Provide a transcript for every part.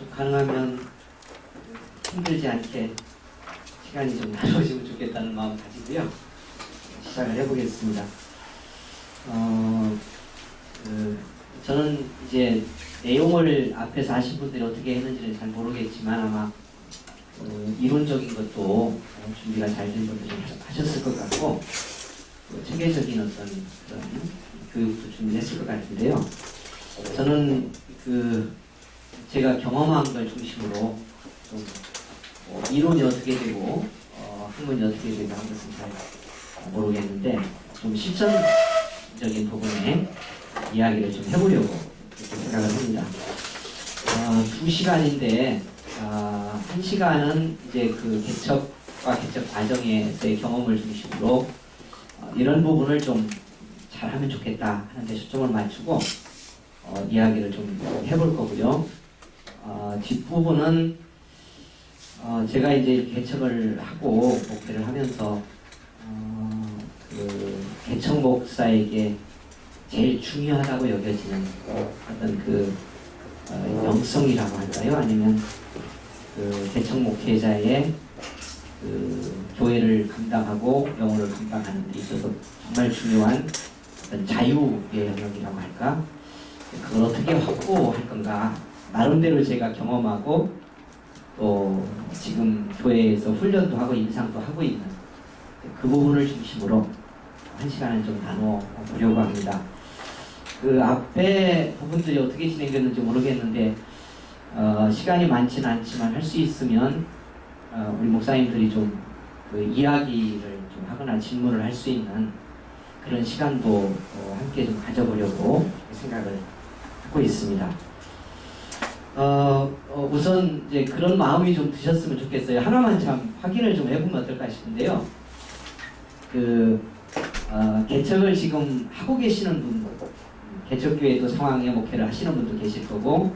좀 가능하면 힘들지 않게 시간이 좀 나눠지면 좋겠다는 마음 가지고요. 시작을 해보겠습니다. 저는 이제 내용을 앞에서 하신 분들이 어떻게 했는지는 잘 모르겠지만 아마 이론적인 것도 준비가 잘 된 분들이 하셨을 것 같고 체계적인 어떤 그런 교육도 준비했을 것 같은데요. 저는 제가 경험한 걸 중심으로 좀 이론이 어떻게 되고 학문이 어떻게 되고 하는 것은 잘 모르겠는데 좀 실천적인 부분에 이야기를 좀 해보려고 그렇게 생각을 합니다. 2시간인데 1시간은 이제 그 개척과 개척 과정에서의 경험을 중심으로 이런 부분을 좀 잘하면 좋겠다 하는데 초점을 맞추고 이야기를 좀 해볼 거고요. 뒷부분은 제가 이제 개척을 하고 목회를 하면서 그 개척 목사에게 제일 중요하다고 여겨지는 어떤 영성이라고 할까요? 아니면 개척 목회자의 교회를 감당하고 영혼을 감당하는 데 있어서 정말 중요한 어떤 자유의 영역이라고 할까? 그걸 어떻게 확보할 건가? 나름대로 제가 경험하고 또 지금 교회에서 훈련도 하고 인상도 하고 있는 그 부분을 중심으로 1시간을 좀 나눠보려고 합니다. 그 앞에 부분들이 어떻게 진행됐는지 모르겠는데 시간이 많지는 않지만 할 수 있으면 우리 목사님들이 좀 그 이야기를 좀 하거나 질문을 할 수 있는 그런 시간도 함께 좀 가져보려고 생각을 하고 있습니다. 우선 이제 그런 마음이 좀 드셨으면 좋겠어요. 하나만 참 확인을 좀 해보면 어떨까 싶은데요. 개척을 지금 하고 계시는 분들, 개척교회도 상황에 목회를 하시는 분도 계실 거고,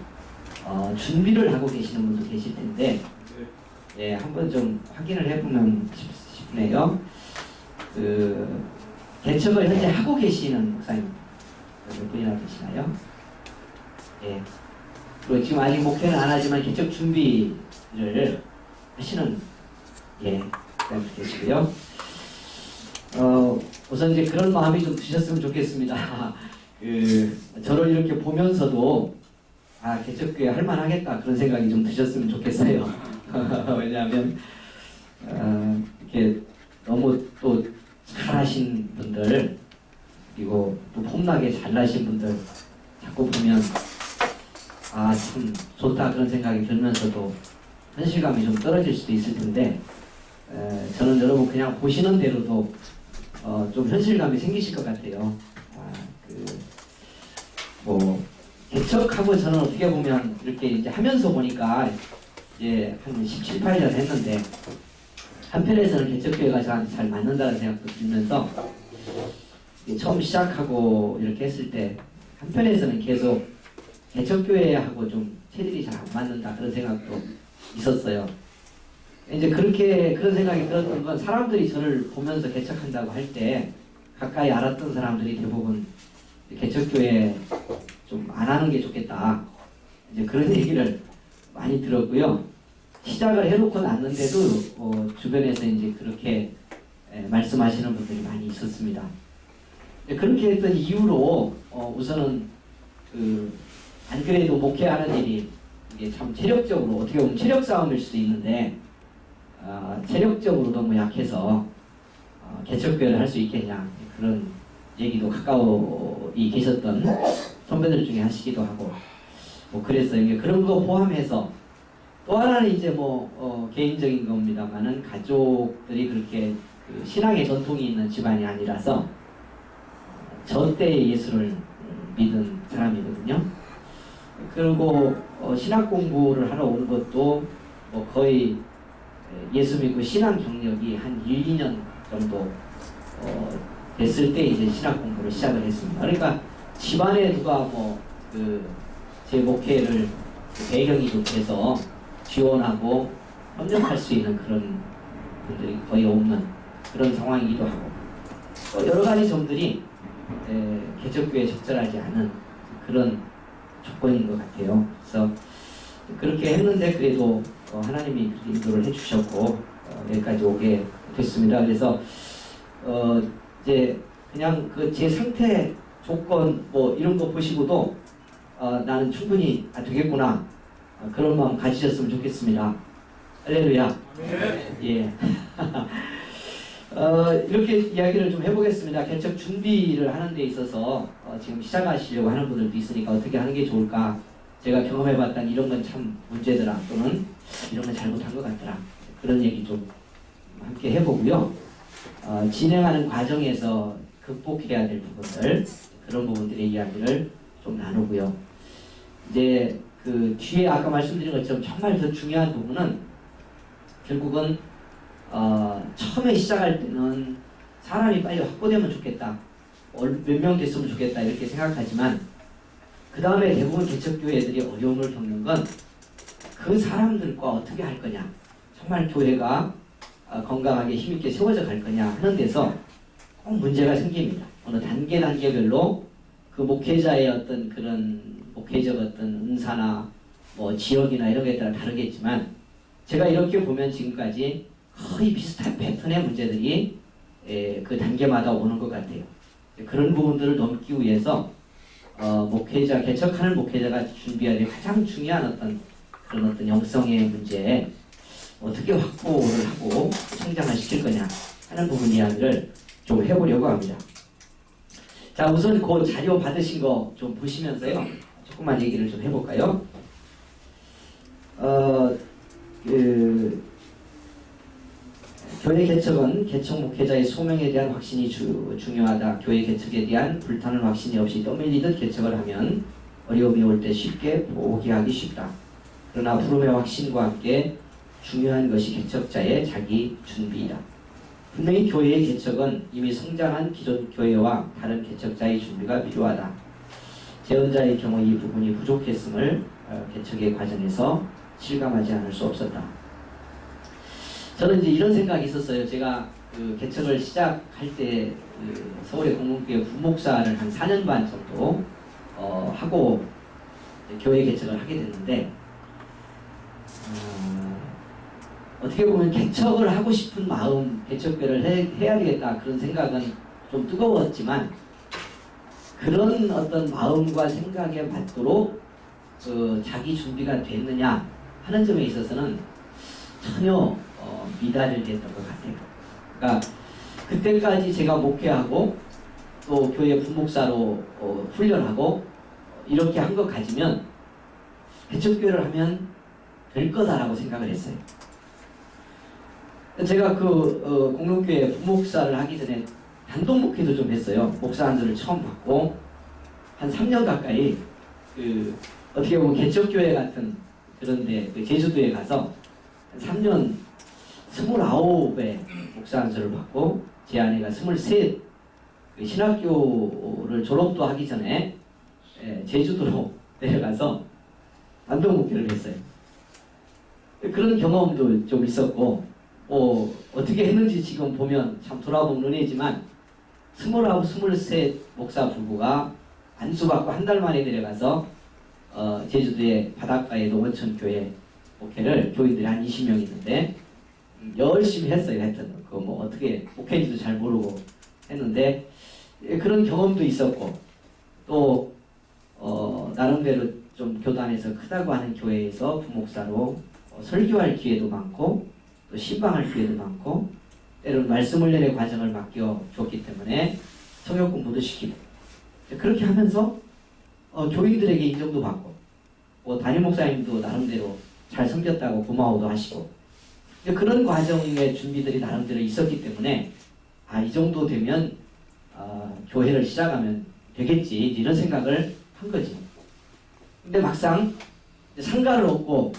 준비를 하고 계시는 분도 계실 텐데, 예, 한번 좀 확인을 해보면 싶네요. 개척을 현재 하고 계시는 목사님 몇 분이나 되시나요? 예. 그리고 지금 아직 목회는 안 하지만 개척 준비를 하시는 목사님 계시고요. 우선 이제 그런 마음이 좀 드셨으면 좋겠습니다. 저를 이렇게 보면서도 개척교회 할만하겠다 그런 생각이 좀 드셨으면 좋겠어요. 왜냐하면 이렇게 너무 또 잘하신 분들 그리고 또 폼나게 잘나신 분들 자꾸 보면 참 좋다 그런 생각이 들면서도 현실감이 좀 떨어질 수도 있을 텐데 저는 여러분 그냥 보시는 대로도 좀 현실감이 생기실 것 같아요. 개척하고 저는 어떻게 보면 이렇게 이제 하면서 보니까 이제 한 17, 18년 했는데 한편에서는 개척교회가 저한테 잘 맞는다는 생각도 들면서 처음 시작하고 이렇게 했을 때 한편에서는 계속 개척교회하고 좀 체질이 잘 안 맞는다 그런 생각도 있었어요. 이제 그런 생각이 들었던 건 사람들이 저를 보면서 개척한다고 할 때 가까이 알았던 사람들이 대부분 개척교회 좀 안 하는 게 좋겠다 이제 그런 얘기를 많이 들었고요. 시작을 해놓고 났는데도 주변에서 이제 그렇게 말씀하시는 분들이 많이 있었습니다. 그렇게 했던 이유로 우선은 안 그래도 목회하는 일이 이게 참 체력적으로 어떻게 보면 체력 싸움일 수도 있는데 체력적으로 너무 약해서 개척교회를 할 수 있겠냐 그런 얘기도 가까이 계셨던 선배들 중에 하시기도 하고 그랬어요. 그런 거 포함해서 또 하나는 이제 개인적인 겁니다만은 가족들이 그렇게 신앙의 전통이 있는 집안이 아니라서 저 때의 예수를 믿은 사람이거든요. 그리고 신학 공부를 하러 온 것도 거의 예수 믿고 신앙 경력이 한 1, 2년 정도 됐을 때 이제 신학 공부를 시작을 했습니다. 그러니까 집안에 누가 제 목회를 배경이 좀 돼서 지원하고 협력할 수 있는 그런 분들이 거의 없는 그런 상황이기도 하고 여러 가지 점들이 개척교회에 적절하지 않은 그런 조건인 것 같아요. 그래서 그렇게 했는데 그래도 하나님이 그렇게 인도를 해주셨고 여기까지 오게 됐습니다. 그래서 이제 그냥 그 제 상태 조건 뭐 이런 거 보시고도 나는 충분히 되겠구나 그런 마음 가지셨으면 좋겠습니다. 할렐루야. 예. 이렇게 이야기를 좀 해보겠습니다. 개척 준비를 하는 데 있어서 지금 시작하시려고 하는 분들도 있으니까 어떻게 하는 게 좋을까? 제가 경험해봤던 이런 건 참 문제더라 또는 이런 건 잘못한 것 같더라 그런 얘기 좀 함께 해보고요. 진행하는 과정에서 극복해야 될 부분들 그런 부분들의 이야기를 좀 나누고요. 이제 그 뒤에 아까 말씀드린 것처럼 정말 더 중요한 부분은 결국은 처음에 시작할 때는 사람이 빨리 확보되면 좋겠다. 몇 명 됐으면 좋겠다 이렇게 생각하지만 그 다음에 대부분 개척교회들이 어려움을 겪는 건 그 사람들과 어떻게 할 거냐 정말 교회가 건강하게 힘있게 세워져 갈 거냐 하는 데서 꼭 문제가 생깁니다. 어느 단계별로 그 목회자의 어떤 그런 목회적 어떤 은사나 뭐 지역이나 이런 것에 따라 다르겠지만 제가 이렇게 보면 지금까지 거의 비슷한 패턴의 문제들이 그 단계마다 오는 것 같아요. 그런 부분들을 넘기 위해서 목회자, 개척하는 목회자가 준비해야 될 가장 중요한 어떤 그런 어떤 영성의 문제에 어떻게 확보를 하고 성장을 시킬 거냐 하는 부분 이야기를 좀 해보려고 합니다. 자, 우선 그 자료 받으신 거 좀 보시면서요. 조금만 얘기를 좀 해볼까요? 교회 개척은 개척 목회자의 소명에 대한 확신이 중요하다. 교회 개척에 대한 불타는 확신이 없이 떠밀리듯 개척을 하면 어려움이 올 때 쉽게 포기하기 쉽다. 그러나 부름의 확신과 함께 중요한 것이 개척자의 자기 준비이다. 분명히 교회의 개척은 이미 성장한 기존 교회와 다른 개척자의 준비가 필요하다. 재혼자의 경우 이 부분이 부족했음을 개척의 과정에서 실감하지 않을 수 없었다. 저는 이제 이런 생각이 있었어요. 제가 그 개척을 시작할 때 그 서울의 공동교회 부목사를 한 4년 반 정도 하고 교회 개척을 하게 됐는데 어떻게 보면 개척을 하고 싶은 마음, 개척교회를 해야 되겠다 그런 생각은 좀 뜨거웠지만 그런 어떤 마음과 생각에 맞도록 자기 준비가 됐느냐 하는 점에 있어서는 전혀 미달을 했던 것 같아요. 그러니까 그때까지 제가 목회하고 또 교회 부목사로 훈련하고 이렇게 한 것 가지면 개척교회를 하면 될 거다라고 생각을 했어요. 제가 그 공동교회 부목사를 하기 전에 단독 목회도 좀 했어요. 목사 한 줄을 처음 받고 한 3년 가까이 그 어떻게 보면 개척교회 같은 그런데 그 제주도에 가서 한 3년 29의 목사 한 줄을 받고 제 아내가 23 그 신학교를 졸업도 하기 전에 제주도로 내려가서 단독 목회를 했어요. 그런 경험도 좀 있었고 어떻게 했는지 지금 보면 참 돌아보면 은혜지만 29, 23 목사 부부가 안수받고 한 달 만에 내려가서 제주도의 바닷가의 농어촌 교회 목회를 교인들이 한 20명 있는데 열심히 했어요. 하여튼 그 뭐 어떻게 목회인지도 잘 모르고 했는데 그런 경험도 있었고 또 나름대로 좀 교단에서 크다고 하는 교회에서 부목사로 설교할 기회도 많고 또 신방할 기회도 많고 때로는 말씀 훈련의 과정을 맡겨줬기 때문에 성역 공부도 시키고 그렇게 하면서 교인들에게 인정도 받고 담임 목사님도 나름대로 잘 섬겼다고 고마워도 하시고 그런 과정의 준비들이 나름대로 있었기 때문에 이 정도 되면 교회를 시작하면 되겠지 이런 생각을 한 거지. 근데 막상 상가를 얻고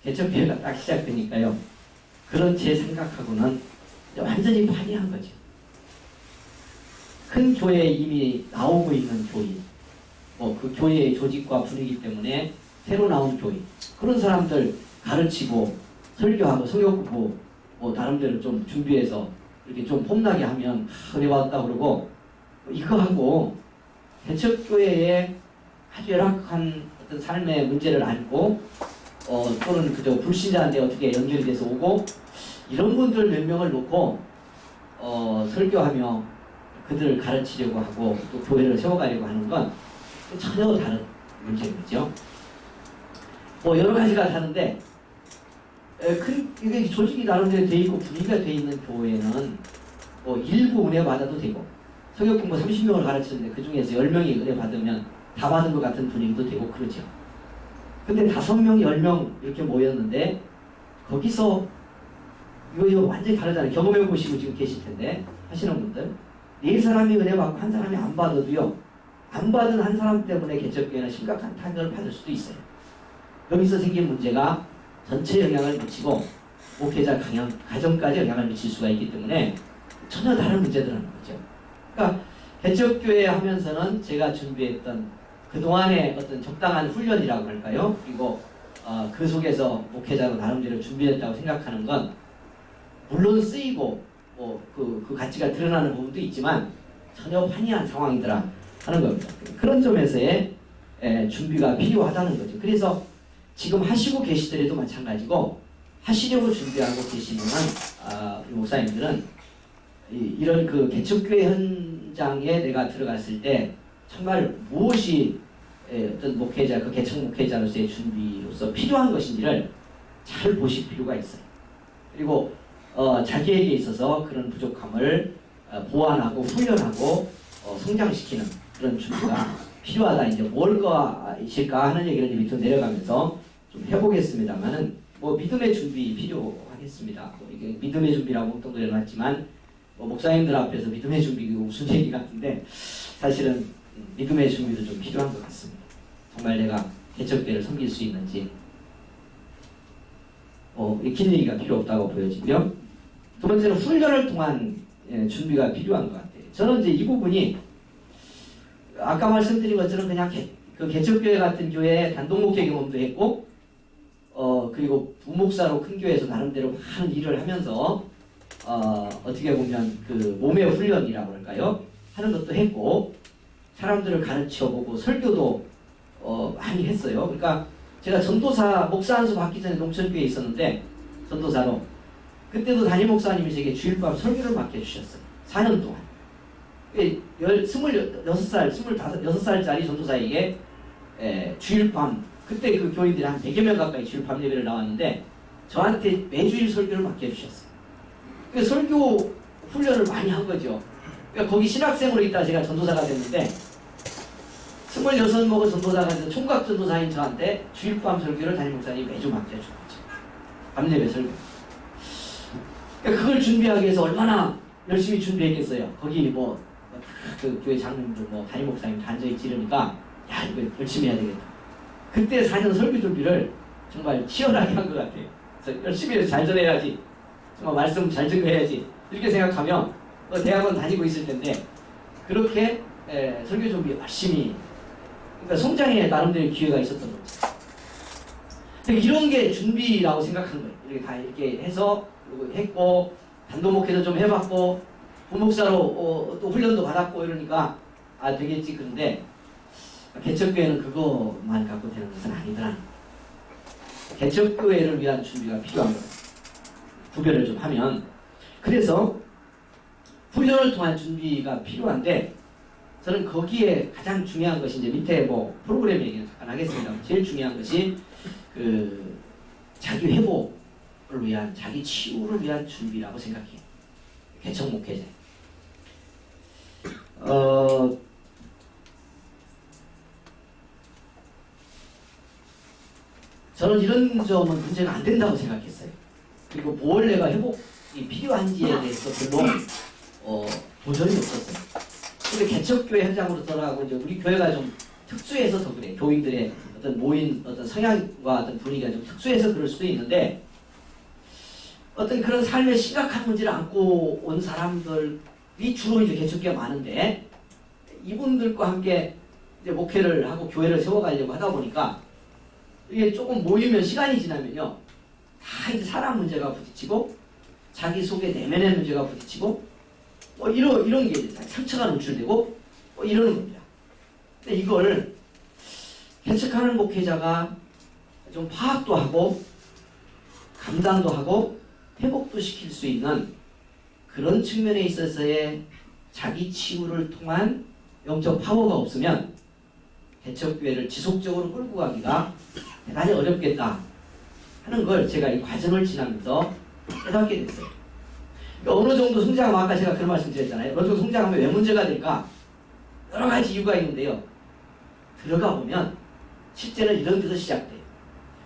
개척교회가 딱 시작되니까요. 그런 제 생각하고는 완전히 반이한 거죠. 큰 교회에 이미 나오고 있는 교인, 그 교회의 조직과 분위기 때문에 새로 나온 교인, 그런 사람들 가르치고 설교하고 성역공부 나름대로 좀 준비해서 이렇게 좀 폼나게 하면 은혜 받았다 그러고 이거 하고 개척교회에 아주 열악한 어떤 삶의 문제를 안고 또는 그저 불신자인데 어떻게 연결이 돼서 오고, 이런 분들 몇 명을 놓고 설교하며 그들을 가르치려고 하고 또 교회를 세워가려고 하는 건 전혀 다른 문제인 거죠. 뭐 여러 가지가 다른데, 이게 조직이 나름대로 돼 있고 분위기가 돼 있는 교회는 뭐 일부 은혜 받아도 되고, 성역 공부 30명을 가르치는데 그 중에서 10명이 은혜 받으면 다 받은 것 같은 분위기도 되고 그러죠. 근데 5명, 10명 이렇게 모였는데 거기서 이거 완전히 다르잖아요. 경험해 보시고 지금 계실 텐데 하시는 분들, 4사람이 은혜 받고 1사람이 안 받아도요, 안 받은 한 사람 때문에 개척교회는 심각한 타격을 받을 수도 있어요. 여기서 생긴 문제가 전체 영향을 미치고 목회자 가정까지 영향을 미칠 수가 있기 때문에 전혀 다른 문제들이라는 거죠. 그러니까 개척교회 하면서는 제가 준비했던 그동안의 어떤 적당한 훈련이라고 할까요? 그리고 그 속에서 목회자로 나름대로 준비했다고 생각하는 건 물론 쓰이고 그 가치가 드러나는 부분도 있지만 전혀 환희한 상황이더라 하는 겁니다. 그런 점에서의 준비가 필요하다는 거죠. 그래서 지금 하시고 계시더라도 마찬가지고, 하시려고 준비하고 계시는 우리 목사님들은 이런 그 개척교회 현장에 내가 들어갔을 때 정말 무엇이 어떤 목회자, 그 개척 목회자로서의 준비로서 필요한 것인지를 잘 보실 필요가 있어요. 그리고 자기에게 있어서 그런 부족함을 보완하고 훈련하고 성장시키는 그런 준비가 필요하다. 이제 뭘 것일까 하는 얘기를 이제 밑으로 내려가면서 좀 해보겠습니다만은, 뭐 믿음의 준비 필요하겠습니다. 이게 믿음의 준비라고 목동도 내놨지만 목사님들 앞에서 믿음의 준비 이거 무슨 얘기 같은데, 사실은 믿음의 준비도 좀 필요한 것 같습니다. 정말 내가 개척교회를 섬길 수 있는지 긴 얘기가 필요 없다고 보여지며, 두 번째는 훈련을 통한 준비가 필요한 것 같아요. 저는 이제 이 부분이 아까 말씀드린 것처럼 그냥 그 개척교회 같은 교회에 단독목회 경험도 했고, 그리고 부목사로 큰 교회에서 나름대로 많은 일을 하면서 어떻게 보면 그 몸의 훈련이라고 할까요? 하는 것도 했고, 사람들을 가르쳐보고 설교도 많이 했어요. 그러니까 제가 전도사, 목사 안수 받기 전에 농천교회에 있었는데 전도사로, 그때도 담임 목사님이 제게 주일밤 설교를 맡겨주셨어요. 4년 동안. 26살, 26살짜리 전도사에게 주일밤, 그때 그 교인들이 한 100여 명 가까이 주일밤 예배를 나왔는데 저한테 매주일 설교를 맡겨주셨어요. 그러니까 설교 훈련을 많이 한 거죠. 그러니까 거기 신학생으로 있다가 제가 전도사가 됐는데, 26 먹은 전도사가 돼서 총각 전도사인 저한테 주일밤 설교를 담임 목사님이 매주 맡겨준 거죠. 밤예배 설교. 그러니까 그걸 준비하기 위해서 얼마나 열심히 준비했겠어요. 거기 그 교회 장로님들 담임 목사님 다 앉아있지 이러니까, 야, 이거 열심히 해야 되겠다. 그때 4년 설교 준비를 정말 치열하게 한 것 같아요. 그래서 열심히 해서 잘 전해야지, 정말 말씀 잘 증거해야지, 이렇게 생각하면 대학원 다니고 있을 텐데 그렇게 설교 준비 열심히, 그러니까 성장에 나름대로 기회가 있었던 거죠. 그러니까 이런 게 준비라고 생각하는 거예요. 이렇게 다 이렇게 해서 했고, 단도목회도 좀 해봤고, 부목사로 또 훈련도 받았고 이러니까 되겠지. 그런데 개척교회는 그것만 갖고 되는 것은 아니더라. 개척교회를 위한 준비가 필요한 거예요. 구별을 좀 하면. 그래서 훈련을 통한 준비가 필요한데, 저는 거기에 가장 중요한 것이, 이제 밑에 프로그램 얘기는 잠깐 하겠습니다. 제일 중요한 것이 자기 회복을 위한, 자기 치유를 위한 준비라고 생각해요. 개척 목회자. 저는 이런 점은 문제가 안 된다고 생각했어요. 그리고 뭘 내가 회복이 필요한지에 대해서 별로 도전이 없었어요. 근데 개척교회 현장으로 돌아가고, 이제 우리 교회가 좀 특수해서 더 그래. 교인들의 어떤 모인 어떤 성향과 어떤 분위기가 좀 특수해서 그럴 수도 있는데, 어떤 그런 삶의 심각한 문제를 안고 온 사람들이 주로 이제 개척교회가 많은데, 이분들과 함께 이제 목회를 하고 교회를 세워가려고 하다 보니까 이게 조금 모이면, 시간이 지나면요, 다 이제 사람 문제가 부딪히고, 자기 속에 내면의 문제가 부딪히고, 이런 게 상처가 노출되고, 이러는 겁니다. 근데 이걸 개척하는 목회자가 좀 파악도 하고 감당도 하고 회복도 시킬 수 있는 그런 측면에 있어서의 자기 치유를 통한 영적 파워가 없으면 개척교회를 지속적으로 끌고 가기가 대단히 어렵겠다 하는 걸 제가 이 과정을 지나면서 깨닫게 됐어요. 그러니까 어느 정도 성장하면, 아까 제가 그런 말씀 드렸잖아요. 어느 정도 성장하면 왜 문제가 될까? 여러 가지 이유가 있는데요. 들어가 보면 실제는 이런 데서 시작돼요.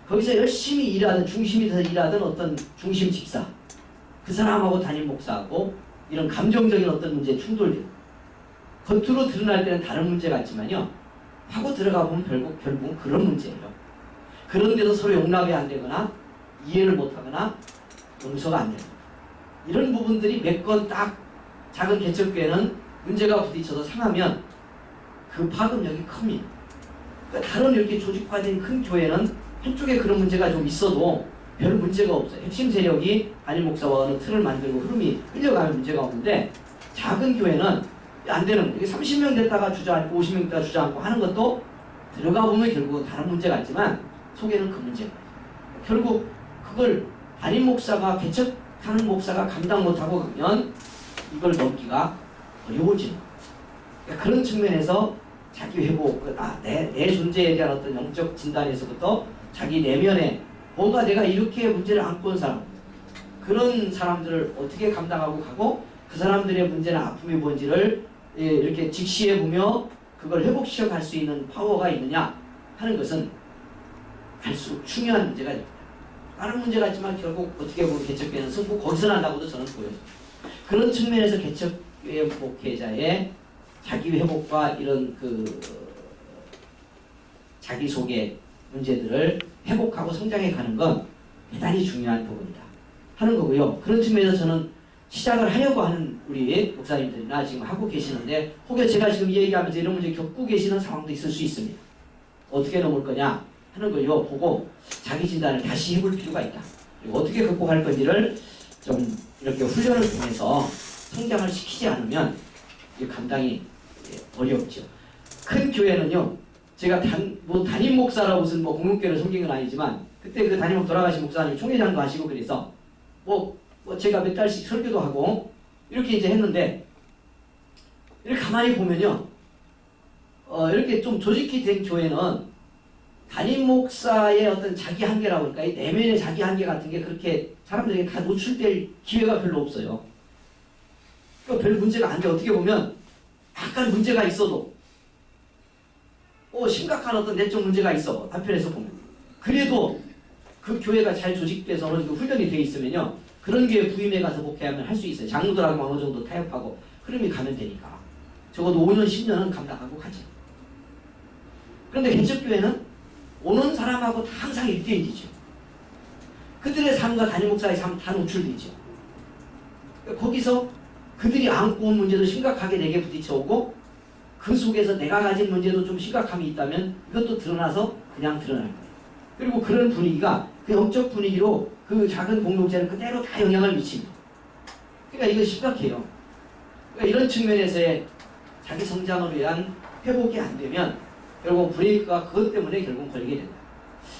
거기서 열심히 일하던, 중심이 돼서 일하던 어떤 중심 집사, 그 사람하고 담임 목사하고 이런 감정적인 어떤 문제에 충돌돼요. 겉으로 드러날 때는 다른 문제 같지만요, 하고 들어가 보면 결국은 그런 문제예요. 그런데도 서로 용납이 안 되거나 이해를 못하거나 용서가 안 됩니다. 이런 부분들이 몇 건 딱 작은 개척교회는 문제가 부딪혀서 상하면 그 파급력이 큽니다. 그러니까 다른 이렇게 조직화된 큰 교회는 한쪽에 그런 문제가 좀 있어도 별 문제가 없어요. 핵심 세력이 담임 목사와 어느 틀을 만들고 흐름이 끌려가면 문제가 없는데, 작은 교회는 안 되는 거예요. 30명 됐다가 주저앉고 50명 됐다가 주저앉고 하는 것도 들어가 보면 결국은 다른 문제 같지만 속에는 그 문제가 있어요. 결국 그걸 담임 목사가, 개척하는 목사가 감당 못하고 가면 이걸 넘기가 어려워지는 거예요. 그러니까 그런 측면에서 자기 회복, 내 존재에 대한 어떤 영적 진단에서부터 자기 내면에 뭔가 내가 이렇게 문제를 안고 온 사람, 그런 사람들을 어떻게 감당하고 가고 그 사람들의 문제나 아픔이 뭔지를 이렇게 직시해 보며 그걸 회복시켜 갈 수 있는 파워가 있느냐 하는 것은 갈수록 중요한 문제가 됩니다. 다른 문제 같지만 결국 어떻게 보면 개척교회는 승부 거기서 난다고도 저는 보여요. 그런 측면에서 개척교회 목회자의 자기 회복과 이런 자기 속의 문제들을 회복하고 성장해 가는 건 대단히 중요한 부분이다 하는 거고요. 그런 측면에서 저는 시작을 하려고 하는 우리 목사님들이나 지금 하고 계시는데, 혹여 제가 지금 이 얘기하면서 이런 문제 겪고 계시는 상황도 있을 수 있습니다. 어떻게 넘을 거냐 하는 걸 보고 자기 진단을 다시 해볼 필요가 있다. 그리고 어떻게 극복할 건지를 좀 이렇게 훈련을 통해서 성장을 시키지 않으면 이게 감당이 어렵죠. 큰 교회는요, 제가 담임 목사라 무슨 공동교회를 섬긴 건 아니지만, 그때 그 담임 돌아가신 목사님 총회장도 하시고 그래서 제가 몇 달씩 설교도 하고 이렇게 이제 했는데, 이렇게 가만히 보면요, 이렇게 좀 조직이 된 교회는 담임 목사의 어떤 자기 한계라고 할까, 이 내면의 자기 한계 같은 게 그렇게 사람들에게 다 노출될 기회가 별로 없어요. 그러니까 별 문제가 안 돼. 어떻게 보면 약간 문제가 있어도 심각한 어떤 내적 문제가 있어, 한편에서 보면. 그래도 그 교회가 잘 조직돼서 어느 정도 훈련이 돼 있으면요, 그런 교회 부임해 가서 목회하면 할 수 있어요. 장로들하고 어느 정도 타협하고 흐름이 가면 되니까. 적어도 5년, 10년은 감당하고 가죠. 그런데 개척교회는 오는 사람하고 다 항상 1대1이죠. 그들의 삶과 담임 목사의 삶 다 노출되죠. 그러니까 거기서 그들이 안고 온 문제도 심각하게 내게 부딪혀오고, 그 속에서 내가 가진 문제도 좀 심각함이 있다면 이것도 드러나서 그냥 드러날 거예요. 그리고 그런 분위기가 그 영적 분위기로 그 작은 공동체는 그대로 다 영향을 미칩니다. 그러니까 이거 심각해요. 그러니까 이런 측면에서의 자기 성장을 위한 회복이 안 되면 결국 브레이크가 그것 때문에 결국 걸리게 된다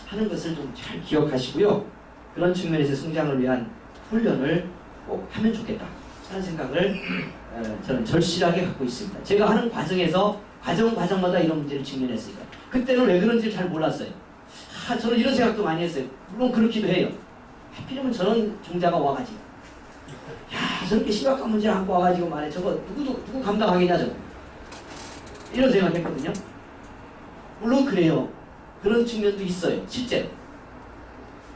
하는 것을 좀 잘 기억하시고요. 그런 측면에서 성장을 위한 훈련을 꼭 하면 좋겠다 하는 생각을 저는 절실하게 갖고 있습니다. 제가 하는 과정에서 과정마다 이런 문제를 직면했으니까 그때는 왜 그런지 잘 몰랐어요. 저는 이런 생각도 많이 했어요. 물론 그렇기도 해요. 하필이면 저런 종자가 와가지고, 야, 저렇게 심각한 문제를 안고 와가지고 말해, 저거 누구 감당하겠냐, 저거. 이런 생각했거든요. 물론 그래요. 그런 측면도 있어요, 실제로.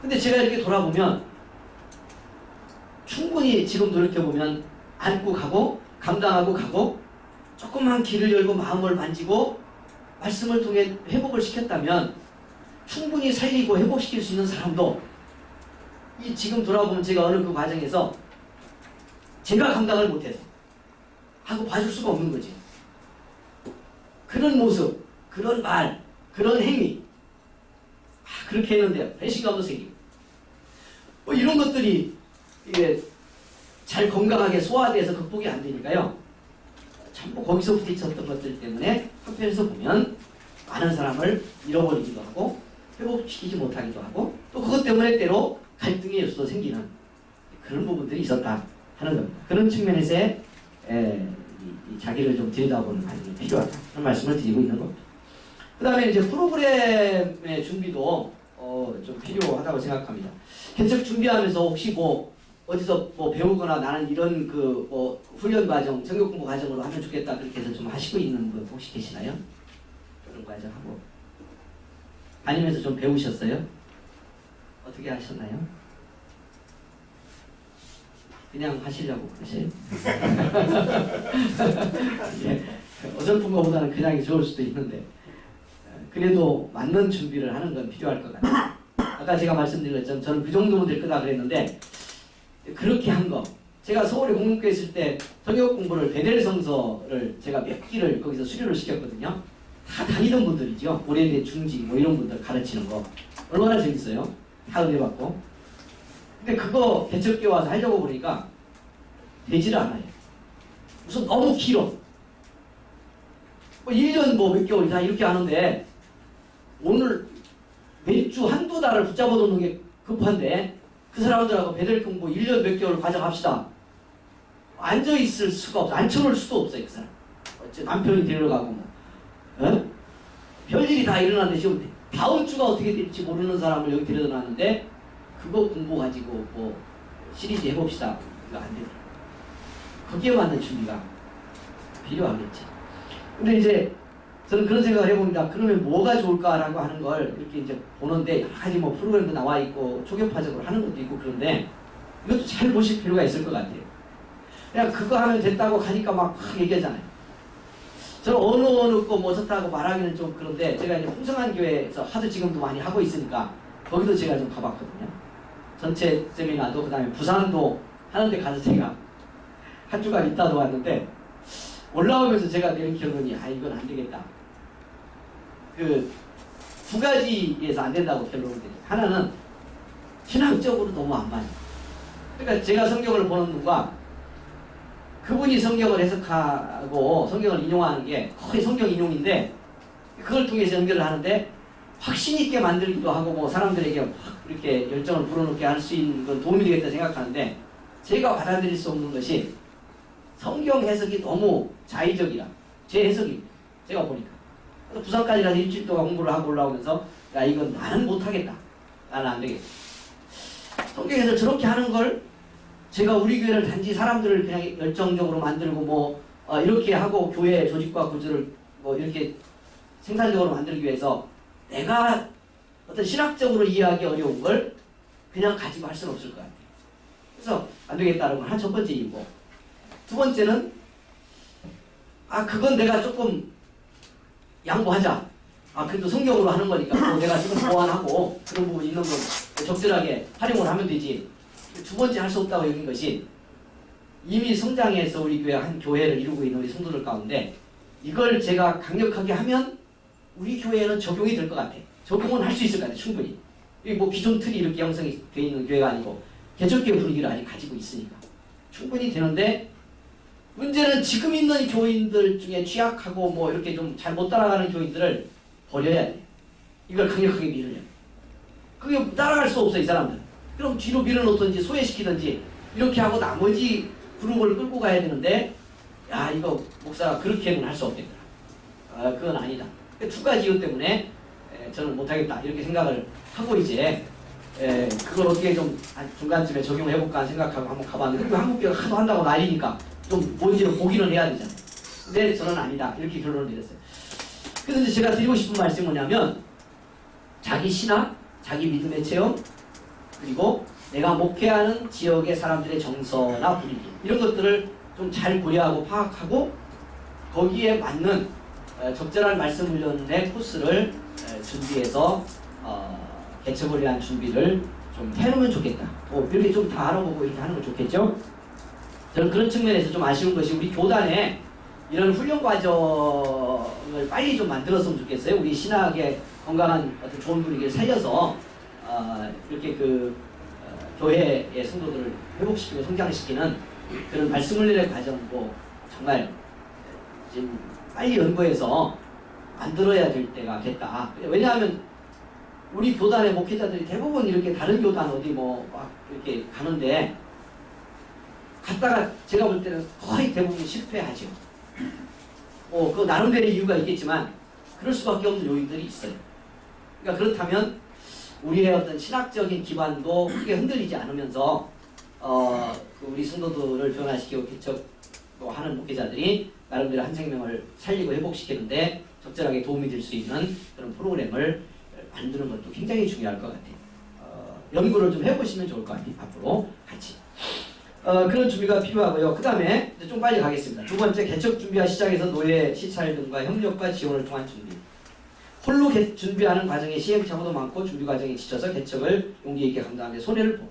근데 제가 이렇게 돌아보면 충분히 지금 노력해보면 안고 가고 감당하고 가고 조금만 길을 열고 마음을 만지고 말씀을 통해 회복을 시켰다면 충분히 살리고 회복시킬 수 있는 사람도 이 지금 돌아보면 제가 어느 그 과정에서 제가 감당을 못해서 하고 봐줄 수가 없는 거지. 그런 모습, 그런 말, 그런 행위, 그렇게 했는데 배신감도 생기고 이런 것들이 이게 잘 건강하게 소화돼서 극복이 안 되니까요. 전부 거기서 부딪혔던 것들 때문에 한편에서 보면 많은 사람을 잃어버리기도 하고 회복시키지 못하기도 하고 또 그것 때문에 때로 갈등의 요소도 생기는 그런 부분들이 있었다 하는 겁니다. 그런 측면에서의 이 자기를 좀 들여다보는 과정이 필요하다 그런 말씀을 드리고 있는 겁니다. 그 다음에 이제 프로그램의 준비도 좀 필요하다고 생각합니다. 개척 준비하면서 혹시 뭐 어디서 뭐 배우거나 나는 이런 그 뭐 훈련 과정, 성경 공부 과정으로 하면 좋겠다 그렇게 해서 좀 하시고 있는 분 혹시 계시나요? 그런 과정 하고 다니면서 좀 배우셨어요? 어떻게 하셨나요? 그냥 하시려고 그러세요? 예, 어설픈 것보다는 그냥이 좋을 수도 있는데 그래도 맞는 준비를 하는 건 필요할 것 같아요. 아까 제가 말씀드린 것처럼 저는 그 정도면 될 거다 그랬는데 그렇게 한 거. 제가 서울에 공문교회 있을 때 성역 공부를 베델 성서를 제가 몇 기를 거기서 수료를 시켰거든요. 다 다니던 분들이죠. 오래된 중직 뭐 이런 분들 가르치는 거. 얼마나 재밌어요. 다 은혜 받고. 근데 그거 개척교회 와서 하려고 보니까 되지를 않아요. 우선 너무 길어. 뭐 1년 뭐 몇 개월 이상 이렇게 하는데 오늘 매주 한두 달을 붙잡아 놓는 게 급한데 그 사람들하고 베델 공부 1년 몇 개월 과정합시다. 앉아있을 수가 없어. 앉혀놓을 수도 없어요. 그 사람. 어째 남편이 데려가고 뭐. 어? 별일이 다 일어났는데 지금 다음 주가 어떻게 될지 모르는 사람을 여기 데려다 놨는데 그거 공부 가지고 뭐 시리즈 해봅시다. 이거 안 되더라고요. 거기에 맞는 준비가 필요하겠지. 근데 이제 저는 그런 생각을 해봅니다. 그러면 뭐가 좋을까라고 하는 걸 이렇게 이제 보는데 여러 가지 뭐 프로그램도 나와 있고 초교파적으로 하는 것도 있고 그런데 이것도 잘 보실 필요가 있을 것 같아요. 그냥 그거 하면 됐다고 가니까 막 얘기하잖아요. 저는 어느 거 뭐 좋다고 말하기는 좀 그런데 제가 이제 홍성한 교회에서 하도 지금도 많이 하고 있으니까 거기도 제가 좀 가봤거든요. 전체 세미나도 그다음에 부산도 하는데 가서 제가 한 주간 있다도 왔는데 올라오면서 제가 내린 결론이 이건 안 되겠다. 그 두 가지에서 안 된다고 결론을 내요. 하나는 신학적으로 너무 안 맞아요. 그러니까 제가 성경을 보는 눈과 그분이 성경을 해석하고 성경을 인용하는 게 거의 성경 인용인데 그걸 통해서 연결을 하는데 확신 있게 만들기도 하고 뭐 사람들에게 확 이렇게 열정을 불어넣게 할 수 있는 건 도움이 되겠다 생각하는데 제가 받아들일 수 없는 것이 성경 해석이 너무 자의적이라 제 해석이 제가 보니까 그래서 부산까지 가서 일주일 동안 공부를 하고 올라오면서 야 이건 나는 못하겠다. 나는 안 되겠다. 성경 해석 저렇게 하는 걸 제가 우리 교회를 단지 사람들을 그냥 열정적으로 만들고 뭐 이렇게 하고 교회 조직과 구조를 뭐 이렇게 생산적으로 만들기 위해서 내가 어떤 신학적으로 이해하기 어려운 걸 그냥 가지고 할 수는 없을 것 같아요. 그래서 안 되겠다는 건 한 첫 번째 이유고 두 번째는 그건 내가 조금 양보하자. 그래도 성경으로 하는 거니까 내가 지금 보완하고 그런 부분 있는 건 적절하게 활용을 하면 되지. 두 번째 할 수 없다고 여긴 것이 이미 성장해서 우리 교회 한 교회를 이루고 있는 우리 성도들 가운데 이걸 제가 강력하게 하면 우리 교회에는 적용이 될 것 같아. 적용은 할 수 있을 것 같아. 충분히. 이게 뭐 기존 틀이 이렇게 형성이 되어 있는 교회가 아니고 개척교회 분위기를 아직 가지고 있으니까 충분히 되는데 문제는 지금 있는 교인들 중에 취약하고 뭐 이렇게 좀 잘 못 따라가는 교인들을 버려야 돼. 이걸 강력하게 밀으려. 그게 따라갈 수 없어 이 사람들. 그럼 뒤로 밀어놓든지 소외시키든지 이렇게 하고 나머지 그룹을 끌고 가야 되는데 야 이거 목사가 그렇게는 할 수 없겠더라. 그건 아니다. 두 가지 이유 때문에 저는 못하겠다 이렇게 생각을 하고 이제 그걸 어떻게 좀 중간쯤에 적용을 해볼까 생각하고 한번 가봤는데 그 한국교회가 하도 한다고 난리니까 좀 뭔지를 보기는 해야 되잖아요. 근데 저는 아니다 이렇게 결론을 내렸어요. 그래서 이제 제가 드리고 싶은 말씀이 뭐냐면 자기 신학, 자기 믿음의 체험 그리고 내가 목회하는 지역의 사람들의 정서나 분위기 이런 것들을 좀 잘 고려하고 파악하고 거기에 맞는 적절한 말씀 훈련의 코스를 준비해서 개척을 위한 준비를 좀 해놓으면 좋겠다. 이렇게 좀 다 알아보고 이렇게 하는 거 좋겠죠? 저는 그런 측면에서 좀 아쉬운 것이 우리 교단에 이런 훈련 과정을 빨리 좀 만들었으면 좋겠어요. 우리 신학의 건강한 어떤 좋은 분위기를 살려서 이렇게 교회의 성도들을 회복시키고 성장시키는 그런 말씀 훈련의 과정도 정말 지금 빨리 연구해서 만들어야 될 때가 됐다. 왜냐하면 우리 교단의 목회자들이 대부분 이렇게 다른 교단 어디 뭐 막 이렇게 가는데 갔다가 제가 볼 때는 거의 대부분 실패하죠. 그 나름대로 이유가 있겠지만 그럴 수밖에 없는 요인들이 있어요. 그러니까 그렇다면 우리의 어떤 신학적인 기반도 크게 흔들리지 않으면서 우리 성도들을 변화시키고 개척도 하는 목회자들이 나름대로 한 생명을 살리고 회복시키는데 적절하게 도움이 될 수 있는 그런 프로그램을 만드는 것도 굉장히 중요할 것 같아요. 연구를 좀 해보시면 좋을 것 같아요. 앞으로 같이. 그런 준비가 필요하고요. 그 다음에 좀 빨리 가겠습니다. 두 번째, 개척 준비와 시작에서 노예, 시찰 등과 협력과 지원을 통한 준비. 홀로 준비하는 과정에 시행착오도 많고 준비 과정에 지쳐서 개척을 용기 있게 감당하는데 손해를 보.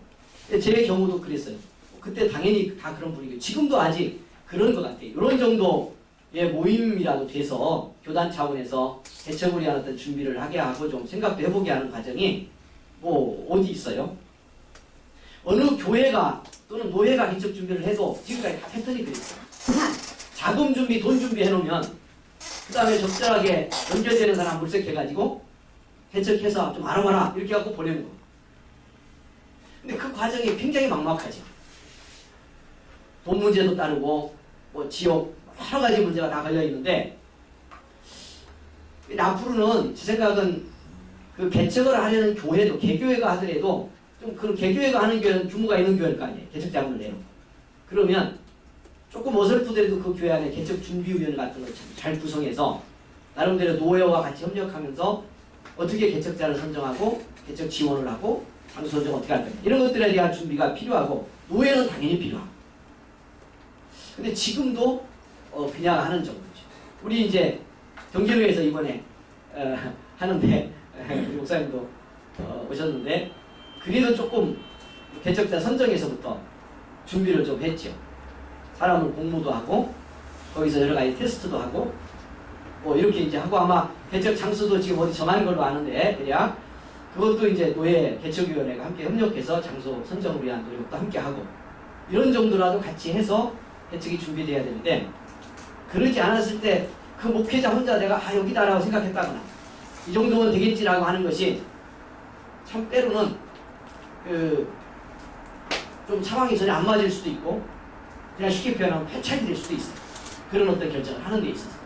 제 경우도 그랬어요. 그때 당연히 다 그런 분위기. 지금도 아직 그런 것 같아요. 이런 정도의 모임이라도 돼서 교단 차원에서 개척을 위한 어떤 준비를 하게 하고 좀 생각도 해보게 하는 과정이 뭐 어디 있어요? 어느 교회가 또는 노예가 개척 준비를 해도 지금까지 다 패턴이 그랬어요. 자금 준비, 돈 준비 해놓으면 그 다음에 적절하게 연결되는 사람 물색해가지고 개척해서 좀 알아봐라 이렇게 하고 보내는 거예요. 근데 그 과정이 굉장히 막막하죠. 돈 문제도 따르고 뭐 지역 여러 가지 문제가 다 걸려 있는데 앞으로는 제 생각은 그 개척을 하려는 교회도 개교회가 하더라도 좀 그런 개교회가 하는 교회는 규모가 있는 교회일 거 아니에요. 개척 자금을 내놓고. 그러면 조금 어설프더라도 그 교회 안에 개척 준비위원 같은 걸 잘 구성해서 나름대로 노예와 같이 협력하면서 어떻게 개척자를 선정하고 개척 지원을 하고 장소 선정 어떻게 할 거냐 이런 것들에 대한 준비가 필요하고 노예는 당연히 필요하고. 근데 지금도 그냥 하는 정도죠. 우리 이제 경기도에서 이번에 하는데 우리 목사님도 오셨는데 그래도 조금 개척자 선정에서부터 준비를 좀 했죠. 사람을 공모도 하고 거기서 여러 가지 테스트도 하고 뭐 이렇게 이제 하고 아마 개척 장소도 지금 어디 정하는 걸로 아는데 대략 그것도 이제 노예 개척위원회가 함께 협력해서 장소 선정을 위한 노력도 함께 하고 이런 정도라도 같이 해서 개척이 준비돼야 되는데 그러지 않았을 때 그 목회자 혼자 내가 여기다라고 생각했다거나 이 정도면 되겠지라고 하는 것이 참 때로는 좀 상황이 전혀 안 맞을 수도 있고 그냥 쉽게 표현하면 패착이 될 수도 있어요. 그런 어떤 결정을 하는 데 있어서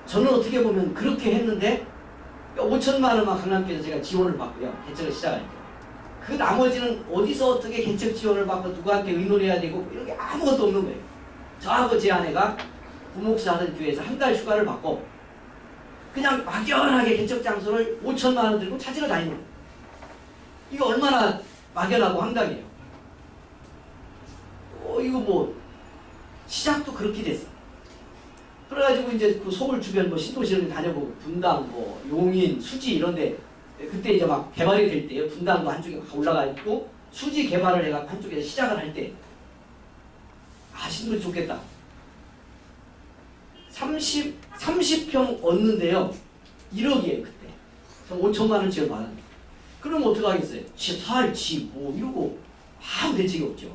저는 어떻게 보면 그렇게 했는데 5천만 원만 강남교에서 제가 지원을 받고요. 개척을 시작할 때. 그 나머지는 어디서 어떻게 개척 지원을 받고 누구한테 의논해야 되고 이런 게 아무것도 없는 거예요. 저하고 제 아내가 부목사 하던 교회에서 한 달 휴가를 받고 그냥 막연하게 개척 장소를 5천만 원 들고 찾으러 다니는 거예요. 이거 얼마나 막연하고 황당해요. 이거 뭐 시작도 그렇게 됐어. 그래가지고 이제 그 서울 주변 뭐 신도시를 다녀보고 분당, 뭐 용인, 수지 이런데 그때 이제 막 개발이 될 때요. 분당도 한쪽에 막 올라가 있고 수지 개발을 해가 한쪽에서 시작을 할 때 신도시 좋겠다. 30평 얻는데요. 1억이에요 그때. 5천만 원 지원 받았는데. 그럼 어떡하겠어요? 살지 뭐 이러고 아무 대책이 없죠.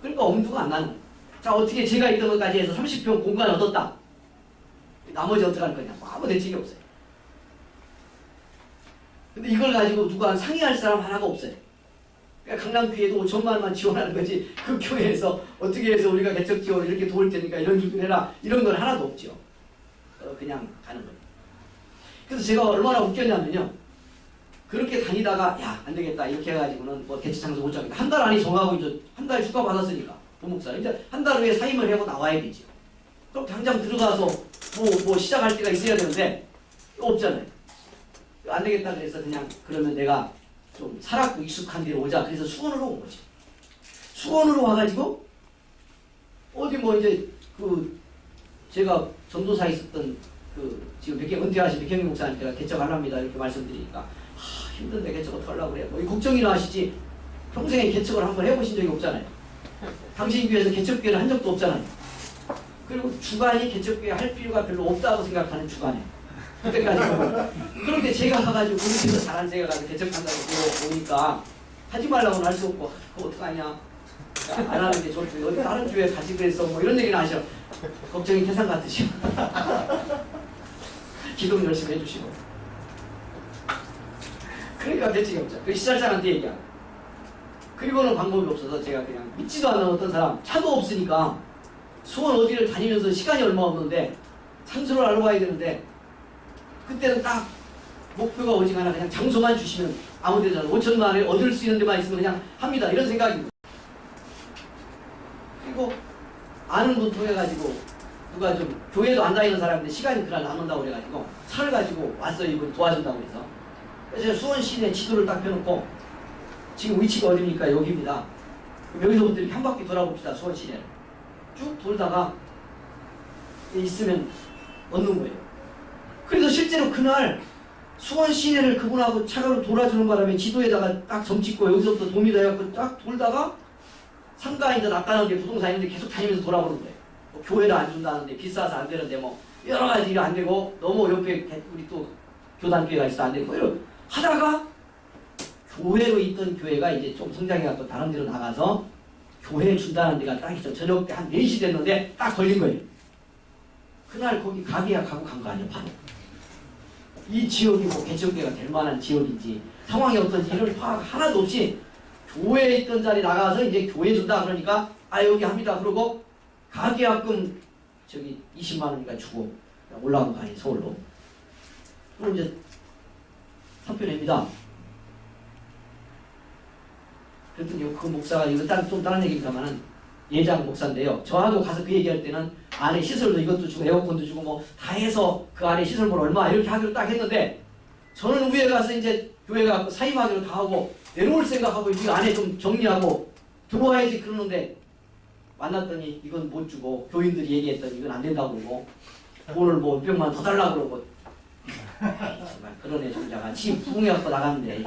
그러니까 엄두가 안 나는 거예요. 자 어떻게 제가 있던 것까지 해서 30평 공간 얻었다. 나머지 어떡할 거냐. 아무 대책이 없어요. 근데 이걸 가지고 누가 상의할 사람 하나가 없어요. 그러니까 강남교회도 5천만 원만 지원하는 거지 그 교회에서 어떻게 해서 우리가 개척 지원을 이렇게 도울 테니까 이런 준비를 해라 이런 건 하나도 없죠. 그냥 가는 거예요. 그래서 제가 얼마나 웃겼냐면요. 그렇게 다니다가 안 되겠다 이렇게 해가지고는 뭐 개척 장소 못 잡겠다. 한 달 안에 정하고 이제 한 달 휴가 받았으니까 부목사 이제 한 달 후에 사임을 하고 나와야 되죠. 그럼 당장 들어가서 뭐 시작할 때가 있어야 되는데 없잖아요. 안 되겠다 그래서 그냥 그러면 내가 좀 살았고 익숙한 데로 오자. 그래서 수원으로 온 거지. 수원으로 와가지고 어디 뭐 이제 제가 전도사에 있었던 지금 은퇴하신 백경희 목사님께가 개척하랍니다 이렇게 말씀드리니까 힘든데 개척 어떡하려고 그래. 뭐 이 걱정이나 하시지 평생에 개척을 한번 해보신 적이 없잖아요. 당신 교회에서 개척교회를 한 적도 없잖아요. 그리고 주관이 개척교회 할 필요가 별로 없다고 생각하는 주관에 그때까지 그런데 제가 가가지고 우리 집에서 잘한 제가 가서 개척한다고 보니까 하지 말라고는 할 수 없고 그거 어떡하냐 안 하는 게 좋지 어디 다른 교회 가지 그랬어 뭐 이런 얘기는 하셔. 걱정이 태산 같으시오. 기도 열심히 해주시고. 그러니까 대책이 없죠. 그 시찰장한테 얘기하고. 그리고는 방법이 없어서 제가 그냥 믿지도 않는 어떤 사람, 차도 없으니까 수원 어디를 다니면서 시간이 얼마 없는데 산소를 알러 가야 되는데 그때는 딱 목표가 오직 하나 그냥 장소만 주시면 아무 데나 5천만 원을 얻을 수 있는 데만 있으면 그냥 합니다. 이런 생각입니다. 그리고 아는 분 통해가지고 누가 좀 교회도 안 다니는 사람인데 시간이 그날 남는다고 그래가지고 차를 가지고 왔어요. 이분 도와준다고 해서. 그래서 제가 수원 시내 지도를 딱 펴놓고 지금 위치가 어디입니까? 여기입니다. 그럼 여기서부터 이렇게 한 바퀴 돌아봅시다. 수원 시내를. 쭉 돌다가 있으면 얻는 거예요. 그래서 실제로 그날 수원 시내를 그분하고 차가로 돌아주는 바람에 지도에다가 딱 점 찍고 여기서부터 도미다 해갖고 딱 돌다가 상가인데 낫다는데 부동산 있는데 계속 다니면서 돌아보는 거예요. 뭐 교회를 안 준다는데 비싸서 안 되는데 뭐 여러 가지 일이 안 되고 너무 옆에 우리 또 교단교회가 있어 안 되고 이런 하다가 교회로 있던 교회가 이제 좀 성장해갖고 다른 데로 나가서 교회 준다는 데가 딱 있어. 저녁 때 한 4시 됐는데 딱 걸린 거예요. 그날 거기 가게 예약하고 간 거 아니에요. 바로. 이 지역이 뭐 개척교회가 될 만한 지역인지 상황이 어떤지 이런 파악 하나도 없이 교회에 있던 자리 나가서 이제 교회 준다 그러니까 아 여기 합니다. 그러고 가계약금 저기 20만 원인가 주고 올라간 거 아니에요. 서울로. 그럼 이제 사표 냅니다. 그랬더니 그 목사가 이거 좀 다른 얘기입니다만은 예장 목사인데요. 저하고 가서 그 얘기할 때는 안에 시설도 이것도 주고 에어컨도 주고 뭐 다 해서 그 안에 시설물 얼마 이렇게 하기로 딱 했는데 저는 위에 가서 이제 교회 가서 사임하기로 다 하고 내려올 생각하고 이 안에 좀 정리하고 들어와야지 그러는데 만났더니 이건 못 주고 교인들이 얘기했더니 이건 안 된다고 그러고 돈을 뭐 몇백만 더 달라고 그러고 정말 그런 애 존자가 지금 부흥해갖고 나갔는데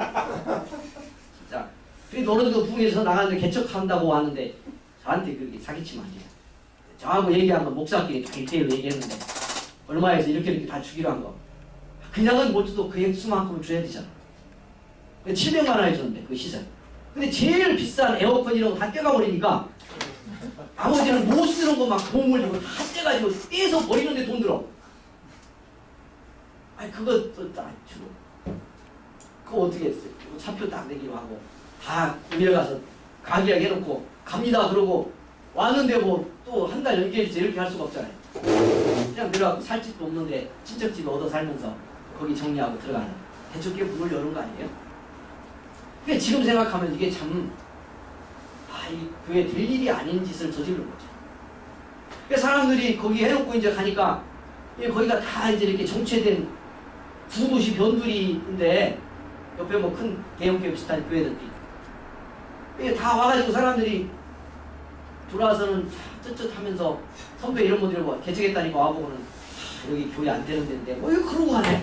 진짜 그래도 어른도 부흥해서 나갔는데 개척한다고 왔는데 저한테 그렇게 사기치면 안 돼요. 저하고 얘기한 거 목사끼리 다 1대1로 얘기했는데 얼마에서 이렇게 다 주기로 한 거 그냥은 못 줘도 그 액수만큼은 줘야 되잖아. 700만 원에 줬는데 그 시설. 근데 제일 비싼 에어컨 이런 거 다 떼가버리니까 아버지는 못 쓰는 거 막 돈 물리고 다 떼가지고 떼서 버리는데 돈 들어. 아니 그것도 딱 주고 그거 어떻게 했어요? 차표 딱 내기로 하고 다 위에 가서 가게하게 해놓고 갑니다 그러고 왔는데 뭐 또 한 달 연기해주세요 이렇게 할 수가 없잖아요. 그냥 내려가고 살 집도 없는데 친척집에 얻어 살면서 거기 정리하고 들어가는 대척교회 문을 여는 거 아니에요? 근데 지금 생각하면 이게 참 이 교회 될 일이 아닌 짓을 저지른 거죠. 그러니까 사람들이 거기 해놓고 이제 가니까 거기가 다 이제 이렇게 정체된 구도시 변두리인데 옆에 뭐 큰 대형교회 비슷한 교회들도 있고 다 와가지고 사람들이 들어와서는 쯧쯧하면서 선배 이런 분들이 뭐 개척했다니까 와보고는 여기 교회 안 되는 데인데 뭐 이거 그러고 하네.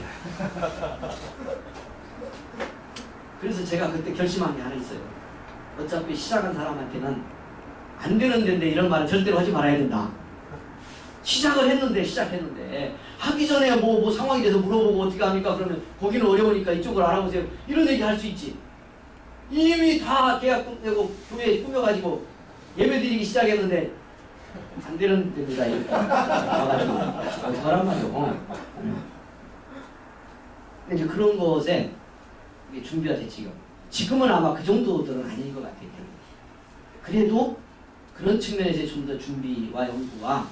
그래서 제가 그때 결심한 게 하나 있어요. 어차피 시작한 사람한테는 안 되는 데인데 이런 말은 절대로 하지 말아야 된다. 시작을 했는데 시작했는데 하기 전에 뭐 상황이 돼서 물어보고 어떻게 합니까? 그러면 거기는 어려우니까 이쪽을 알아보세요. 이런 얘기 할 수 있지. 이미 다 계약금 내고 교회에 꾸며가지고 예배드리기 시작했는데 안 되는 데입니다. 이렇게 와가지고 어떡하란 말이요. 근데 이제 그런 것에 이게 준비가 됐지요. 지금은 아마 그 정도들은 아닌 것 같아요. 그래도 그런 측면에서 좀 더 준비와 연구와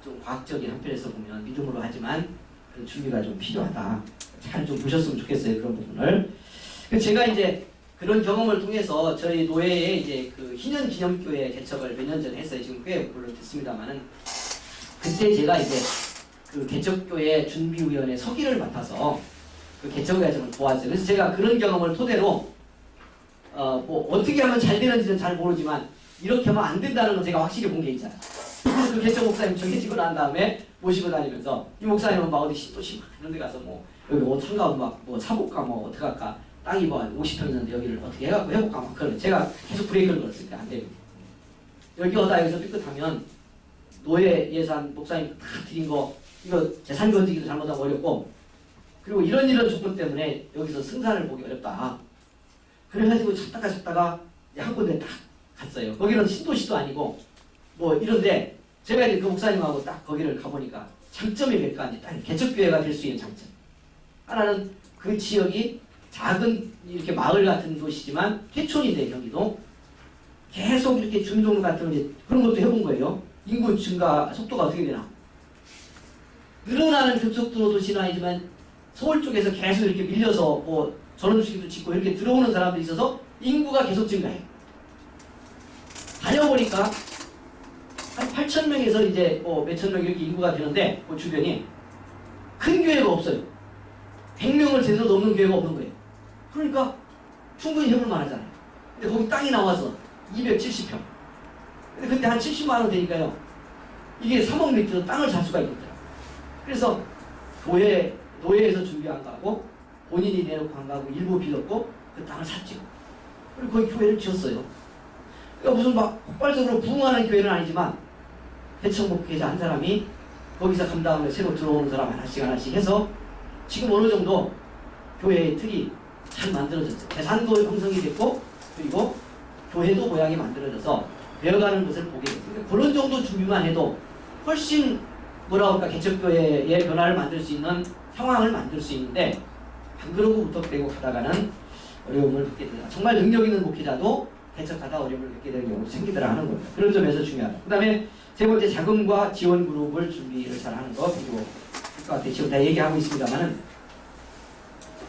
좀 과학적인 한편에서 보면 믿음으로 하지만 그런 준비가 좀 필요하다. 잘 좀 보셨으면 좋겠어요. 그런 부분을. 제가 이제 그런 경험을 통해서 저희 노예의 이제 그 희년 기념교회 개척을 몇 년 전에 했어요. 지금 꽤 오래됐습니다만은 그때 제가 이제 그 개척교회 준비위원회 서기를 맡아서 그 개척 과정을 도왔어요. 그래서 제가 그런 경험을 토대로 뭐 어떻게 하면 잘 되는지는 잘 모르지만 이렇게 하면 안 된다는 건 제가 확실히 본 게 있잖아요. 그래서 그 개척 목사님 정해지고 난 다음에 모시고 다니면서 이 목사님은 막 어디 신도시 막 이런 데 가서 뭐 여기 옷 한가운 막뭐 사볼까 뭐 어떻게 할까 땅이 뭐 50평 있는데 여기를 어떻게 해갖고 해볼까 막 그런 제가 계속 브레이크를 걸었으니까 안 됩니다. 여기 어다 여기서 삐끗하면 노예 예산 목사님 다 드린 거 이거 재산 건지기도 잘못하고 어렵고 그리고 이런 조건 때문에 여기서 승산을 보기 어렵다. 그래가지고 찾다가 한 군데 딱 갔어요. 거기는 신도시도 아니고 뭐 이런데 제가 이제 그 목사님하고 딱 거기를 가보니까 장점이 몇 가지, 딱 개척교회가 될 수 있는 장점. 하나는 그 지역이 작은 이렇게 마을 같은 곳이지만 개촌인데 경기도 계속 이렇게 주민등록 같은 거 그런 것도 해본 거예요. 인구 증가 속도가 어떻게 되나? 늘어나는 급속도로 도시는 아니지만 서울 쪽에서 계속 이렇게 밀려서 뭐 전원주택도 짓고 이렇게 들어오는 사람들이 있어서 인구가 계속 증가해요. 다녀보니까 한 8,000명에서 이제 뭐 몇천 명 이렇게 인구가 되는데 그 주변이 큰 교회가 없어요. 100명을 제대로 넘는 교회가 없는 거예요. 그러니까 충분히 해볼 만하잖아요. 근데 거기 땅이 나와서 270평. 근데 그때 한 70만 원 되니까요. 이게 3억 미터 땅을 살 수가 있겠더라고요. 그래서 노예에서 준비한 거하고 본인이 내놓고 한 거하고 일부 빌렸고 그 땅을 샀죠. 그리고 거기 교회를 지었어요. 그러니까 무슨 막 폭발적으로 부흥하는 교회는 아니지만 대청 목회자 한 사람이 거기서 감당하며 새로 들어오는 사람 하나씩 해서 지금 어느 정도 교회의 틀이 잘 만들어졌어요. 재산도 형성이 됐고 그리고 교회도 모양이 만들어져서 되어가는 것을 보게 됐어요. 그러니까 그런 정도 준비만 해도 훨씬 뭐라 그럴까 개척교회의 변화를 만들 수 있는 상황을 만들 수 있는데 안 그러고 무턱대고 가다가는 어려움을 겪게 된다. 정말 능력 있는 목회자도 개척하다 어려움을 겪게 되는 경우도 생기더라 하는 겁니다. 그런 점에서 중요하다. 그 다음에 세 번째 자금과 지원 그룹을 준비를 잘 하는 거. 그리고 아까 지금 다 얘기하고 있습니다만은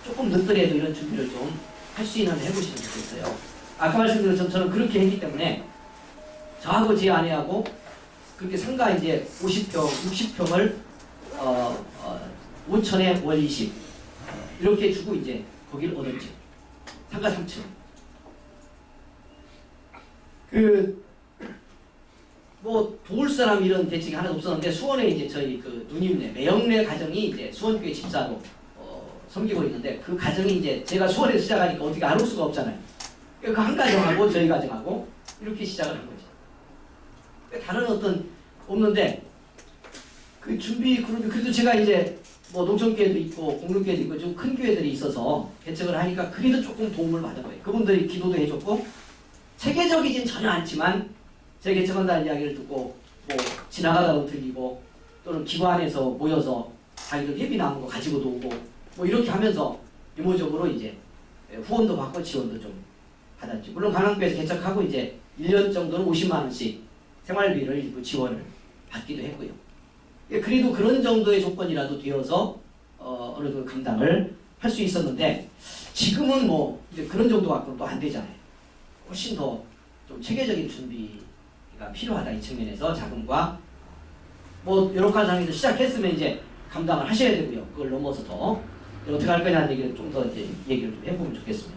조금 늦더라도 이런 준비를 좀 할 수 있는 해보시면 좋겠어요. 아까 말씀드린 것처럼 저는 그렇게 했기 때문에 저하고 제 아내하고 그렇게 상가 이제 50평, 60평을 5천에 월 20 이렇게 주고 이제 거기를 얻었죠. 상가 3층. 뭐 도울 사람 이런 대책이 하나도 없었는데 수원에 이제 저희 그 누님네 매형네 가정이 이제 수원교회 집사로 섬기고 있는데 그 가정이 이제 제가 수원에서 시작하니까 어떻게 안 올 수가 없잖아요. 그 한 가정하고 저희 가정하고 이렇게 시작을 한 거죠. 다른 어떤 없는데 그 준비 그룹이 그래도 제가 이제 뭐 농촌교회도 있고 공동교회도 있고 좀 큰 교회들이 있어서 개척을 하니까 그래도 조금 도움을 받은 거예요. 그분들이 기도도 해줬고 체계적이진 전혀 않지만 제 개척한다는 이야기를 듣고 뭐 지나가다가 들리고 또는 기관에서 모여서 자기들 예비 나온 거 가지고도 오고 뭐 이렇게 하면서 유모적으로 이제 후원도 받고 지원도 좀 받았죠. 물론 관광교회에서 개척하고 이제 1년 정도는 50만 원씩 생활비를 일부 지원을 받기도 했고요. 그래도 그런 정도의 조건이라도 되어서 어느 정도 감당을 할 수 있었는데 지금은 뭐 이제 그런 정도 갖고는 또 안 되잖아요. 훨씬 더 좀 체계적인 준비가 필요하다. 이 측면에서 자금과 뭐 이렇게 한 상황에서 시작했으면 이제 감당을 하셔야 되고요. 그걸 넘어서 더 어떻게 할 거냐는 얘기를 좀 더 이제 얘기를 좀 해보면 좋겠습니다.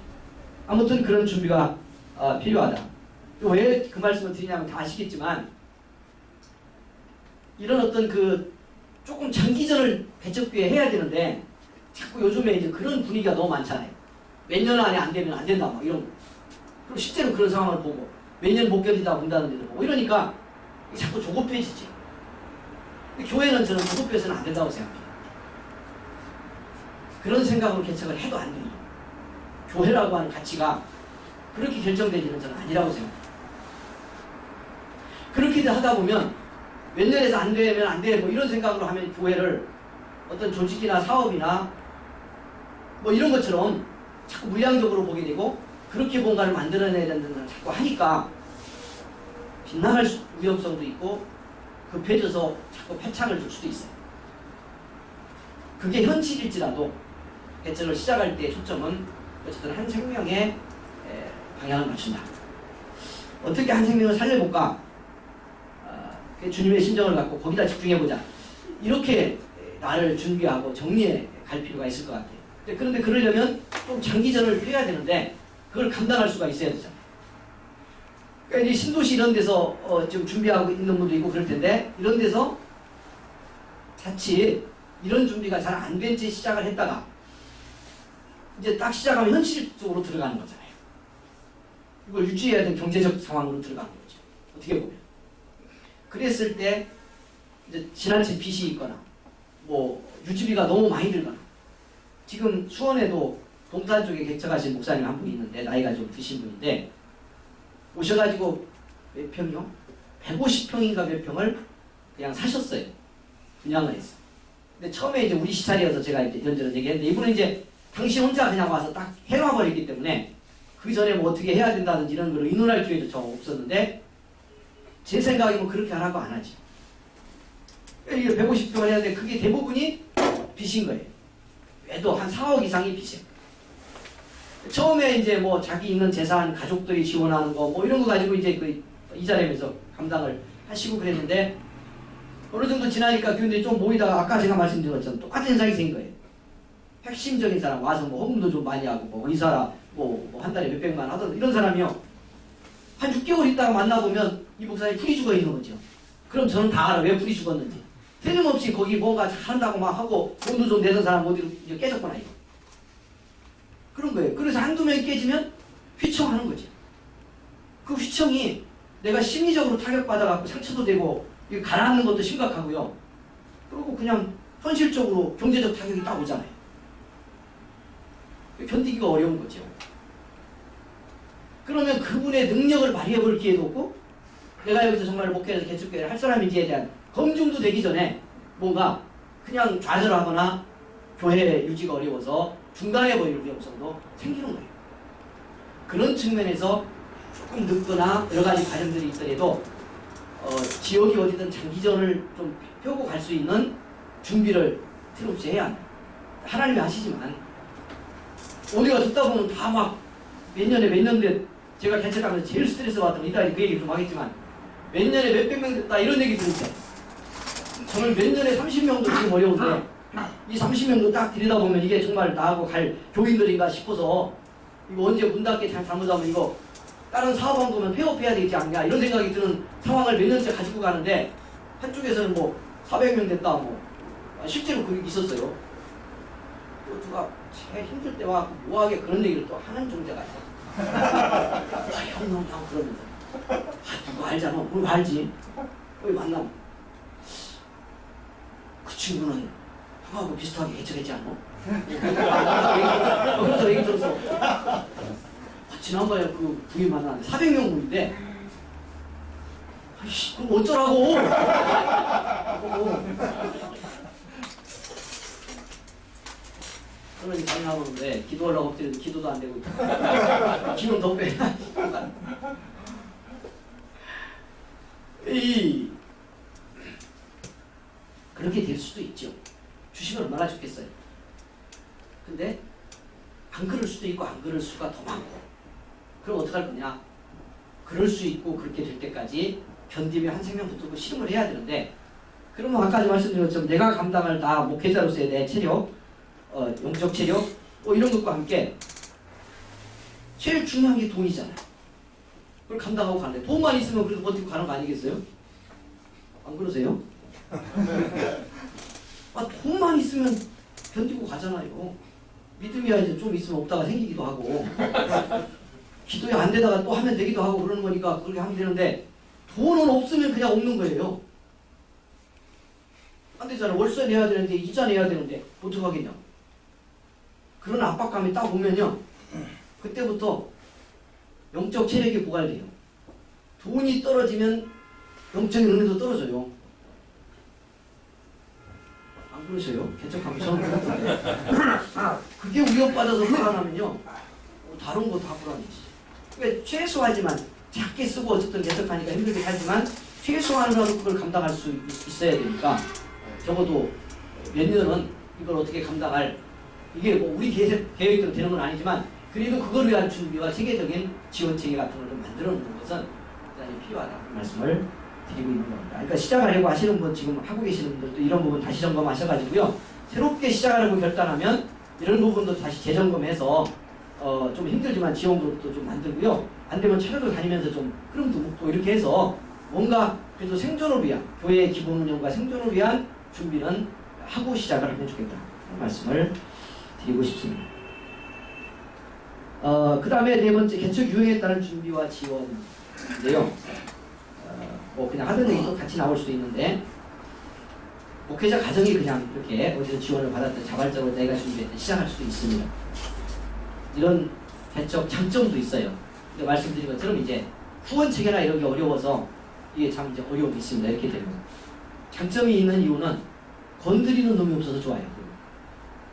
아무튼 그런 준비가 필요하다. 왜 그 말씀을 드리냐면 다 아시겠지만 이런 어떤 그 조금 장기전을 개척교회 해야 되는데 자꾸 요즘에 이제 그런 분위기가 너무 많잖아요. 몇 년 안에 안 되면 안 된다 뭐 이런 거. 그리고 실제로 그런 상황을 보고 몇 년 못 견디다 문다는 데도 보고 이러니까 자꾸 조급해지지. 근데 교회는 저는 조급해서는 안 된다고 생각해요. 그런 생각으로 개척을 해도 안 돼요. 교회라고 하는 가치가 그렇게 결정되지는 저는 아니라고 생각해요. 그렇게 하다 보면 몇 년에서 안 되면 안 돼 뭐 이런 생각으로 하면 교회를 어떤 조직이나 사업이나 뭐 이런 것처럼 자꾸 물량적으로 보게 되고 그렇게 뭔가를 만들어내야 된다는 걸 자꾸 하니까 빗나갈 위험성도 있고 급해져서 자꾸 패착을 줄 수도 있어요. 그게 현실일지라도 개척을 시작할 때 초점은 어쨌든 한 생명에 방향을 맞춘다. 어떻게 한 생명을 살려볼까? 주님의 심정을 갖고 거기다 집중해보자. 이렇게 나를 준비하고 정리해 갈 필요가 있을 것 같아요. 그런데 그러려면 좀 장기전을 펴야 되는데 그걸 감당할 수가 있어야 되잖아요. 그러니까 이제 신도시 이런 데서 지금 준비하고 있는 분도 있고 그럴 텐데 이런 데서 자칫 이런 준비가 잘 안 된 채 시작을 했다가 이제 딱 시작하면 현실적으로 들어가는 거잖아요. 이걸 유지해야 되는 경제적 상황으로 들어가는 거죠. 어떻게 보면. 그랬을 때 이제 지나친 빚이 있거나 뭐 유지비가 너무 많이 들거나 지금 수원에도 동탄 쪽에 개척하신 목사님 한 분이 있는데 나이가 좀 드신 분인데 오셔가지고 몇 평이요? 150평인가 몇 평을 그냥 사셨어요. 분양을 했어요. 근데 처음에 이제 우리 시찰이어서 제가 이제 이런저런 얘기했는데 이분은 이제 당신 혼자 그냥 와서 딱 해놔버렸기 때문에 그 전에 뭐 어떻게 해야 된다든지 이런 거를 의논할 기회도 저 없었는데 제 생각이면 그렇게 안 하고 안 하지. 이게 150평을 해야 돼. 그게 대부분이 빚인 거예요. 왜도 한 4억 이상이 빚이에요. 처음에 이제 뭐 자기 있는 재산, 가족들이 지원하는 거 뭐 이런 거 가지고 이제 그 이자 내면서 감당을 하시고 그랬는데 어느 정도 지나니까 교인들이 좀 모이다가 아까 제가 말씀드린 것처럼 똑같은 현상이 생긴 거예요. 핵심적인 사람 와서 뭐 헌금도 좀 많이 하고 뭐 의사 뭐 한 달에 몇백만 하던 이런 사람이요. 한 6개월 있다가 만나보면 이 목사님이 풀이 죽어 있는 거죠. 그럼 저는 다 알아. 왜 풀이 죽었는지. 틀림없이 거기 뭔가 한다고 막 하고 돈도 좀 내던 사람 어디로 이제 깨졌구나 이거. 그런 거예요. 그래서 한두 명이 깨지면 휘청하는 거죠. 그 휘청이 내가 심리적으로 타격받아갖고 상처도 되고 이거 가라앉는 것도 심각하고요. 그리고 그냥 현실적으로 경제적 타격이 딱 오잖아요. 견디기가 어려운 거죠. 그러면 그분의 능력을 발휘해 볼 기회도 없고 내가 여기서 정말 목회에서 개척교회를 할 사람인지에 대한 검증도 되기 전에 뭔가 그냥 좌절하거나 교회 유지가 어려워서 중단해 버릴 위험성도 생기는 거예요. 그런 측면에서 조금 늦거나 여러 가지 과정들이 있더라도 지역이 어디든 장기전을 좀 펴고 갈 수 있는 준비를 틀림없이 해야 합니다. 하나님이 하시지만 우리가 듣다 보면 다 막 몇 년에 제가 개척하면서 제일 스트레스 받던 이따가 그 얘기 좀 하겠지만 몇 년에 몇백 명 됐다 이런 얘기 들으세요. 저는 몇 년에 30명도 지금 어려운데 이 30명도 딱 들여다보면 이게 정말 나하고 갈 교인들인가 싶어서 이거 언제 문 닫게 잘못하면 이거 다른 사업한 거면 폐업해야 되지 않냐 이런 생각이 드는 상황을 몇 년째 가지고 가는데 한쪽에서는 뭐 400명 됐다 뭐 실제로 그게 있었어요. 또 누가 제일 힘들 때 와 묘하게 그런 얘기를 또 하는 존재가 있어. 형 너무 그러면서 누구 알잖아. 뭘 알지. 거기 만나면 그 친구는 형하고 비슷하게 개척했지 않아? 그래서 얘기 들었어. 지난번에 그 부인 만났는데 400명 모인데 아이씨 그럼 어쩌라고. 그러니 강남은 기도하려고 엎드려도 기도도 안 되고 기분 더 빼야 그렇게 될 수도 있죠. 주시면 얼마나 좋겠어요. 근데 안 그럴 수도 있고 안 그럴 수가 더 많고 그럼 어떡할 거냐. 그럴 수 있고 그렇게 될 때까지 견디며 한 생명 붙들고 실험을 해야 되는데 그러면 아까 말씀드린 것처럼 내가 감당할 다 목회자로서의 내 체력 영적 체력 이런 것과 함께 제일 중요한 게 돈이잖아요. 그걸 감당하고 가는데 돈만 있으면 그래도 버티고 가는 거 아니겠어요? 안 그러세요? 돈만 있으면 견디고 가잖아요. 믿음이야 이제 좀 있으면 없다가 생기기도 하고 기도에 안 되다가 또 하면 되기도 하고 그러는 거니까 그렇게 하면 되는데 돈은 없으면 그냥 없는 거예요. 안 되잖아. 월세 내야 되는데 이자 내야 되는데 어떻게 하겠냐. 그런 압박감이 딱 오면요. 그때부터 영적 체력이 고갈돼요. 돈이 떨어지면 영적인 은혜도 떨어져요. 안 그러세요? 개척하면 저는 그랬는데 그게 위협받아서 불안하면요. 다른 거 다 불안해지. 그러니까 최소하지만 작게 쓰고 어쨌든 개척하니까 힘들게 살지만 최소한으로 그걸 감당할 수 있어야 되니까 적어도 몇 년은 이걸 어떻게 감당할 이게 뭐 우리 계획대로 되는 건 아니지만 그래도 그걸 위한 준비와 세계적인 지원체계 같은 걸 좀 만들어 놓는 것은 대단히 필요하다는 말씀을 드리고 있는 겁니다. 그러니까 시작하려고 하시는 분 지금 하고 계시는 분들도 이런 부분 다시 점검하셔가지고요. 새롭게 시작하려고 결단하면 이런 부분도 다시 재점검해서 좀 힘들지만 지원그룹도 좀 만들고요. 안 되면 차례도 다니면서 좀 흐름도 묶고 이렇게 해서 뭔가 그래도 생존을 위한 교회의 기본 운영과 생존을 위한 준비는 하고 시작을 하면 좋겠다. 말씀을 드리고 싶습니다. 그 다음에 네 번째 개척 유형에 따른 준비와 지원인데요. 뭐 그냥 하던 얘기도 같이 나올 수도 있는데 목회자 가정이 그냥 이렇게 어디서 지원을 받았든 자발적으로 내가 준비했든 시작할 수도 있습니다. 이런 개척 장점도 있어요. 근데 말씀드린 것처럼 이제 후원 체계나 이런 게 어려워서 이게 참 이제 어려움이 있습니다. 이렇게 되면 장점이 있는 이유는 건드리는 놈이 없어서 좋아요.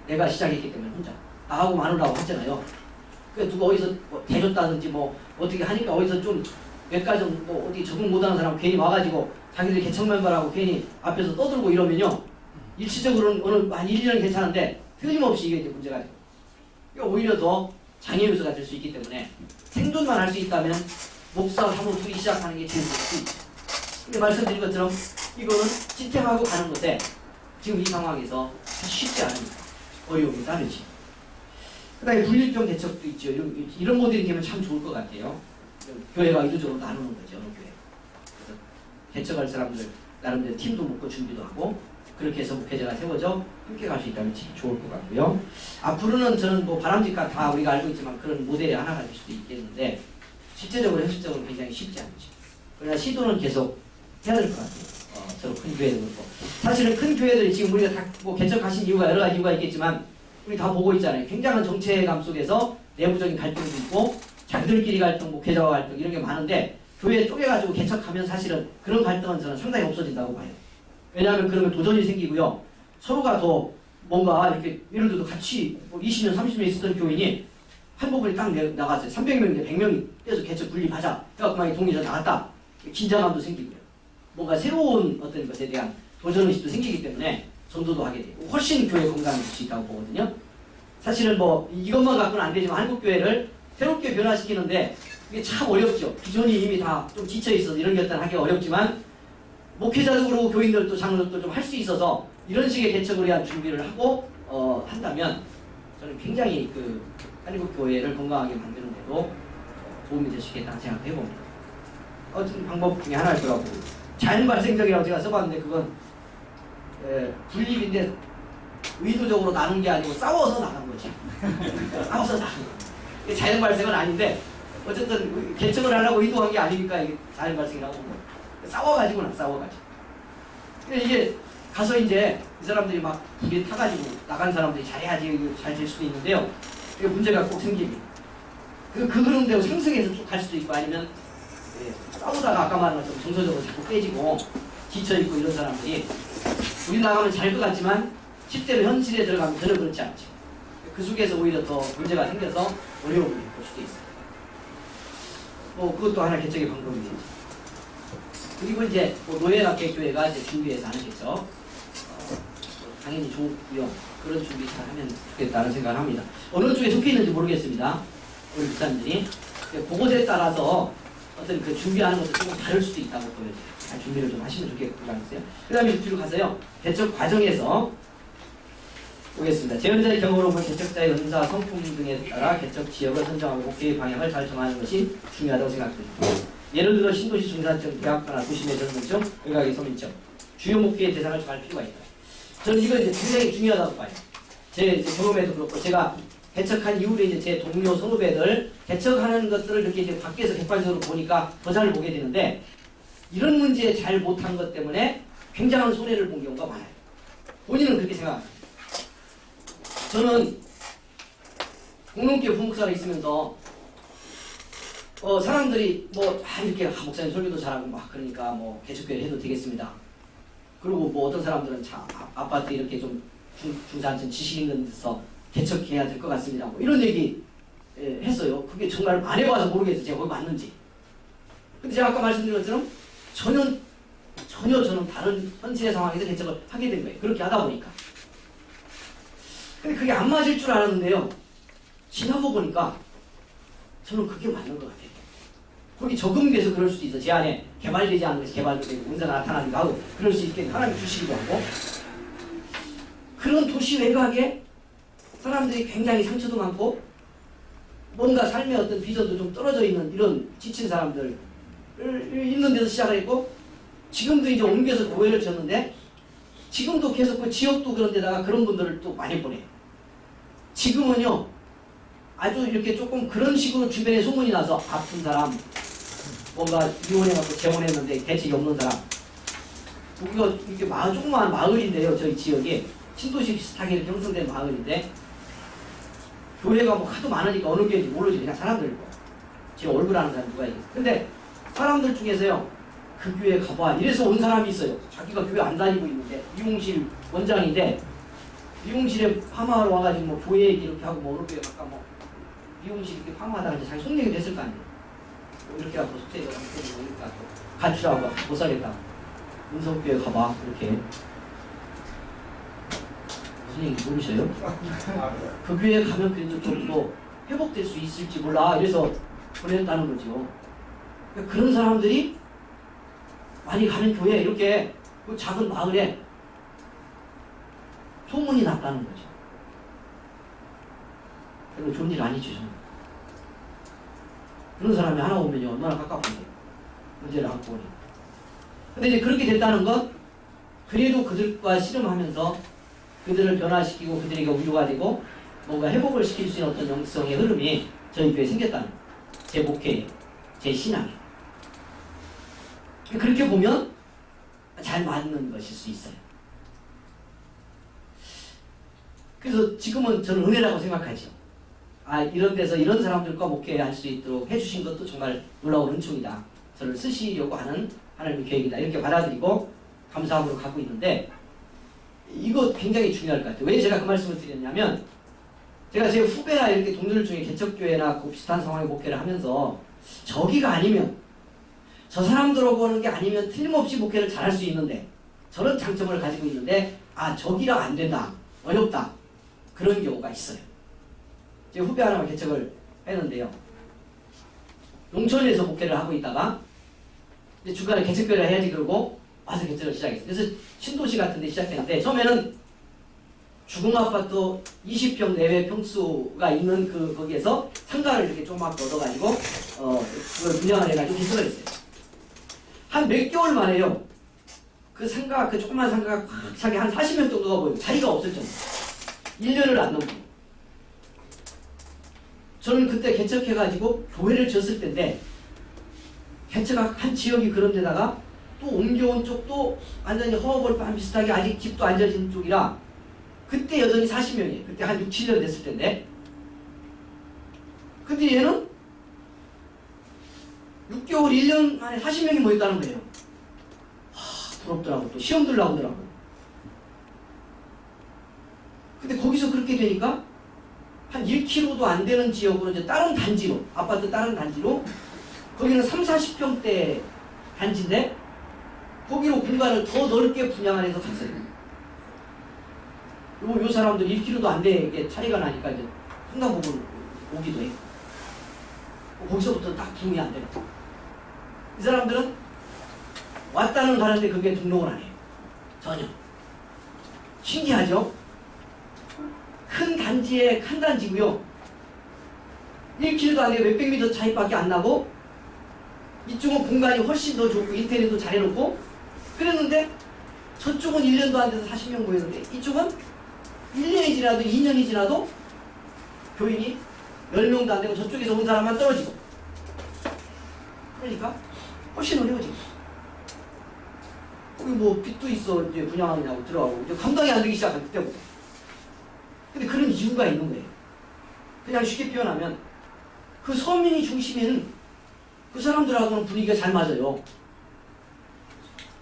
내가 시작했기 때문에 혼자 나하고 마누라고 하잖아요. 그 누가 어디서 뭐 대줬다든지 뭐 어떻게 하니까 어디서 좀 몇 가지 뭐 어디 적응 못하는 사람 괜히 와가지고 자기들 개척 멤버라고 괜히 앞에서 떠들고 이러면요, 일시적으로는 어느 한 1, 2년 괜찮은데 틀림없이 이게 이제 문제가 돼요. 그러니까 오히려 더 장애 요소가 될 수 있기 때문에 생존만 할 수 있다면 목사 사무 둘이 시작하는 게 제일 좋을 수 있죠. 근데 말씀드린 것처럼 이거는 지탱하고 가는 것에 지금 이 상황에서 쉽지 않으니까 어려움이 따르지. 그 다음에 분립형 개척도 있죠. 이런 모델이 되면 참 좋을 것 같아요. 교회가 이도저로 나누는 거죠. 어느 교회. 그래서 개척할 사람들 나름대로 팀도 묶고 준비도 하고 그렇게 해서 목회자가 세워져 함께 갈 수 있다면 좋을 것 같고요. 앞으로는 저는 뭐 바람직한 다 우리가 알고 있지만 그런 모델이 하나가 될 수도 있겠는데 실제적으로 현실적으로 굉장히 쉽지 않죠. 그러나 시도는 계속 해야 될 것 같아요. 저도 큰 교회도 그렇고. 사실은 큰 교회들이 지금 우리가 다 뭐 개척하신 이유가 여러 가지 이유가 있겠지만 우리 다 보고 있잖아요. 굉장한 정체감 속에서 내부적인 갈등도 있고 자기들끼리 갈등, 목회자와 갈등 이런 게 많은데 교회 쪼개가지고 개척하면 사실은 그런 갈등은 저는 상당히 없어진다고 봐요. 왜냐하면 그러면 도전이 생기고요. 서로가 더 뭔가 이렇게 예를 들어서 같이 뭐 20년, 30년 있었던 교인이 한 부분이 딱 나갔어요. 300명인데 100명이 떼서 개척 분립하자. 그래갖고 만약에 동의자 나갔다. 긴장감도 생기고요. 뭔가 새로운 어떤 것에 대한 도전의식도 생기기 때문에 전도도 하게 되고 훨씬 교회 건강해질 수 있다고 보거든요. 사실은 뭐 이것만 갖고는 안 되지만 한국교회를 새롭게 변화시키는데 이게 참 어렵죠. 기존이 이미 다 좀 지쳐있어서 이런 것들은 하기가 어렵지만 목회자도 그렇고 교인들도 장로들도 좀 할 수 있어서 이런 식의 개척을 위한 준비를 하고 한다면 저는 굉장히 그 한국교회를 건강하게 만드는 데도 도움이 될 수 있겠다는 생각을 해봅니다. 어떤 방법 중에 하나일 거라고 자연 발생적이라고 제가 써봤는데 그건 분립인데 의도적으로 나눈 게 아니고 싸워서 나간 거지. 싸워서 나간 거. 이게 자연 발생은 아닌데 어쨌든 개척을 하려고 의도한 게 아니니까 이게 자연 발생이라고 본 거예요. 싸워가지고 싸워가지고. 근데 이게 가서 이제 이 사람들이 막 이게 타가지고 나간 사람들이 잘해야지 잘 될 수도 있는데요. 이게 문제가 꼭 생깁니다. 그 흐름대로 상승해서 쭉 갈 수도 있고 아니면 싸우다가 아까 말한 것처럼 정서적으로 자꾸 깨지고 지쳐있고 이런 사람들이 우리 나가면 잘 것 같지만 실제로 현실에 들어가면 전혀 그렇지 않죠. 그 속에서 오히려 더 문제가 생겨서 어려움을 겪을 수도 있어요. 뭐 그것도 하나 개척의 방법이 되죠. 그리고 이제 뭐 노예학교회가 이제 준비해서 하는 개척 당연히 좋고요. 그런 준비 잘 하면 좋겠다는 생각을 합니다. 어느 쪽에 속해 있는지 모르겠습니다. 우리 목사님들이 그것에 따라서 어떤 그 준비하는 것도 조금 다를 수도 있다고 보여져요. 잘 준비를 좀 하시면 좋겠다는 거예요. 그 다음에 뒤로 가서요. 개척 과정에서 보겠습니다. 재연자의 경우로 본 개척자의 은사, 성품 등에 따라 개척 지역을 선정하고 목회의 방향을 잘 정하는 것이 중요하다고 생각됩니다. 예를 들어 신도시 중산층, 대학가나 도심의 젊은층, 외곽의 서민층, 주요 목회의 대상을 정할 필요가 있다. 저는 이거 이제 굉장히 중요하다고 봐요. 제 경험에도 그렇고 제가 개척한 이후에 이제 제 동료 선후배들 개척하는 것들을 이렇게 이제 밖에서 객관적으로 보니까 더 잘 보게 되는데 이런 문제에 잘 못한 것 때문에 굉장한 손해를 본 경우가 많아요. 본인은 그렇게 생각합니다. 저는 공동교회 부목사가 있으면서 사람들이 뭐 이렇게 목사님 설교도 잘하고 막 그러니까 뭐 개척교회 해도 되겠습니다. 그리고 뭐 어떤 사람들은 아파트 이렇게 좀 중산층 지식 있는 데서 개척해야 될 것 같습니다. 뭐 이런 얘기 했어요. 그게 정말 안 해봐서 모르겠어요. 제가 거기 맞는지. 근데 제가 아까 말씀드린 것처럼 전혀 저는 다른 현실의 상황에서 개척을 하게 된 거예요. 그렇게 하다 보니까. 근데 그게 안 맞을 줄 알았는데요. 지나고 보니까 저는 그게 맞는 것 같아요. 거기 적응돼서 그럴 수도 있어. 제 안에 개발되지 않은 것이 개발도 되고 은사가 나타나기도 하고 그럴 수 있게 하나님 주시기도 하고 그런 도시 외곽에 사람들이 굉장히 상처도 많고 뭔가 삶의 어떤 비전도 좀 떨어져 있는 이런 지친 사람들 있는 데서 시작을 했고 지금도 이제 옮겨서 교회를 졌는데 지금도 계속 그 지역도 그런 데다가 그런 분들을 또 많이 보내요. 지금은요 아주 이렇게 조금 그런 식으로 주변에 소문이 나서 아픈 사람 뭔가 이혼해갖고 재혼했는데 대책이 없는 사람 우리가 이렇게 조그마한 마을인데요. 저희 지역이 신도시 비슷하게 형성된 마을인데 교회가 뭐 하도 많으니까 어느 교회인지 모르지. 그냥 사람들 제 얼굴 아는 사람 누가 있겠어. 근데 사람들 중에서요 그 교회 가봐. 이래서 온 사람이 있어요. 자기가 교회 안 다니고 있는데 미용실 원장인데 미용실에 파마하러 와가지고 뭐 교회 얘기 이렇게 하고 뭐 어느 교회 갈까 뭐 미용실 이렇게 파마하다가 이제 자기 손님이 됐을 거 아니에요. 뭐 이렇게 하고 속세가 뭐 이렇게 하고 가출하고 못 살겠다. 은성교회 가봐. 이렇게 무슨 얘기 모르셔요? 그 교회 가면 그래도 좀 더 회복될 수 있을지 몰라. 이래서 보냈다는 거죠. 그러니까 그런 사람들이 많이 가는 교회 이렇게 그 작은 마을에 소문이 났다는 거죠. 별로 좋은 일 아니죠. 그런 사람이 하나 오면요 얼마나 깝깝한데 문제를 안고 오니. 근데 이제 그렇게 됐다는 건 그래도 그들과 씨름하면서 그들을 변화시키고 그들에게 위로가 되고 뭔가 회복을 시킬 수 있는 어떤 영성의 흐름이 저희 교회에 생겼다는 거예요. 제 목회, 제 신앙에. 그렇게 보면 잘 맞는 것일 수 있어요. 그래서 지금은 저는 은혜라고 생각하죠. 아, 이런 데서 이런 사람들과 목회할 수 있도록 해주신 것도 정말 놀라운 은총이다. 저를 쓰시려고 하는 하나님의 계획이다. 이렇게 받아들이고 감사함으로 갖고 있는데 이거 굉장히 중요할 것 같아요. 왜 제가 그 말씀을 드렸냐면 제가 제 후배나 이렇게 동료들 중에 개척교회나 그 비슷한 상황의 목회를 하면서 저기가 아니면 저 사람들하고 하는 게 아니면 틀림없이 목회를 잘할 수 있는데 저런 장점을 가지고 있는데 아 저기랑 안 된다. 어렵다. 그런 경우가 있어요. 제 후배 하나가 개척을 했는데요. 농촌에서 목회를 하고 있다가 이제 중간에 개척교회를 해야지 그러고 와서 개척을 시작했어요. 그래서 신도시 같은 데 시작했는데 처음에는 주공아파트 20평 내외 평수가 있는 거기에서 상가를 이렇게 조그맣게 얻어가지고 그걸 분양을 해가지고 개척을 했어요. 한 몇 개월 만에요. 그 상가, 그 조그만 상가가 꽉 차게 한 40명 정도가 보여요. 자리가 없을 정도. 1년을 안 넘고. 저는 그때 개척해가지고 교회를 지었을 때인데 개척한 지역이 그런 데다가 또 옮겨온 쪽도 완전히 허허벌판 비슷하게 아직 집도 안 져진 쪽이라 그때 여전히 40명이에요. 그때 한 6, 7년 됐을 텐데 근데 얘는 6개월, 1년 만에 40명이 모였다는 거예요. 부럽더라고. 또 시험들 나오더라고. 근데 거기서 그렇게 되니까 한 1km도 안 되는 지역으로 이제 다른 단지로 아파트 다른 단지로 거기는 3, 40평대 단지인데 거기로 공간을 더 넓게 분양을 해서 갔어요. 요 사람들 1km도 안 되게 차이가 나니까 이제 상당 부분 오기도 해. 거기서부터 딱 부응이 안 되는. 이 사람들은 왔다는 가는데 그게 등록을 안 해요. 전혀. 신기하죠? 큰 단지에 큰 단지고요. 1km도 안 되게 몇백 미터 차이밖에 안 나고 이쪽은 공간이 훨씬 더 좋고 인테리어도 잘 해놓고 그랬는데 저쪽은 1년도 안 돼서 40명 모였는데 이쪽은 1년이 지나도 2년이 지나도 교인이 10명도 안 되고 저쪽에서 온 사람만 떨어지고 그러니까 훨씬 어려워지고 거기 뭐 빚도 있어 이제 분양하느냐고 들어가고 이제 감당이 안 되기 시작한 그때부터. 근데 그런 이유가 있는 거예요. 그냥 쉽게 표현하면 그 서민이 중심인 그 사람들하고는 분위기가 잘 맞아요.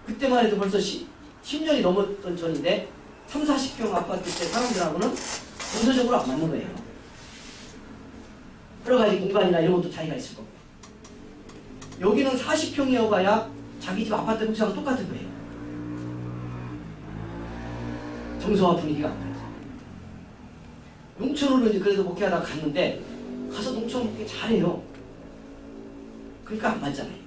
그때만 해도 벌써 10년이 넘었던 전인데 3, 40평 아파트 때 사람들하고는 정서적으로 안 맞는 거예요. 여러 가지 공간이나 이런 것도 차이가 있을 거고. 여기는 40평이어봐야 자기 집 아파트 평수하고 똑같은 거예요. 정서와 분위기가 안 맞아요. 농촌으로 이제 그래도 목회하다가 갔는데 가서 농촌 목회 잘해요. 그러니까 안 맞잖아요.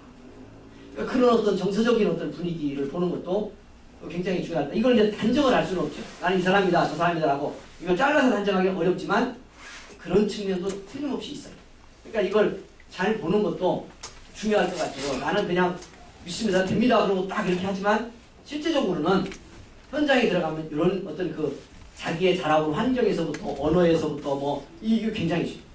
그러니까 그런 어떤 정서적인 어떤 분위기를 보는 것도 굉장히 중요하다. 이걸 이제 단정을 할 수는 없죠. 나는 이 사람이다, 저 사람이다라고 이걸 잘라서 단정하기는 어렵지만 그런 측면도 틀림없이 있어요. 그러니까 이걸 잘 보는 것도 중요할 것 같아요. 나는 그냥 믿습니다, 됩니다, 그러고 딱 이렇게 하지만 실제적으로는 현장에 들어가면 이런 어떤 그 자기의 자라온 환경에서부터 언어에서부터 뭐 이게 굉장히 중요해요.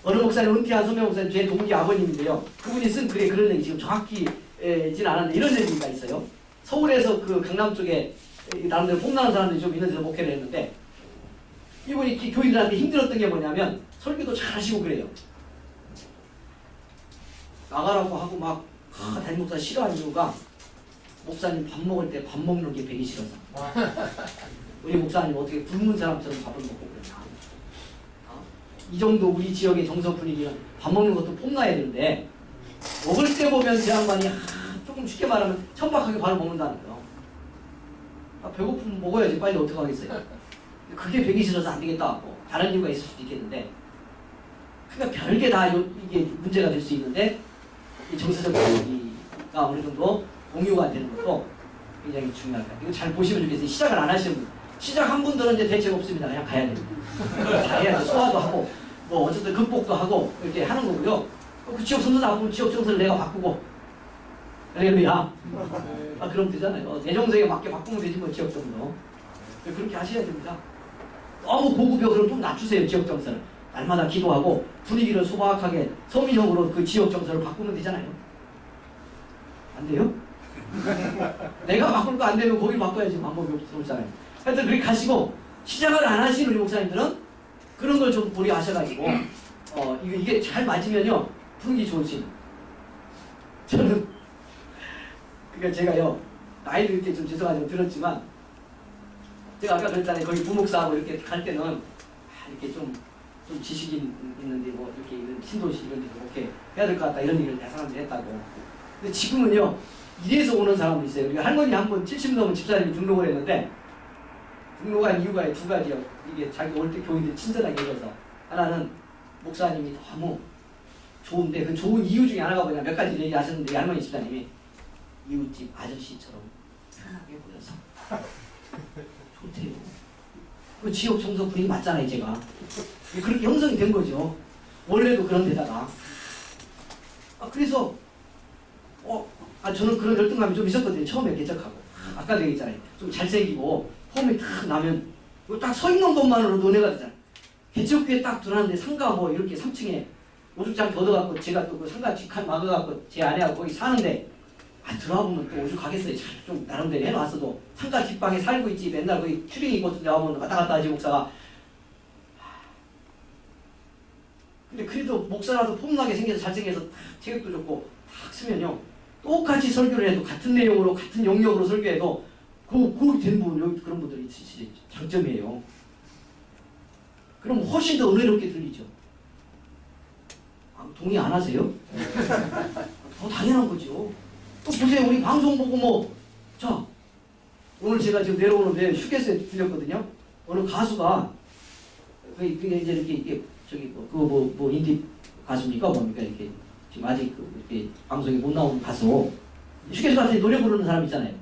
어느 목사님, 은퇴한 소명 목사님 제 동기 아버님인데요. 그분이 쓴 글에 그런 얘기 지금 정확히진 않았는데 이런 얘기가 있어요. 서울에서 그 강남 쪽에 나름대로 폼나는 사람들이 좀 있는 데서 목회를 했는데 이분이 교인들한테 힘들었던 게 뭐냐면 설교도 잘 하시고 그래요. 나가라고 하고 막 담임 목사 싫어하는 이유가 목사님 밥 먹을 때 밥 먹는 게 배기 싫어서. 우리 목사님 어떻게 굶는 사람처럼 밥을 먹고 그러냐. 이 정도 우리 지역의 정서 분위기는 밥 먹는 것도 폼나야 되는데 먹을 때 보면 제 양반이 조금 쉽게 말하면 천박하게 밥을 먹는다는 거예요. 배고프면 먹어야지 빨리 어떡하겠어요. 그게 배기 싫어서 안 되겠다 하고 다른 이유가 있을 수도 있겠는데 그러니까 별게 다 이게 문제가 될 수 있는데 이 정서적 분위기가 어느 정도 공유가 되는 것도 굉장히 중요하다. 이거 잘 보시면 좋겠어요. 시작을 안 하시는 분. 시작한 분들은 이제 대책 없습니다. 그냥 가야 됩니다. 잘해야죠. 소화도 하고 뭐 어쨌든 극복도 하고 이렇게 하는 거고요. 그 지역 정서 나쁘면 지역 정서를 내가 바꾸고 할렐루야. 그럼 되잖아요. 내 정서에 맞게 바꾸면 되지 뭐 지역 정서. 그렇게 하셔야 됩니다. 너무 고급이요. 그럼 좀 낮추세요. 지역 정서를. 날마다 기도하고 분위기를 소박하게 서민형으로 그 지역 정서를 바꾸면 되잖아요. 안 돼요? 내가 바꿀 거 안 되면 거기 바꿔야지 방법이 없잖아요. 하여튼 그렇게 가시고 시작을 안 하시는 우리 목사님들은 그런 걸 좀 고려하셔가지고 이게 잘 맞으면요 분위기 좋으신. 저는 그러니까 제가요 나이 들 때 좀 죄송하지만 들었지만 제가 아까 그랬잖아요. 거기 부목사하고 이렇게 갈 때는 이렇게 좀 지식이 있는데 뭐 이렇게 이런 신도시 이런 데서 이렇게 해야 될 것 같다 이런 얘기를 사람들이 했다고. 근데 지금은요 이래서 오는 사람도 있어요. 우리 할머니 한 번 70 넘은 집사님이 등록을 했는데 등록한 이유가 두 가지요. 이게 자기 올 때 교인들 친절하게 해줘서 하나는 목사님이 너무 좋은데 그 좋은 이유 중에 하나가 뭐냐 몇 가지 얘기하셨는데 할머니 집사님이 이웃집 아저씨처럼 편하게 보여서 좋대요. 그 지역 정서 분위기 맞잖아요 제가. 그렇게 형성이 된 거죠. 원래도 그런 데다가 그래서 저는 그런 열등감이 좀 있었거든요. 처음에 개척하고 아까도 얘기했잖아요. 좀 잘생기고 폼이 탁 나면 딱 서 있는 것만으로도 은혜가 되잖아요. 개척교회 딱 들어왔는데 상가 뭐 이렇게 3층에 오죽장 걷어갖고 제가 또 그 상가 뒷칸 막아갖고 제 아내하고 거기 사는데 들어와 보면 또 오죽하겠어요. 좀 나름대로 해놨어도 상가 뒷방에 살고 있지. 맨날 거기 추링 입고 나오면 왔다 갔다 하지 목사가. 근데 그래도 목사라도 폼나게 생겨서 잘생겨서 체격도 좋고 탁 쓰면요 똑같이 설교를 해도 같은 내용으로 같은 영역으로 설교해도 그렇게 된 분 여기 그런 분들이 진짜 장점이에요. 그럼 훨씬 더 은혜롭게 들리죠. 동의 안 하세요? 더 당연한 거죠. 또 보세요. 우리 방송 보고 자 오늘 제가 지금 내려오는데 휴게소에 들렸거든요. 어느 가수가 그게 이제 이렇게 저기 뭐 인디 가수입니까 뭡니까 이렇게 지금 아직 이렇게 방송에 못 나오는 가수 휴게소 가서 노래 부르는 사람 있잖아요.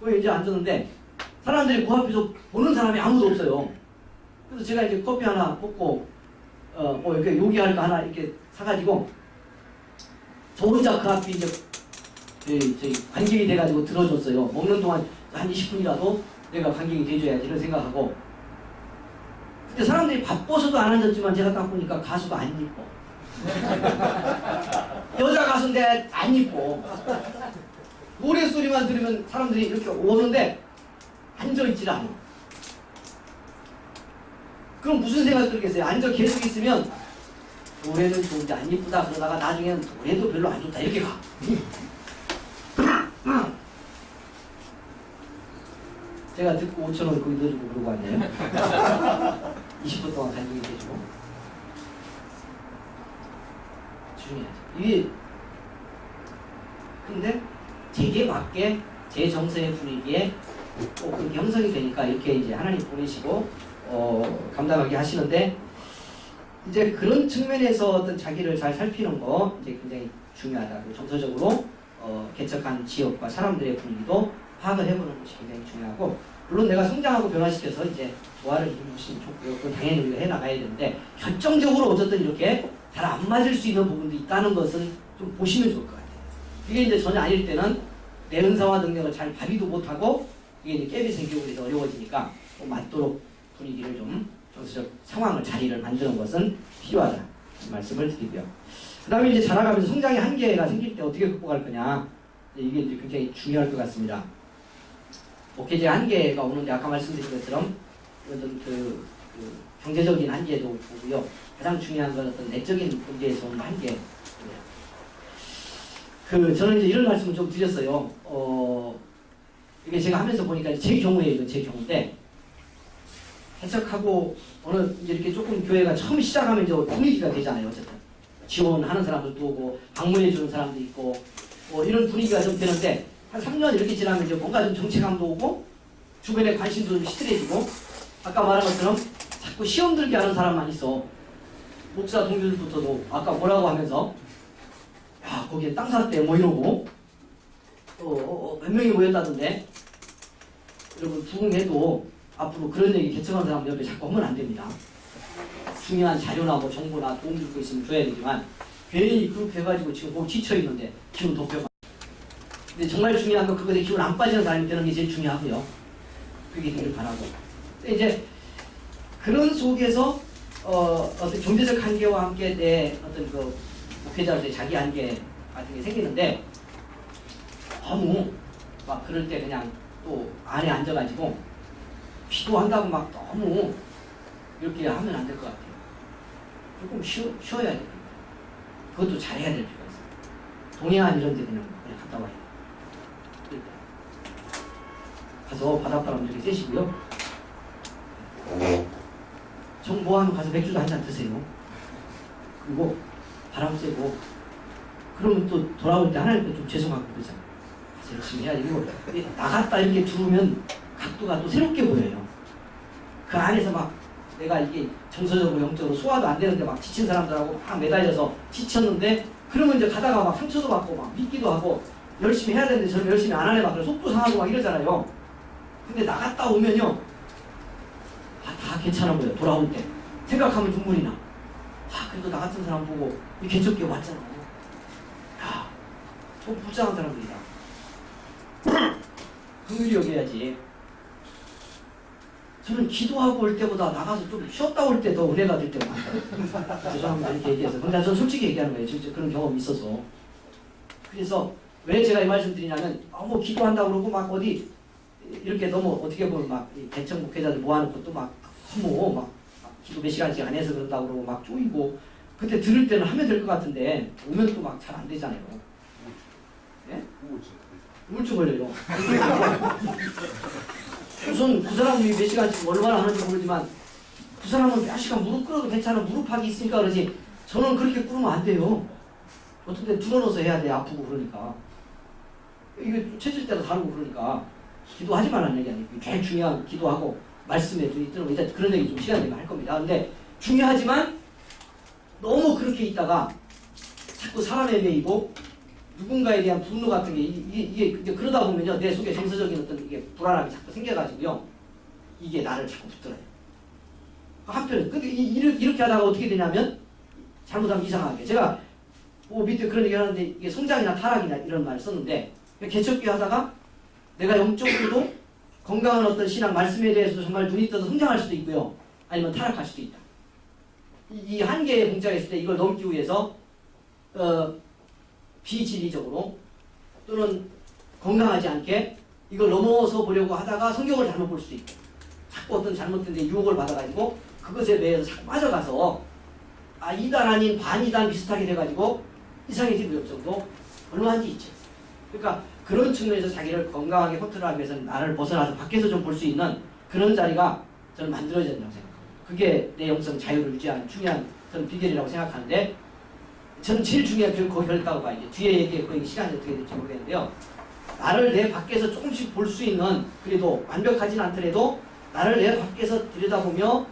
거기 이제 앉았는데 사람들이 그 앞에서 보는 사람이 아무도 없어요. 그래서 제가 이제 커피 하나 먹고 이렇게 요기할 거 하나 이렇게 사가지고 저 혼자 그 앞에 이제 저희 관객이 돼가지고 들어줬어요. 먹는 동안 한 20분이라도 내가 관객이 돼줘야지 이런 생각하고. 근데 사람들이 바빠서도 안 앉았지만 제가 딱 보니까 가수가 안 이뻐. 여자 가수인데 안 이뻐. 노래소리만 들으면 사람들이 이렇게 오는데 앉아있질 않아. 그럼 무슨 생각 들겠어요? 앉아 계속 있으면 노래는 좋은데 안 이쁘다 그러다가 나중에는 노래도 별로 안 좋다 이렇게 가. 제가 듣고 5,000원 거기 넣어주고 그러고 왔네요. 20분 동안 간격이 돼주고. 중요하죠. 이게 근데 제게 맞게 제 정서의 분위기에 꼭 그렇게 형성이 되니까 이렇게 이제 하나님 보내시고 감당하게 하시는데 이제 그런 측면에서 어떤 자기를 잘 살피는 거 이제 굉장히 중요하다고 정서적으로 개척한 지역과 사람들의 분위기도 파악을 해보는 것이 굉장히 중요하고 물론 내가 성장하고 변화시켜서 이제 조화를 이루면 좋고요. 그건 당연히 우리가 해나가야 되는데 결정적으로 어쨌든 이렇게 잘 안 맞을 수 있는 부분도 있다는 것은 좀 보시면 좋을 것 같아요. 이게 이제 전혀 아닐 때는 내 은사와 능력을 잘 발휘도 못하고 이게 이제 갭이 생기고 그래서 어려워지니까 꼭 맞도록 분위기를 좀 정서적 상황을 자리를 만드는 것은 필요하다 말씀을 드리고요. 그 다음에 이제 자라가면서 성장의 한계가 생길 때 어떻게 극복할 거냐 이게 이제 굉장히 중요할 것 같습니다. 목회자의 한계가 오는데 아까 말씀드린 것처럼 어떤 그 경제적인 한계도 보고요. 가장 중요한 건 어떤 내적인 문제에서 오는 한계. 저는 이제 이런 말씀을 좀 드렸어요. 이게 제가 하면서 보니까 제 경우에 이거 제 경우인데 해석하고 어느 이제 이렇게 조금 교회가 처음 시작하면 이제 분위기가 되잖아요. 어쨌든 지원하는 사람들도 오고 방문해 주는 사람도 있고 이런 분위기가 좀 되는데 한 3년 이렇게 지나면 이제 뭔가 좀 정체감도 오고 주변에 관심도 좀 시들해지고 아까 말한 것처럼 자꾸 시험 들게 하는 사람만 있어. 목사 동료들부터도 아까 뭐라고 하면서 야 거기에 땅 샀대 뭐 이러고 몇 명이 모였다던데 여러분 부흥해도 앞으로 그런 얘기 개척한 사람 옆에 자꾸 하면 안 됩니다. 중요한 자료나 뭐 정보나 도움 줄 거 있으면 줘야 되지만 괜히 그렇게 해가지고 지금 거기 지쳐있는데 기운 덮여가. 근데 정말 중요한 건 그거에 기운 안 빠지는 사람이 되는 게 제일 중요하고요. 그게 되길 바라고. 근데 이제 그런 속에서 어떤 경제적 한계와 함께 내 어떤 그 목회자로서의 자기 한계 같은 게 생기는데 너무 막 그럴 때 그냥 또 안에 앉아가지고 기도한다고 막 너무 이렇게 하면 안 될 것 같아요. 조금 쉬어야 됩니다. 그것도 잘해야 될 필요가 있어요. 동해안 이런 데 그냥 갔다 와야 돼요. 가서 바닷바람 이렇게 쐬시고요. 정보하면 가서 맥주도 한잔 드세요. 그리고 바람 쐬고 그러면 또 돌아올 때 하나님께 좀 죄송하고 그러잖아요. 가서 열심히 해야지. 그리고 나갔다 이렇게 들어오면 각도가 또 새롭게 보여요. 그 안에서 막 내가 이게 정서적으로 영적으로 소화도 안 되는데 막 지친 사람들하고 막 매달려서 지쳤는데 그러면 이제 가다가 막 상처도 받고 막 믿기도 하고 열심히 해야 되는데 저는 열심히 안 하네 막 속도 상하고 막 이러잖아요. 근데 나갔다 오면요 다 괜찮아 보여. 돌아올 때 생각하면 눈물이 나. 그래도 나 같은 사람 보고 이 개척교회 왔잖아. 야, 더 불쌍한 사람들이다. 긍휼히 여겨야지. 저는 기도하고 올 때보다 나가서 좀 쉬었다 올 때 더 은혜가 될 때가 많아요. 죄송합니다 이렇게 얘기해서. 근데 저는 솔직히 얘기하는 거예요. 진짜 그런 경험이 있어서. 그래서 왜 제가 이 말씀 드리냐면 뭐 기도한다고 그러고 막 어디 이렇게 너무 어떻게 보면 막 개척 목회자들 모아놓고 또 막 너무 막 기도 몇 시간씩 안 해서 그런다고 그러고 막 쪼이고 그때 들을 때는 하면 될 것 같은데 오면 또 막 잘 안 되잖아요. 예? 우울증 걸려요. 우선 그 사람이 몇 시간씩 얼마나 하는지 모르지만 그 사람은 몇 시간 무릎 꿇어도 괜찮아. 무릎팍이 있으니까 그러지 저는 그렇게 꿇으면 안 돼요. 어떤 때 들어넣어서 해야 돼. 아프고 그러니까. 이게 체질 때도 다르고 그러니까 기도하지 말라는 얘기 아니고 제일 중요한 기도하고 말씀에 있더라고. 이제 그런 얘기 좀 시간 되면 할 겁니다. 근데 중요하지만 너무 그렇게 있다가 자꾸 사람에 매이고 누군가에 대한 분노 같은 게 이게 이제 그러다 보면요 내 속에 정서적인 어떤 이게 불안함이 자꾸 생겨가지고요 이게 나를 자꾸 붙들어요. 한편에 근데 이렇게 하다가 어떻게 되냐면 잘못하면 이상하게 제가 밑에 그런 얘기 하는데 이게 성장이나 타락이나 이런 말을 썼는데 개척기 하다가 내가 영적으로도 건강한 어떤 신앙 말씀에 대해서도 정말 눈이 떠서 성장할 수도 있고요 아니면 타락할 수도 있다. 이 한계에 봉착했을 때 이걸 넘기 위해서 비진리적으로 또는 건강하지 않게 이걸 넘어서 보려고 하다가 성경을 잘못 볼 수도 있고 자꾸 어떤 잘못된 데 유혹을 받아가지고 그것에 매여서 자꾸 빠져가서 이단 아닌 반이단 비슷하게 돼가지고 이상해지는 역정도 얼마든지 있죠. 그러니까 그런 측면에서 자기를 건강하게 컨트롤하기 위해서는 나를 벗어나서 밖에서 좀 볼 수 있는 그런 자리가 저는 만들어져야 된다고 생각합니다. 그게 내 영성 자유를 유지하는 중요한 저는 비결이라고 생각하는데 저는 제일 중요한 게 거기 걸렸다고 봐요. 뒤에 얘기에 거의 시간이 어떻게 될지 모르겠는데요. 나를 내 밖에서 조금씩 볼 수 있는 그래도 완벽하진 않더라도 나를 내 밖에서 들여다보며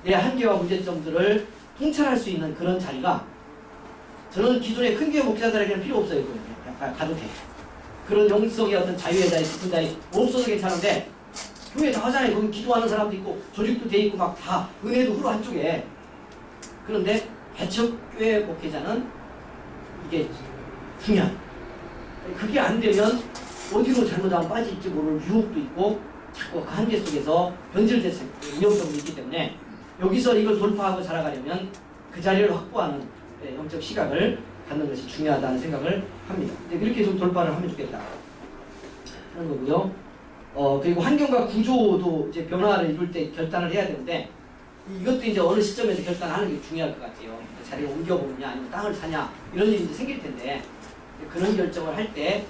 내 한계와 문제점들을 통찰할 수 있는 그런 자리가 저는 기존의 큰 교회 목사들에게는 필요 없어요. 그냥 가도 돼. 그런 영성의 어떤 자유의 자리, 깊은 자리 없어도 괜찮은데 교회 나가잖아요. 거기 기도하는 사람도 있고 조직도 돼 있고 막 다 은혜도 흐르 한쪽에. 그런데 개척교회 목회자는 이게 중요한. 그게 안 되면 어디로 잘못하면 빠질지 모를 유혹도 있고 자꾸 그 한계 속에서 변질될 위험성도 있기 때문에 여기서 이걸 돌파하고 살아가려면 그 자리를 확보하는 영적 시각을 갖는 것이 중요하다는 생각을 합니다. 이렇게 좀 돌파를 하면 좋겠다. 그런 거고요. 그리고 환경과 구조도 이제 변화를 이룰 때 결단을 해야 되는데 이것도 이제 어느 시점에서 결단하는 게 중요할 것 같아요. 자리를 옮겨보느냐 아니면 땅을 사냐 이런 일이 이제 생길 텐데 그런 결정을 할 때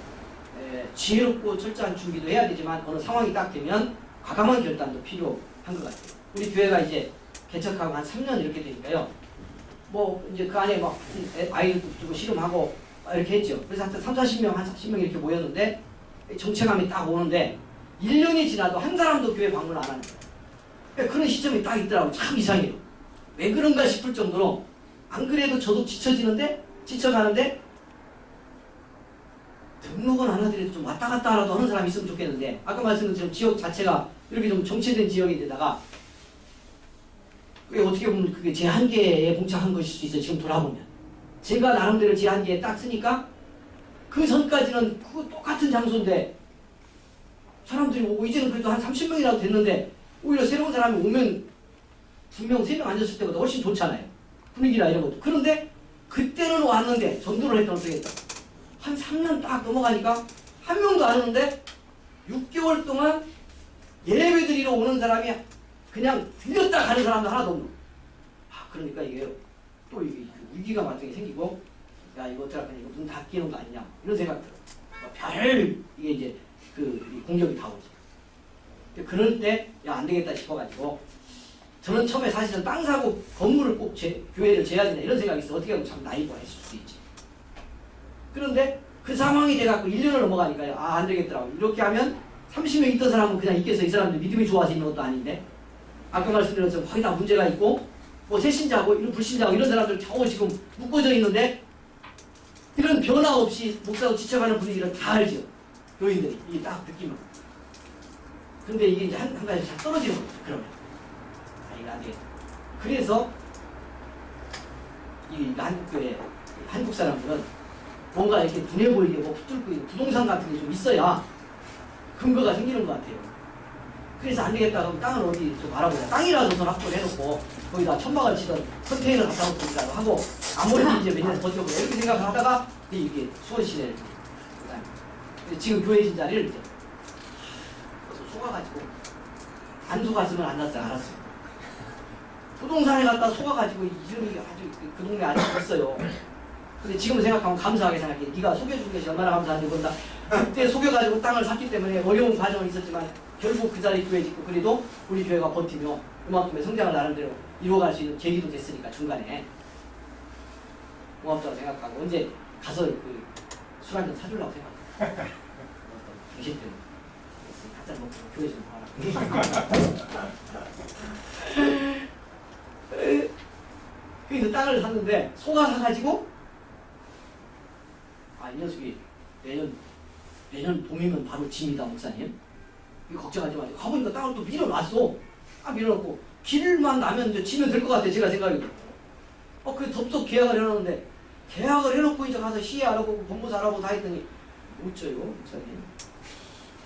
지혜롭고 철저한 준비도 해야 되지만 어느 상황이 딱 되면 과감한 결단도 필요한 것 같아요. 우리 교회가 이제 개척하고 한 3년 이렇게 되니까요. 뭐 이제 그 안에 막 아이들도 두고 씨름하고 이렇게 했죠. 그래서 하여튼 3, 40명, 한 40명 이렇게 모였는데 정체감이 딱 오는데 1년이 지나도 한 사람도 교회 방문 안 하는 거예요. 그러니까 그런 시점이 딱 있더라고요. 참 이상해요. 왜 그런가 싶을 정도로 안 그래도 저도 지쳐가는데 등록은 안 하더라도 좀 왔다 갔다 하라도 하는 사람이 있으면 좋겠는데 아까 말씀드린 것처럼 지역 자체가 이렇게 좀 정체된 지역인데다가 그게 어떻게 보면 그게 제 한계에 봉착한 것일 수 있어요. 지금 돌아보면 제가 나름대로 제 한계에 딱 쓰니까 그 전까지는 그 똑같은 장소인데 사람들이 오고 이제는 그래도 한 30명이라도 됐는데 오히려 새로운 사람이 오면 2명, 3명 앉았을 때보다 훨씬 좋잖아요. 분위기나 이런 것도. 그런데 그때는 왔는데 전도를 했던 어떻게 했다. 한 3년 딱 넘어가니까 한 명도 안 오는데 6개월 동안 예배 드리러 오는 사람이 그냥 들렸다 가는 사람도 하나도 없는. 그러니까 이게 또 이게 위기가 마땅히 생기고 야 이거 어쩌라고 이거 문 닫기는 거 아니냐 이런 생각 들어. 별 이게 이제 그 공격이 다 오지. 그럴 때 야 안 되겠다 싶어가지고 저는 처음에 사실은 땅 사고 건물을 꼭 교회를 재야 되나 이런 생각이 있어. 어떻게 하면 참 나이가 했을 수도 있지. 그런데 그 상황이 돼갖고 1년을 넘어가니까요. 안 되겠더라고. 이렇게 하면 30명 있던 사람은 그냥 있겠어. 이 사람들 믿음이 좋아서 있는 것도 아닌데 아까 말씀드린 것처럼 거의 다 문제가 있고 뭐 새신자고 이런 불신자고 이런 사람들 겨우 지금 묶어져 있는데 이런 변화 없이 목사도 지쳐가는 분위기를 다 알죠. 교인들이 이게 딱 느끼면. 근데 이게 이제 한 가지 잘 떨어지는 거죠. 그러면 이거 안 되겠다. 그래서 이 한국교회 한국 사람들은 뭔가 이렇게 분해 보이게 뭐 붙들고 있는 부동산 같은 게 좀 있어야 근거가 생기는 것 같아요. 그래서 안 되겠다 그러면 땅을 어디 좀 알아보자. 땅이라도 좀 확보를 해놓고 거기다 천막을 치던 컨테이너 갖다 놓고라도 하고 아무래도 이제 몇 년 버텨보자 이렇게 생각을 하다가 이게 수원시내를 지금 교회진 자리를 이제 속아가지고 안 속았으면 안 났어요. 알았어요. 부동산에 갖다 속아가지고 이름이 아주 그 동네 아직 있어요. 근데 지금 생각하면 감사하게 생각해. 네가 속여준 것이 얼마나 감사한지 본다. 그때 속여가지고 땅을 샀기 때문에 어려운 과정은 있었지만 결국 그 자리 교회 짓고 그래도 우리 교회가 버티며 그만큼의 성장을 나름대로 이루어갈 수 있는 계기도 됐으니까 중간에 고맙다고 생각하고 언제 가서 그 술 한잔 사주려고 생각해요. 당신 때문에 한잔 먹고 교회 좀 봐라. 그래서 땅을 샀는데 소가 사가지고 이 녀석이 내년 봄이면 바로 집니다 목사님. 이거 걱정하지 마세요. 가보니까 땅을 또 밀어놨어. 밀어놓고 길만 나면 이제 지면 될 것 같아 제가 생각해도. 그 덥석 계약을 해놓는데 계약을 해놓고 이제 가서 시에 알아보고 법무사 알아보고 다 했더니 못 져요 목사님.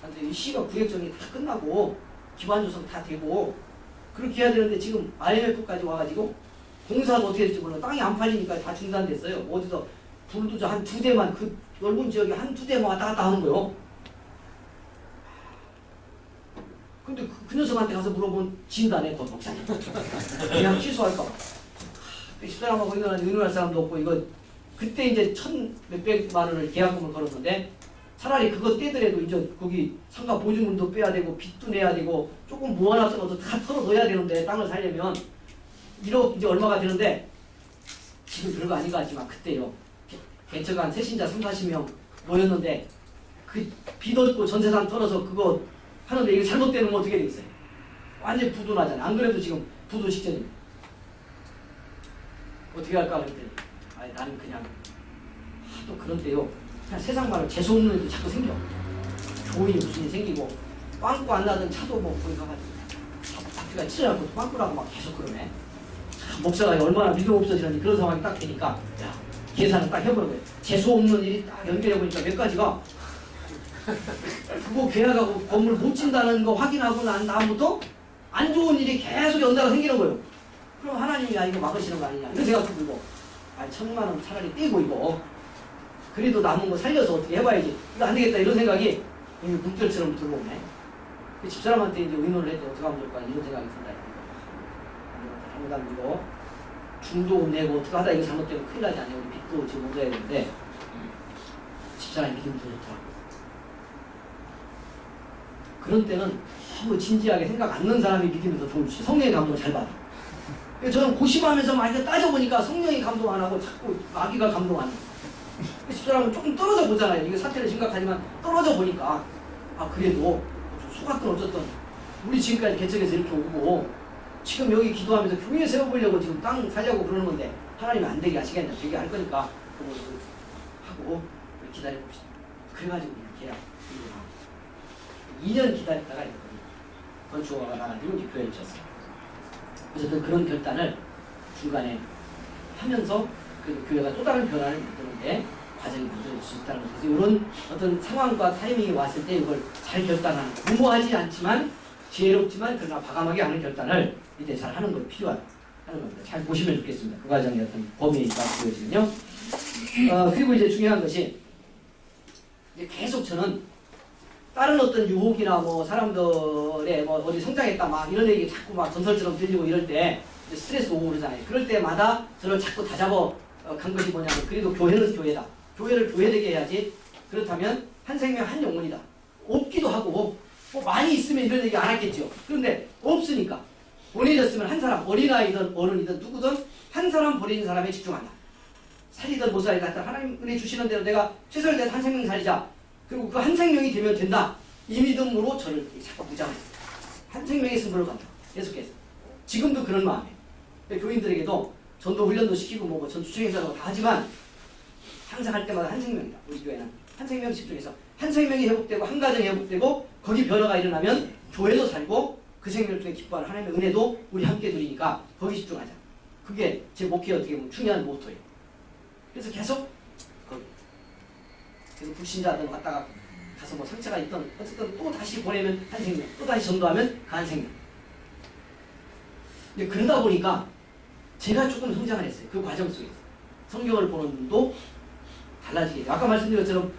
근데 이 시가 구획정이 다 끝나고 기반 조성 다 되고 그렇게 해야 되는데 지금 IMF까지 와가지고 공사도 어떻게 될지 몰라. 땅이 안 팔리니까 다 중단됐어요. 어디서 불도저 한 2대만 그 넓은 지역에 한 2대만 왔다 갔다 하는 거요. 근데 그 녀석한테 가서 물어보면 진다네 그 목사님. 그냥 취소할까 봐. 집사람하고 의논할 사람도 없고 이거 그때 이제 1,몇백만 원을 계약금을 걸었는데 차라리 그거 떼더라도 이제 거기 상가 보증금도 빼야 되고 빚도 내야 되고 조금 모아놨던 것도 다 털어둬야 되는데 땅을 살려면 1억 이제 얼마가 되는데 지금 별거 아닌 것 같지만 그때요. 개척한 새신자 3, 40명 모였는데 그 빚 얻고 전세산 털어서 그거 하는데 이게 잘못되면 어떻게 되겠어요? 완전히 부도나잖아요. 안 그래도 지금 부도 직전입니다. 어떻게 할까 그랬더니 나는 그냥 또 그런 때요. 그냥 세상 말로 재수없는 일도 자꾸 생겨. 교인이 무슨 일이 생기고 빵꾸 안 나던 차도 뭐 거기 가가지고 바퀴가 찢어갖고 빵꾸라고 막 계속 그러네. 목사가 얼마나 믿음 없어지는지 그런 상황이 딱 되니까 야 계산을 딱 해보는 거예요. 재수없는 일이 딱 연결해보니까 몇 가지가 그거 계약하고 건물 못 진다는 거 확인하고 난 다음부터 안 좋은 일이 계속 연달아 생기는 거예요. 그럼 하나님이 이거 막으시는 거 아니냐 이런 생각도 들고 1,000만 원 차라리 떼고 이거 그래도 남은 거 살려서 어떻게 해봐야지 이거 안 되겠다 이런 생각이 물결처럼 들어오네. 집사람한테 이제 의논을 했더니 어떻게 하면 좋을까 이런 생각이 든다. 잘못하면 이거 중도금 내고 어떻게 하다 이거 잘못되면 큰일 나지 않냐. 우리 빚도 지금 묻어야 되는데 사람이 믿음이 더 좋더라고요. 그런 때는 너무 진지하게 생각 안 넣는 사람이 믿음이 더 좋을지 성령의 감동을 잘 받아. 저는 고심하면서 많이 따져보니까 성령이 감동 안 하고 자꾸 마귀가 감동 안 해요. 집사람은 조금 떨어져 보잖아요. 이게 사태는 심각하지만 떨어져 보니까 아 그래도 속았든 어쨌든 우리 지금까지 개척해서 이렇게 오고 지금 여기 기도하면서 교회 세워보려고 지금 땅 살려고 그러는 건데 하나님이 안 되게 하시겠냐. 되게 할 거니까 하고 기다려봅시다. 그래가지고 이렇게 2년 기다렸다가 건축허가가 나가지고 이제 교회를 쳤어요. 어쨌든 그런 결단을 중간에 하면서 그 교회가 또 다른 변화를 만드는데 과정이 만들어질 수 있다는 거죠. 그래서 이런 어떤 상황과 타이밍이 왔을 때 이걸 잘 결단하는, 무모하지 않지만 지혜롭지만 그러나 과감하게 하는 결단을 이때 잘 하는 걸 필요하다는 겁니다. 잘 보시면 좋겠습니다. 그 과정의 어떤 범위가 보여지면요. 그리고 이제 중요한 것이 이제 계속 저는 다른 어떤 유혹이나 뭐 사람들의 뭐 어디 성장했다 막 이런 얘기 자꾸 막 전설처럼 들리고 이럴 때 스트레스 오고 그러잖아요. 그럴 때마다 저를 자꾸 다잡아 간 것이 뭐냐면 그래도 교회는 교회다. 교회를 교회되게 해야지. 그렇다면 한 생명 한 영혼이다. 없기도 하고 뭐 많이 있으면 이런 얘기 안 했겠죠. 그런데 없으니까 보내졌으면 한 사람, 어린아이든 어른이든 누구든 한 사람 버리는 사람에 집중한다. 살리든 못 살리든 하나님 은혜 주시는 대로 내가 최선을 다해서 한 생명 살리자. 그리고 그 한 생명이 되면 된다. 이 믿음으로 저를 자꾸 무장했어요. 한 생명의 승부를 간다. 계속해서. 지금도 그런 마음이에요. 교인들에게도 전도 훈련도 시키고 뭐 전투청행사도 다 하지만 항상 할 때마다 한 생명이다. 우리 교회는 한 생명 집중해서 한 생명이 회복되고 한 가정이 회복되고 거기 변화가 일어나면 교회도 살고 그 생명을 통해 기뻐하는 하나님의 은혜도 우리 함께 누리니까 거기 집중하자. 그게 제 목회의 어떻게 보면 중요한 모토예요. 그래서 계속 그래서 불신자들 갔다가 가서 뭐 상처가 있던 어쨌든 또 다시 보내면 한 생명, 또 다시 전도하면 그 한 생명. 근데 그러다 보니까 제가 조금 성장을 했어요. 그 과정 속에서. 성경을 보는 눈도 달라지게 돼요. 아까 말씀드린 것처럼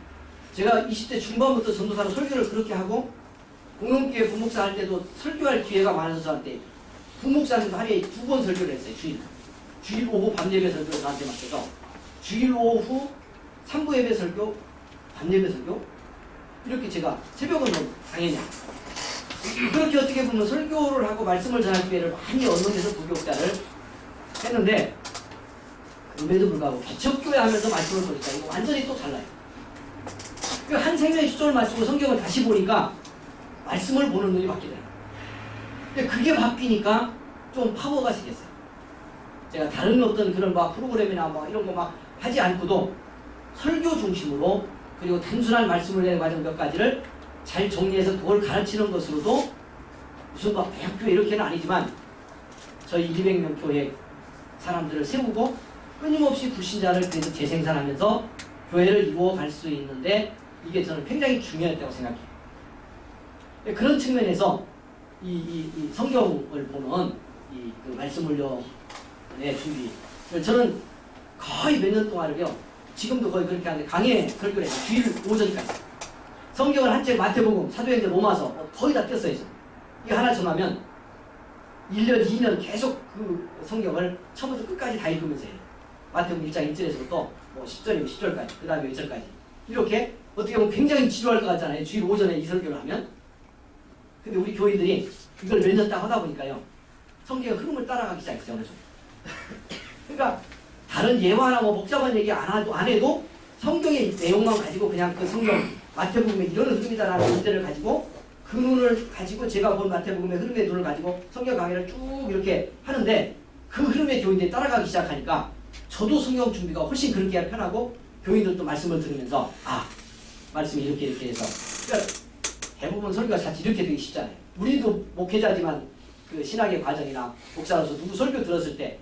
제가 20대 중반부터 전도사로 설교를 그렇게 하고 공동교회 부목사 할 때도 설교할 기회가 많아서 저한테 부목사님도 하루에 2번 설교를 했어요. 주일 오후 밤 예배 설교를 저한테 맡겨서 주일 오후 3부 예배 설교, 밤 예배 설교 이렇게 제가 새벽은 뭐 당연히 그렇게 어떻게 보면 설교를 하고 말씀을 전할 기회를 많이 얻으면서 부교육자를 했는데 그럼에도 불구하고 개척교회 하면서 말씀을 보니까 이거 완전히 또 달라요. 그 한 생명의 초점을 맞추고 성경을 다시 보니까 말씀을 보는 눈이 바뀌더라고요. 근데 그게 바뀌니까 좀 파워가 생겼어요. 제가 다른 어떤 그런 막 프로그램이나 뭐 이런 거 막 하지 않고도 설교 중심으로 그리고 단순한 말씀을 내는 과정 몇 가지를 잘 정리해서 그걸 가르치는 것으로도 무슨 막 대학교회 이렇게는 아니지만 저희 200명 교회 사람들을 세우고 끊임없이 불신자를 계속 재생산하면서 교회를 이루어갈 수 있는데 이게 저는 굉장히 중요했다고 생각해요. 그런 측면에서 이 성경을 보는 그 말씀 훈련의 준비 저는 거의 몇 년 동안을요 지금도 거의 그렇게 하는데 강의 설교를 해요. 주일 오전까지 성경을 한 책 마태복음, 사도행전, 로마서 거의 다 떴어요. 이거 하나 정하면 1년, 2년 계속 그 성경을 처음부터 끝까지 다 읽으면서 해요. 마태복음 1장 1절에서부터 뭐 10절이면 10절까지 그 다음에 1절까지 이렇게 어떻게 보면 굉장히 지루할 것 같잖아요. 주일 오전에 이 설교를 하면. 근데 우리 교인들이 이걸 몇 년 딱 하다 보니까요 성경의 흐름을 따라가기 시작했어요. 어느 정도. 그러니까 다른 예화나 뭐 복잡한 얘기 안 해도 성경의 내용만 가지고 그냥 그 성경 마태복음의 이런 흐름이다라는 문제를 가지고 그 눈을 가지고 제가 본 마태복음의 흐름의 눈을 가지고 성경 강의를 쭉 이렇게 하는데 그 흐름의 교인들이 따라가기 시작하니까 저도 성경 준비가 훨씬 그렇게 편하고 교인들도 말씀을 들으면서 말씀이 이렇게 해서 그러니까 대부분 설교가 사실 이렇게 되기 쉽잖아요. 우리도 목회자지만 그 신학의 과정이나 목사로서 누구 설교 들었을 때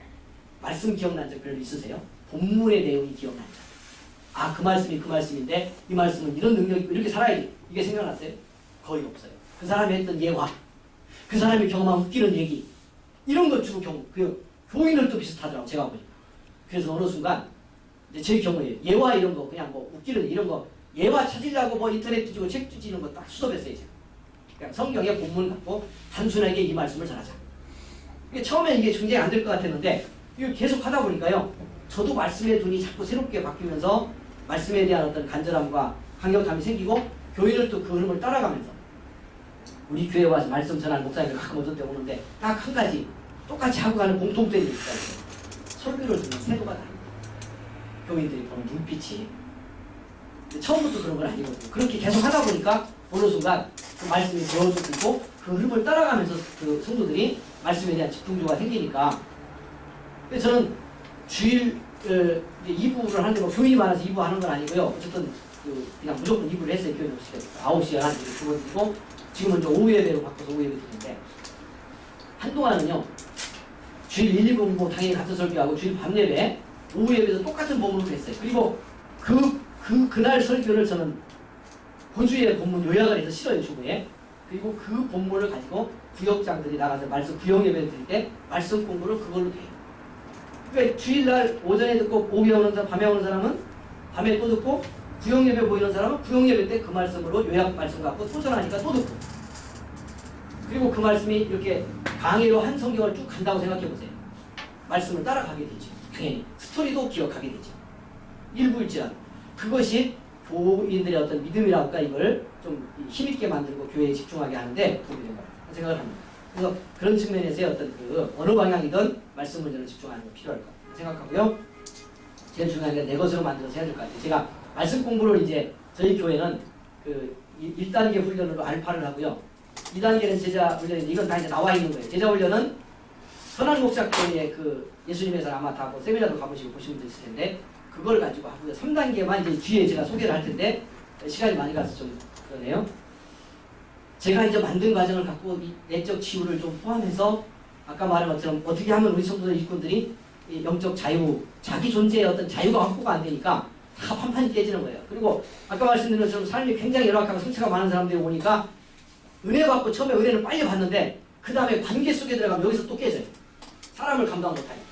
말씀 기억난 적 별로 있으세요? 본문의 내용이 기억난 적. 그 말씀이 그 말씀인데 이 말씀은 이런 능력이 있고 이렇게 살아야지. 이게 생각났어요? 거의 없어요. 그 사람이 했던 예화, 그 사람이 경험한 웃기는 얘기 이런 것 주로 그 교인들도 비슷하더라고 제가 보니까. 그래서 어느 순간 이제 제 경우에 예화 이런 거 그냥 뭐 웃기는 이런 거 예화 찾으려고 뭐 인터넷 뒤지고 책 뒤지는 거 딱 수습했어요. 제가. 그냥 성경의 본문 갖고 단순하게 이 말씀을 전하자. 처음엔 이게 굉장히 안 될 것 같았는데 이거 계속 하다 보니까요. 저도 말씀의 눈이 자꾸 새롭게 바뀌면서 말씀에 대한 어떤 간절함과 강력함이 생기고 교인을 또 그 흐름을 따라가면서 우리 교회 와서 말씀 전하는 목사님들 가끔 어떤 때 오는데 딱 한 가지 똑같이 하고 가는 공통점이 있어요. 설교를 듣는 태도가 다릅니다. 교인들이 보는 눈빛이. 처음부터 그런 건 아니거든요. 그렇게 계속 하다 보니까 어느 순간 그 말씀이 배워지고 그 흐름을 따라가면서 그 성도들이 말씀에 대한 집중도가 생기니까. 그래서 저는 주일 2부를 하는데 뭐 교인이 많아서 2부 하는 건 아니고요. 어쨌든 그냥 무조건 2부를 했어요. 교인 없이 9시에 하는 게 2번이고 지금은 좀 오후 예배로 바꿔서 오후 예배 드리는데 한동안은요. 주일 1, 2부 당연히 같은 설교하고 주일 밤 예배 오후 예배도 똑같은 본문으로 했어요. 그리고 그날 설교를 저는 본주의 본문 요약을 해서 실어요. 주부에. 그리고 그 본문을 가지고 구역장들이 나가서 말씀 구역 예배를 드릴 때 말씀 공부를 그걸로 해요. 그러니까 주일날 오전에 듣고 오후에 오는 사람, 밤에 오는 사람은 밤에 또 듣고 구역 예배 보이는 사람은 구역 예배 때 그 말씀으로 요약 말씀 갖고 소전하니까 또 듣고 그리고 그 말씀이 이렇게 강의로 한 성경을 쭉 간다고 생각해 보세요. 말씀을 따라가게 되죠. 당연히 스토리도 기억하게 되죠. 일부일지라도 그것이 교인들의 어떤 믿음이라고 할까 이걸 좀 힘있게 만들고 교회에 집중하게 하는데 도움이 된 거라고 생각을 합니다. 그래서 그런 측면에서의 어떤 그 어느 방향이든 말씀을 저는 집중하는 게 필요할 것 같아요. 생각하고요. 제일 중요한 게 내 것으로 만들어서 해야 될 것 같아요. 제가 말씀 공부를 이제 저희 교회는 그 1단계 훈련으로 알파를 하고요. 2단계는 제자 훈련인데 이건 다 이제 나와 있는 거예요. 제자 훈련은 선한 목사교회의 그 예수님에서 아마 다 뭐 세미나도 가보시고 보신 분도 있을 텐데 그걸 가지고 하고요. 3단계만 이제 뒤에 제가 소개를 할 텐데 시간이 많이 가서 좀 그러네요. 제가 이제 만든 과정을 갖고 이 내적 치유를 좀 포함해서 아까 말한 것처럼 어떻게 하면 우리 성도들 일꾼들이 이 영적 자유, 자기 존재의 어떤 자유가 확보가 안 되니까 다 판판이 깨지는 거예요. 그리고 아까 말씀드린 것처럼 삶이 굉장히 열악하고 상처가 많은 사람들이 오니까 은혜 받고 처음에 은혜를 빨리 받는데 그 다음에 관계 속에 들어가면 여기서 또 깨져요. 사람을 감당 못하니까.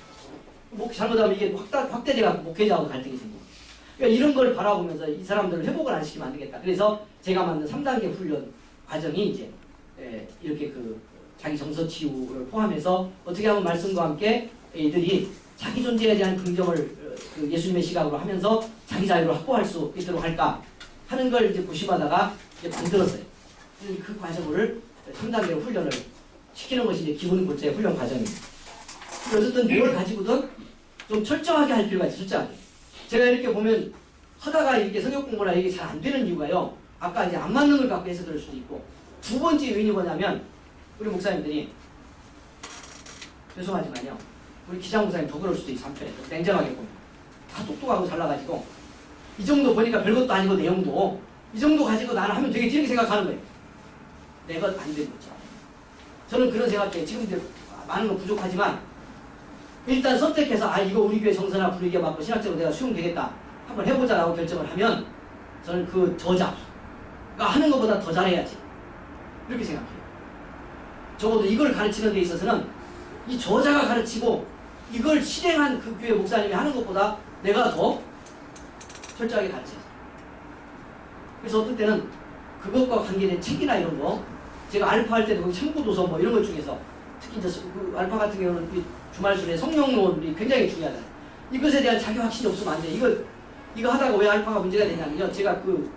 목 잘못하면 이게 확대돼가지고 목회자하고 갈등이 생기고. 그러니까 이런 걸 바라보면서 이 사람들을 회복을 안 시키면 안 되겠다. 그래서 제가 만든 3단계 훈련 과정이 이제 이렇게 그 자기 정서 치유를 포함해서 어떻게 하면 말씀과 함께 이들이 자기 존재에 대한 긍정을 그 예수님의 시각으로 하면서 자기 자유를 확보할 수 있도록 할까 하는 걸 이제 고심하다가 이제 만들었어요. 그 과정을 3단계로 훈련을 시키는 것이 이제 기본 골자의 훈련 과정입니다. 어쨌든 뭘 가지고든 좀 철저하게 할 필요가 있어요. 철저하게. 제가 이렇게 보면 하다가 이렇게 성역 공부나 이게 잘 안 되는 이유가요. 아까 이제 안 맞는 걸 갖고 해서 그럴 수도 있고 두 번째 요인이 뭐냐면 우리 목사님들이 죄송하지만요. 우리 기장 목사님 더 그럴 수도 있어. 한편에 냉정하게 보면 다 똑똑하고 잘나가지고 이 정도 보니까 별것도 아니고 내용도 이 정도 가지고 나는 하면 되겠지 이렇게 생각하는 거예요. 내가 안 되는 거죠. 저는 그런 생각해요. 지금 이제 많은 건 부족하지만 일단 선택해서 이거 우리 교회 정서나 분위기에 맞고 신학적으로 내가 수용되겠다 한번 해보자라고 결정을 하면 저는 그 저자가 하는 것보다 더 잘해야지 이렇게 생각해요. 적어도 이걸 가르치는 데 있어서는 이 저자가 가르치고 이걸 실행한 그 교회 목사님이 하는 것보다 내가 더 철저하게 가르쳐야지. 그래서 어떤 때는 그것과 관계된 책이나 이런 거 제가 알파 할 때도 거기 참고도서 뭐 이런 것 중에서 특히 이제 그 알파 같은 경우는 주말순회 성령론이 굉장히 중요하다. 이것에 대한 자기 확신이 없으면 안 돼. 이거 하다가 왜 알파가 문제가 되냐면요. 제가 그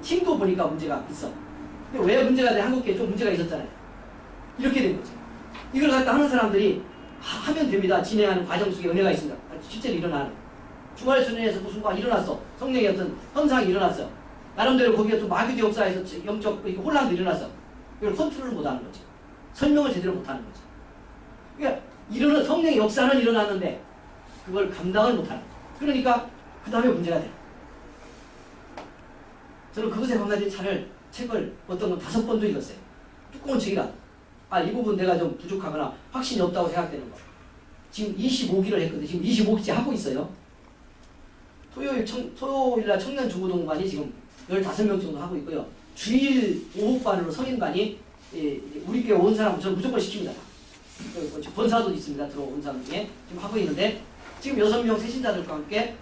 팀도 보니까 문제가 있어. 근데 왜 문제가 돼? 한국교회 좀 문제가 있었잖아요. 이렇게 된 거죠. 이걸 갖다 하는 사람들이 하면 됩니다. 진행하는 과정 속에 은혜가 있습니다. 실제로 일어나는. 주말순회에서 무슨 막 일어났어. 성령의 어떤 현상이 일어났어. 나름대로 거기에 또 마귀도 역사에서 영적 혼란도 일어났어. 이걸 컨트롤을 못하는 거죠. 설명을 제대로 못하는 거죠. 그러니까 성령의 역사는 일어났는데 그걸 감당을 못하는 거죠. 그러니까 그 다음에 문제가 돼요. 저는 그것에 관계된 책을 어떤 건 5번도 읽었어요. 두꺼운 책이라. 이 부분 내가 좀 부족하거나 확신이 없다고 생각되는 거. 지금 25기를 했거든요. 지금 25기째 하고 있어요. 토요일날 청년 중고등반이 지금 15명 정도 하고 있고요. 주일 오후반으로 성인반이 우리 교회 온 사람 저는 무조건 시킵니다. 권사도 있습니다. 들어온 사람 중에 지금 하고 있는데 지금 6명 세신자들과 함께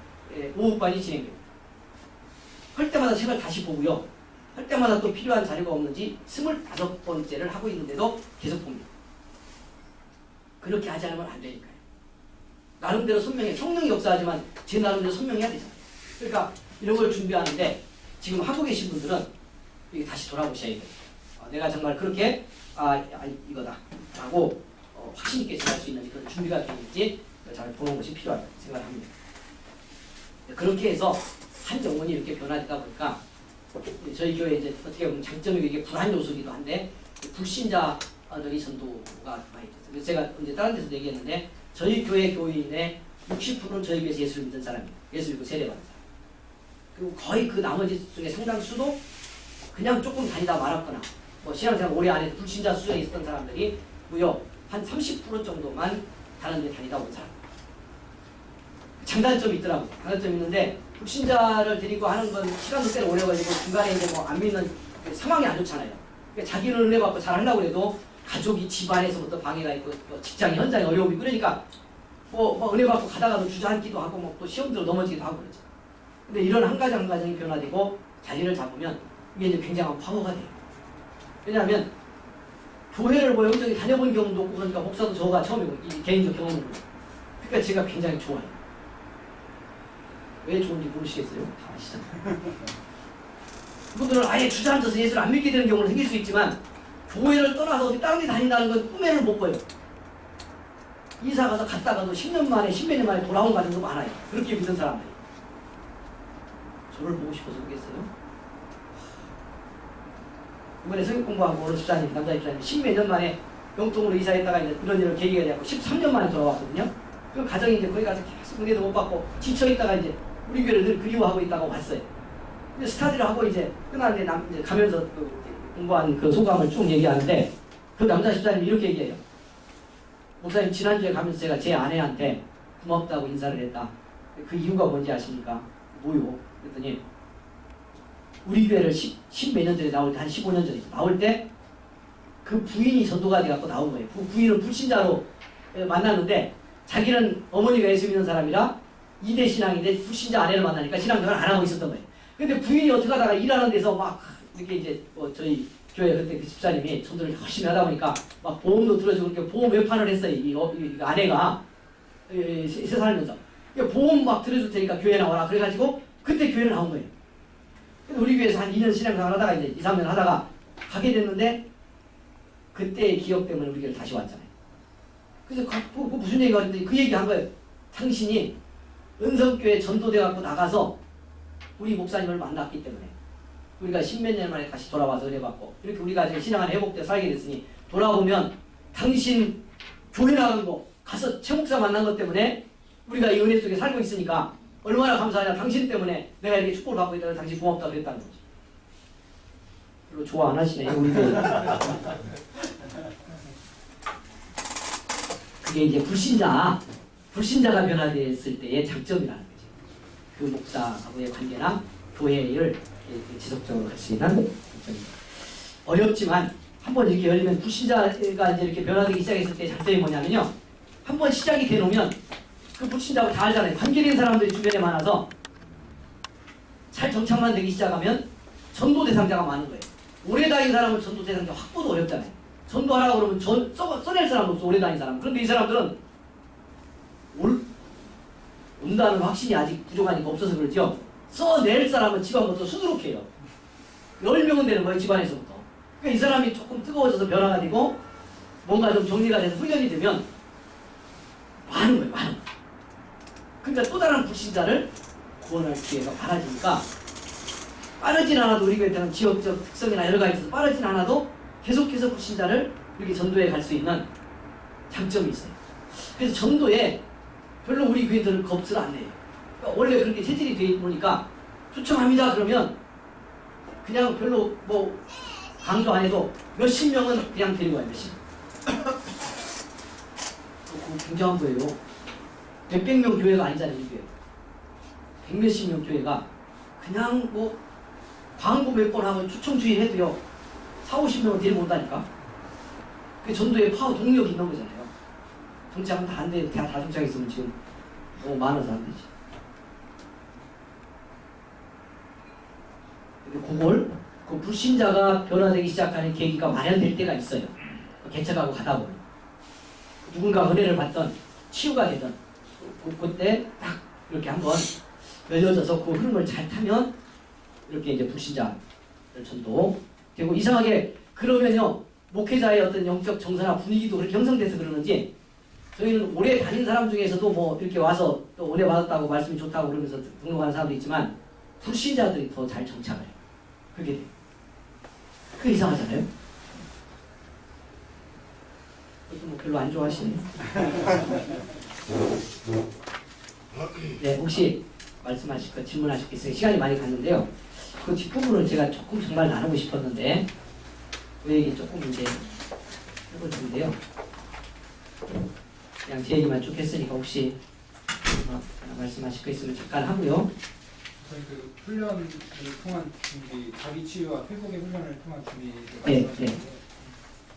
오후반이 진행돼요. 할 때마다 책을 다시 보고요. 할 때마다 또 필요한 자료가 없는지 25번째를 하고 있는데도 계속 봅니다. 그렇게 하지 않으면 안 되니까요. 나름대로 성령이 역사하지만 제 나름대로 선명해야 되잖아요. 그러니까 이런 걸 준비하는데 지금 하고 계신 분들은 여기 다시 돌아보셔야 돼요. 내가 정말 그렇게 이거다 라고 확신 있게 생각할 수 있는지 그런 준비가 되는지 잘 보는 것이 필요하다고 생각합니다. 그렇게 해서 한 정원이 이렇게 변화되다 보니까 저희 교회 이제 어떻게 보면 장점이 이게 불안 요소기도 한데 불신자들이 전도가 많이 됐어요. 그래서 제가 이제 다른 데서 얘기했는데 저희 교회 교인의 60%는 저희 교회에서 예수를 믿는 사람이에요. 예수 믿고 세례받은 사람. 그리고 거의 그 나머지 중에 상당수도 그냥 조금 다니다 말았거나 뭐 신앙생활 오래 안 해도 불신자 수준에 있었던 사람들이 무려 한 30% 정도만 다른 데 다니다 온 사람. 장단점이 있더라고요. 장단점이 있는데 불신자를 데리고 하는 건 시간도 꽤 오래 걸리고 중간에 이제 뭐 안 믿는 상황이 안 좋잖아요. 그러니까 자기는 은혜 받고 잘 하려고 해도 가족이 집안에서부터 방해가 있고 직장 현장에 어려움이 있고 그러니까 뭐 은혜 받고 가다가도 주저앉기도 하고 뭐 또 시험대로 넘어지기도 하고 그러죠. 근데 이런 한 가지 한 가정이 변화되고 자리를 잡으면 이게 이제 굉장한 파워가 돼요. 왜냐하면 교회를 뭐 여기저기 다녀본 경험도 없고 그러니까 목사도 저가 처음이고 이 개인적 경험은 그러니까 제가 굉장히 좋아요. 왜 좋은지 모르시겠어요? 다 아시잖아요. 그분들은 아예 주저앉아서 예수를 안 믿게 되는 경우는 생길 수 있지만 교회를 떠나서 어디 다른 데 다닌다는 건 꿈에는 못 꿔요. 이사 가서 갔다가도 10년 만에 10몇 년 만에 돌아온 가정도 많아요. 그렇게 믿는 사람들이. 저를 보고 싶어서 그러겠어요? 이번에 성경 공부하고 어느 집사님, 남자 집사님 10몇 년 만에 영통으로 이사했다가 이제 이런 일을 계기가 돼서 13년 만에 돌아왔거든요. 그 가정이 이제 거기 가서 계속 은혜도 못 받고 지쳐있다가 이제 우리 교회를 늘 그리워하고 있다가 왔어요. 근데 스타디를 하고 이제 끝났는데 이제 가면서 공부한 그 소감을 쭉 얘기하는데 그 남자 집사님이 이렇게 얘기해요. 목사님 지난주에 가면서 제가 제 아내한테 고맙다고 인사를 했다. 그 이유가 뭔지 아십니까? 뭐요? 그랬더니 우리 교회를 10몇 년 전에 나올 때 한 15년 전에 나올 때 그 부인이 전도가 돼갖고 나온 거예요. 그 부인은 불신자로 만났는데 자기는 어머니가 예수 믿는 사람이라 2대 신앙인데 불신자 아내를 만나니까 신앙생활을 안 하고 있었던 거예요. 근데 부인이 어떻게 하다가 일하는 데서 막 이렇게 이제 저희 교회 그때 그 집사님이 전도를 열심히 하다 보니까 막 보험도 들어주고 이렇게 보험 외판을 했어요. 이 아내가 세 살면서 보험 막 들어줄 테니까 교회 나와라. 그래가지고 그때 교회를 나온 거예요. 근데 우리 교회에서 한 2년 신앙생활 하다가 이제 2, 3년 하다가 가게 됐는데 그때의 기억 때문에 우리 교회를 다시 왔잖아요. 그래서 무슨 얘기가 있는데 그 얘기 한 거예요. 당신이 은성교회 전도돼 갖고 나가서 우리 목사님을 만났기 때문에 우리가 10몇 년 만에 다시 돌아와서 은혜 받고 이렇게 우리가 이제 신앙 회복돼 살게 됐으니 돌아보면 당신 교회 나간 거 가서 최 목사 만난 것 때문에 우리가 이 은혜 속에 살고 있으니까 얼마나 감사하냐. 당신 때문에 내가 이렇게 축복을 받고 있다는 당신 고맙다고 그랬다는 거지. 별로 좋아 안 하시네 우리 교회. 그게 이제 불신자가 변화됐을 때의 장점이라는 거죠. 그 목사하고의 관계나 교회의 일을 지속적으로 할 수 있는 장점입니다. 어렵지만 한번 이렇게 열리면 불신자가 이제 이렇게 변화되기 시작했을 때 장점이 뭐냐면요. 한번 시작이 되놓으면 그 불신자하고 다 알잖아요. 관계된 사람들이 주변에 많아서 잘 정착만 되기 시작하면 전도 대상자가 많은 거예요. 오래 다닌 사람은 전도 대상자 확보도 어렵잖아요. 전도하라고 그러면 써낼 사람도 없어, 오래 다닌 사람. 그런데 이 사람들은 온다는 확신이 아직 부족하니까 없어서 그렇죠. 써낼 사람은 집안부터 수두룩해요. 10명은 되는 거예요, 집안에서부터. 그러니까 이 사람이 조금 뜨거워져서 변화가 되고 뭔가 좀 정리가 돼서 훈련이 되면 많은 거예요, 많은 거예요. 그러니까 또 다른 불신자를 구원할 기회가 많아지니까 빠르진 않아도 우리 교회는 지역적 특성이나 여러 가지 있어서 빠르진 않아도 계속해서 불신자를 이렇게 전도에 갈 수 있는 장점이 있어요. 그래서 전도에 별로 우리 교인들은 겁을 안 내요. 그러니까 원래 그렇게 체질이 돼 보니까 초청합니다 그러면 그냥 별로 뭐 강조 안 해도 몇십 명은 그냥 데리고 와요. 몇십 명. 그거 굉장한 거예요. 몇백 명 교회가 아니잖아요. 이 교회. 백몇십 명 교회가 그냥 뭐 광고 몇 번 하고 초청 주일 해도요. 40~50명은 데리고 온다니까. 그게 전도의 파워 동력이 있는 거잖아요. 정착은 다 안 돼. 다 정착했으면 지금 너무 많아서 안 되지. 그걸 그 불신자가 변화되기 시작하는 계기가 마련될 때가 있어요. 개척하고 가다 보면 누군가 은혜를 받던 치유가 되던 그때 딱 이렇게 한번 열려져서 그 흐름을 잘 타면 이렇게 이제 불신자를 전도 되고 이상하게 그러면요 목회자의 어떤 영적 정서나 분위기도 그렇게 형성돼서 그러는지 저희는 오래 다닌 사람 중에서도 뭐 이렇게 와서 또 오래 받았다고 말씀이 좋다고 그러면서 등록하는 사람도 있지만 불신자들이 더 잘 정착을 해요. 그게 돼요. 그게 이상하잖아요. 그것도 뭐 별로 안 좋아하시네요. 네, 혹시 말씀하실 거 질문하실 게 있어요. 시간이 많이 갔는데요. 그 뒷부분을 제가 조금 정말 나누고 싶었는데 그 얘기 조금 이제 해볼 텐데요. 그냥 제 얘기만 쭉 했으니까 혹시 말씀하실 거 있으면 잠깐 하고요. 저희 그 훈련을 통한 준비, 자기 치유와 회복의 훈련을 통한 준비를 네, 말씀하셨는데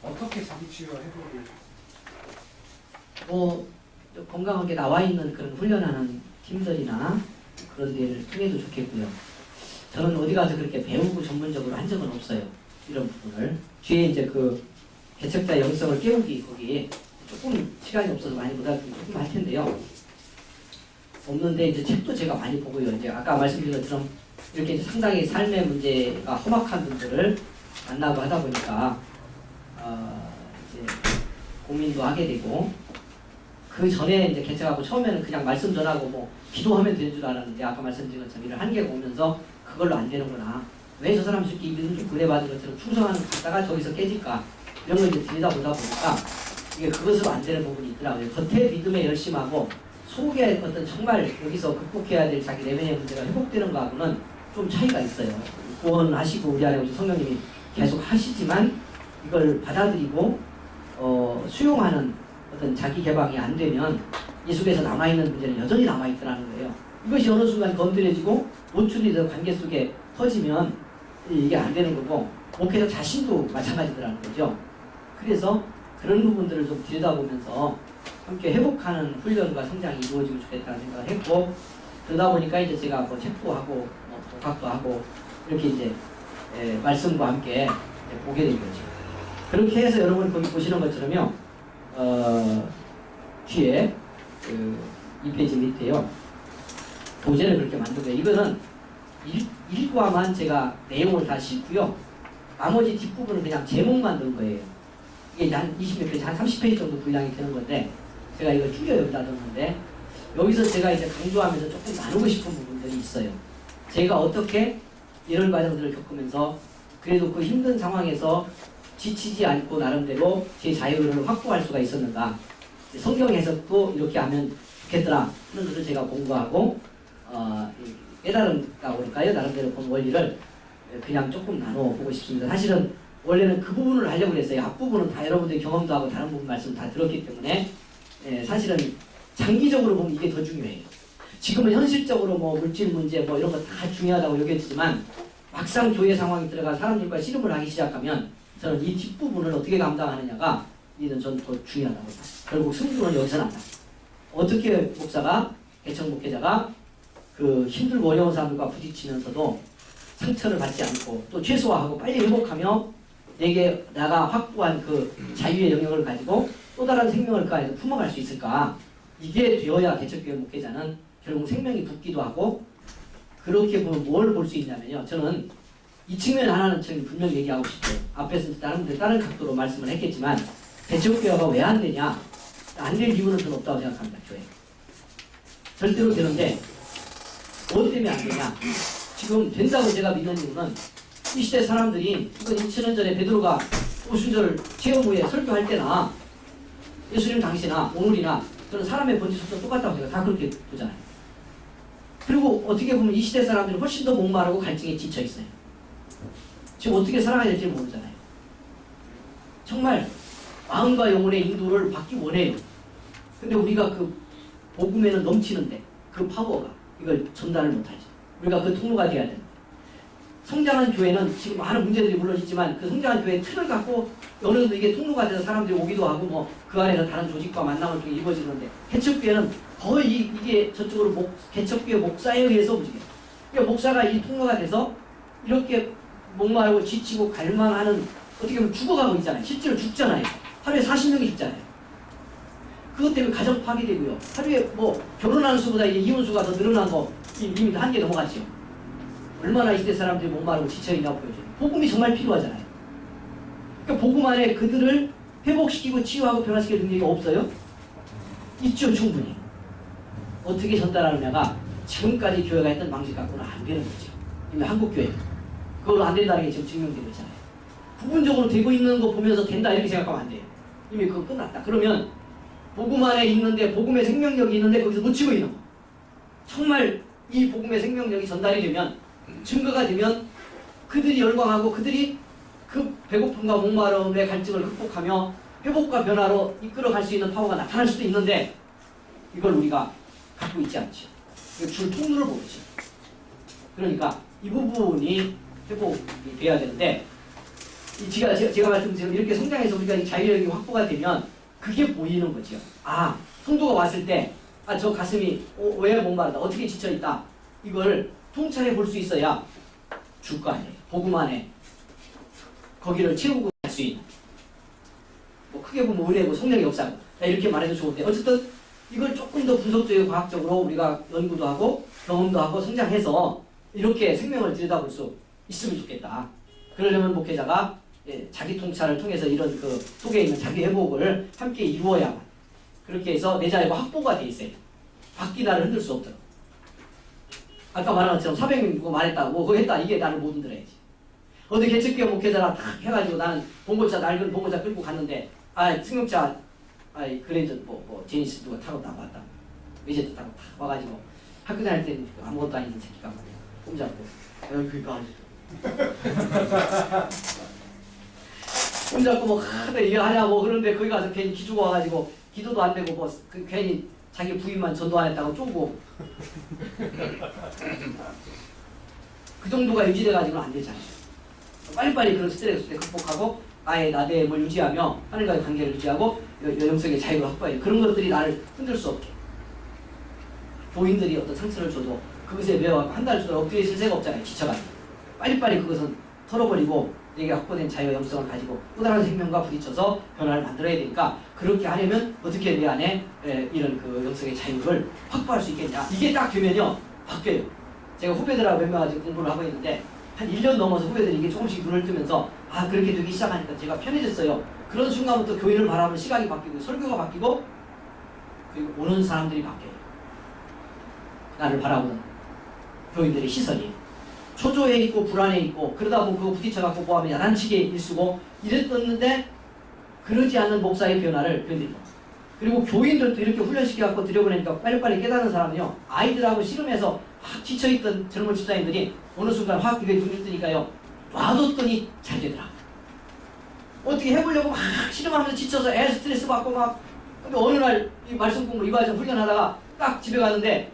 어떻게 자기 치유와 회복을 건강하게 나와 있는 그런 훈련하는 팀들이나 그런 데를 통해도 좋겠고요. 저는 어디 가서 그렇게 배우고 전문적으로 한 적은 없어요. 이런 부분을. 뒤에 이제 그 개척자 영성을 깨우기 거기 조금 시간이 없어서 많이 못 하고 조금 할 텐데요. 없는데 이제 책도 제가 많이 보고요. 이제 아까 말씀드린 것처럼 이렇게 이제 상당히 삶의 문제가 험악한 분들을 만나고 하다 보니까 이제 고민도 하게 되고 그 전에 이제 개척하고 처음에는 그냥 말씀 전하고 뭐 기도하면 되는 줄 알았는데 아까 말씀드린 것처럼 이런 한계가 오면서 그걸로 안 되는구나. 왜 저 사람 저렇게 믿음 좀 구내받은 것처럼 충성하는 갔다가 저기서 깨질까? 이런 걸 이제 들여다보다 보니까 이게 그것으로 안 되는 부분이 있더라고요. 겉에 믿음에 열심하고 속에 어떤 정말 여기서 극복해야 될 자기 내면의 문제가 회복되는 거하고는 좀 차이가 있어요. 구원하시고 우리 안에 오신 성령님이 계속 하시지만 이걸 받아들이고 수용하는 어떤 자기 개방이 안 되면 이 속에서 남아있는 문제는 여전히 남아있더라는 거예요. 이것이 어느 순간 건드려지고 노출이 더 관계 속에 터지면 이게 안 되는 거고 목회자 자신도 마찬가지더라는 거죠. 그래서 그런 부분들을 좀 들여다보면서 함께 회복하는 훈련과 성장이 이루어지면 좋겠다는 생각을 했고 그러다 보니까 이제 제가 뭐 책도 하고 뭐 독학도 하고 이렇게 이제 말씀과 함께 보게 된 거죠. 그렇게 해서 여러분 거기 보시는 것처럼요. 뒤에 그 2페이지 밑에요. 도제를 그렇게 만든 거예요. 이거는 일과만 제가 내용을 다 싣고요. 나머지 뒷부분은 그냥 제목만 넣은 거예요. 이게 한 20몇 페이지, 한 30페이지 정도 분량이 되는 건데 제가 이걸 줄여 여기다 넣었는데 여기서 제가 이제 강조하면서 조금 나누고 싶은 부분들이 있어요. 제가 어떻게 이런 과정들을 겪으면서 그래도 그 힘든 상황에서 지치지 않고 나름대로 제 자유를 확보할 수가 있었는가. 성경 해석도 이렇게 하면 좋겠더라 하는 것을 제가 공부하고 깨달음이라고 그럴까요? 나름대로 본 원리를 그냥 조금 나눠보고 싶습니다. 사실은 원래는 그 부분을 하려고 했어요. 앞부분은 다 여러분들이 경험도 하고 다른 부분 말씀 다 들었기 때문에 사실은 장기적으로 보면 이게 더 중요해요. 지금은 현실적으로 뭐 물질 문제 뭐 이런 거 다 중요하다고 여겨지지만 막상 교회 상황이 들어가 사람들과 씨름을 하기 시작하면 저는 이 뒷부분을 어떻게 감당하느냐가 이는 전 더 중요하다고 봐요. 결국 승부는 여기서 난다. 어떻게 목사가 개척 목회자가 그 힘들고 어려운 사람들과 부딪히면서도 상처를 받지 않고 또 최소화하고 빨리 회복하며 내가 확보한 그 자유의 영역을 가지고 또 다른 생명을 그 안에서 품어갈 수 있을까? 이게 되어야 개척교회 목회자는 결국 생명이 붙기도 하고 그렇게 보면 뭘 볼 수 있냐면요. 저는 이 측면 하나는 저는 분명히 얘기하고 싶어요. 앞에서 다른 각도로 말씀을 했겠지만 개척교회가 왜 안 되냐? 안 될 이유는 저는 없다고 생각합니다. 교회. 절대로 되는데 뭐 때문에 안 되냐? 지금 된다고 제가 믿는 이유는 이 시대 사람들이 이건 2000년 전에 베드로가 오순절 체험 후에 설교할 때나 예수님 당시나 오늘이나 저는 사람의 본질 속도 똑같다고 제가 다 그렇게 보잖아요. 그리고 어떻게 보면 이 시대 사람들이 훨씬 더 목마르고 갈증에 지쳐 있어요. 지금 어떻게 살아가야 될지 모르잖아요. 정말 마음과 영혼의 인도를 받기 원해요. 근데 우리가 그 복음에는 넘치는데 그 파워가 이걸 전달을 못하죠. 우리가 그 통로가 돼야 되는데 성장한 교회는 지금 많은 문제들이 물론 있지만 그 성장한 교회의 틀을 갖고 어느 정도 이게 통로가 돼서 사람들이 오기도 하고 뭐 그 안에서 다른 조직과 만남을 통해 이루어지는데 개척교회는 거의 이게 저쪽으로 개척교회 목사에 의해서 움직여요. 그러니까 목사가 이 통로가 돼서 이렇게 목마르고 지치고 갈망하는 어떻게 보면 죽어가고 있잖아요. 실제로 죽잖아요. 하루에 40명이 죽잖아요. 그것 때문에 가정 파괴되고요. 하루에 뭐 결혼하는 수보다 이제 이혼 수가 더 늘어난 거 이미 한개 넘어갔죠. 얼마나 이 시대 사람들이 목마르고 지쳐있냐고 보여줘요. 복음이 정말 필요하잖아요. 그러니까 복음 안에 그들을 회복시키고 치유하고 변화시킬 능력이 없어요? 있죠, 충분히. 어떻게 전달하느냐가 지금까지 교회가 했던 방식 갖고는 안 되는 거죠. 이미 한국 교회 그걸로 안 된다는 게 지금 증명되고 있잖아요. 부분적으로 되고 있는 거 보면서 된다 이렇게 생각하면 안 돼요. 이미 그거 끝났다. 그러면 복음 안에 있는데 복음의 생명력이 있는데 거기서 놓치고 있는 거. 정말 이 복음의 생명력이 전달이 되면 증거가 되면 그들이 열광하고 그들이 그 배고픔과 목마름의 갈증을 극복하며 회복과 변화로 이끌어갈 수 있는 파워가 나타날 수도 있는데 이걸 우리가 갖고 있지 않죠. 줄 통로를 모르죠. 그러니까 이 부분이 회복이 돼야 되는데 제가 말씀드린 이렇게 성장해서 우리가 이 자유력이 확보가 되면 그게 보이는 거죠. 아, 성도가 왔을 때 아, 저 가슴이 왜 목마르다 어떻게 지쳐있다 이걸 통찰해 볼 수 있어야 줄 거 아니에요. 복음 안에 거기를 채우고 갈 수 있는 뭐 크게 보면 은혜고 성령의 역사고 이렇게 말해도 좋은데 어쨌든 이걸 조금 더 분석적이고 과학적으로 우리가 연구도 하고 경험도 하고 성장해서 이렇게 생명을 들여다볼 수 있으면 좋겠다. 그러려면 목회자가 자기 통찰을 통해서 이런 그 속에 있는 자기 회복을 함께 이루어야만 그렇게 해서 내 자유가 확보가 돼 있어요. 밖이 나를 흔들 수 없도록. 아까 말한 것처럼 400명 누가 말했다고 그거 했다 이게 나를 못 흔들어야지. 어디 개척교회 목회자랑 탁 해가지고 나는 봉고차 낡은 봉고차 끌고 갔는데 승용차 그레이저 제니스 누가 타고 나왔다. 외제도 타고 탁 와가지고 학교 다닐 때는 아무것도 아닌 새끼가 말이야. 꼼잡고 그니까 꼼잡고 뭐 하다 얘기하냐고 그런데 거기 가서 괜히 기주고 와가지고 기도도 안 되고 괜히 자기 부인만 전도 안 했다고 쪼고 그 정도가 유지돼가지고는 안 되잖아요. 빨리빨리 그런 스트레스를 극복하고 나의 나됨을 유지하며 하늘과의 관계를 유지하고 영성의 자유를 확보해야 돼. 그런 것들이 나를 흔들 수 없게. 교인들이 어떤 상처를 줘도 그것에 매여갖고 한 달 주도 엎드려 있을 새가 없잖아요. 지쳐가지고. 빨리빨리 그것은 털어버리고 내게 확보된 자유와 영성을 가지고 또 다른 생명과 부딪혀서 변화를 만들어야 되니까 그렇게 하려면 어떻게 내 안에 이런 그 영성의 자유를 확보할 수 있겠냐. 이게 딱 되면요. 바뀌어요. 제가 후배들하고 몇 명하고 공부를 하고 있는데 한 1년 넘어서 후배들이 이게 조금씩 눈을 뜨면서 아 그렇게 되기 시작하니까 제가 편해졌어요. 그런 순간부터 교인을 바라보는 시각이 바뀌고 설교가 바뀌고 그리고 오는 사람들이 바뀌어요. 나를 바라보는 교인들의 시선이 초조해 있고 불안해 있고 그러다 보면 그거 부딪혀갖고 뭐하면 야단치게 일쓰고 이랬었는데 그러지 않는 목사의 변화를 견디는 거예요. 그리고 교인들도 이렇게 훈련시켜갖고 들여보내니까 빨리빨리 깨닫는 사람은요 아이들하고 씨름해서 확 지쳐있던 젊은 집사님들이 어느 순간 확 이게 눈이 뜨니까요 놔뒀더니 잘 되더라. 어떻게 해보려고 막 씨름하면서 지쳐서 애 스트레스 받고 막 근데 어느 날 이 말씀 공부 이 과정 훈련하다가 딱 집에 갔는데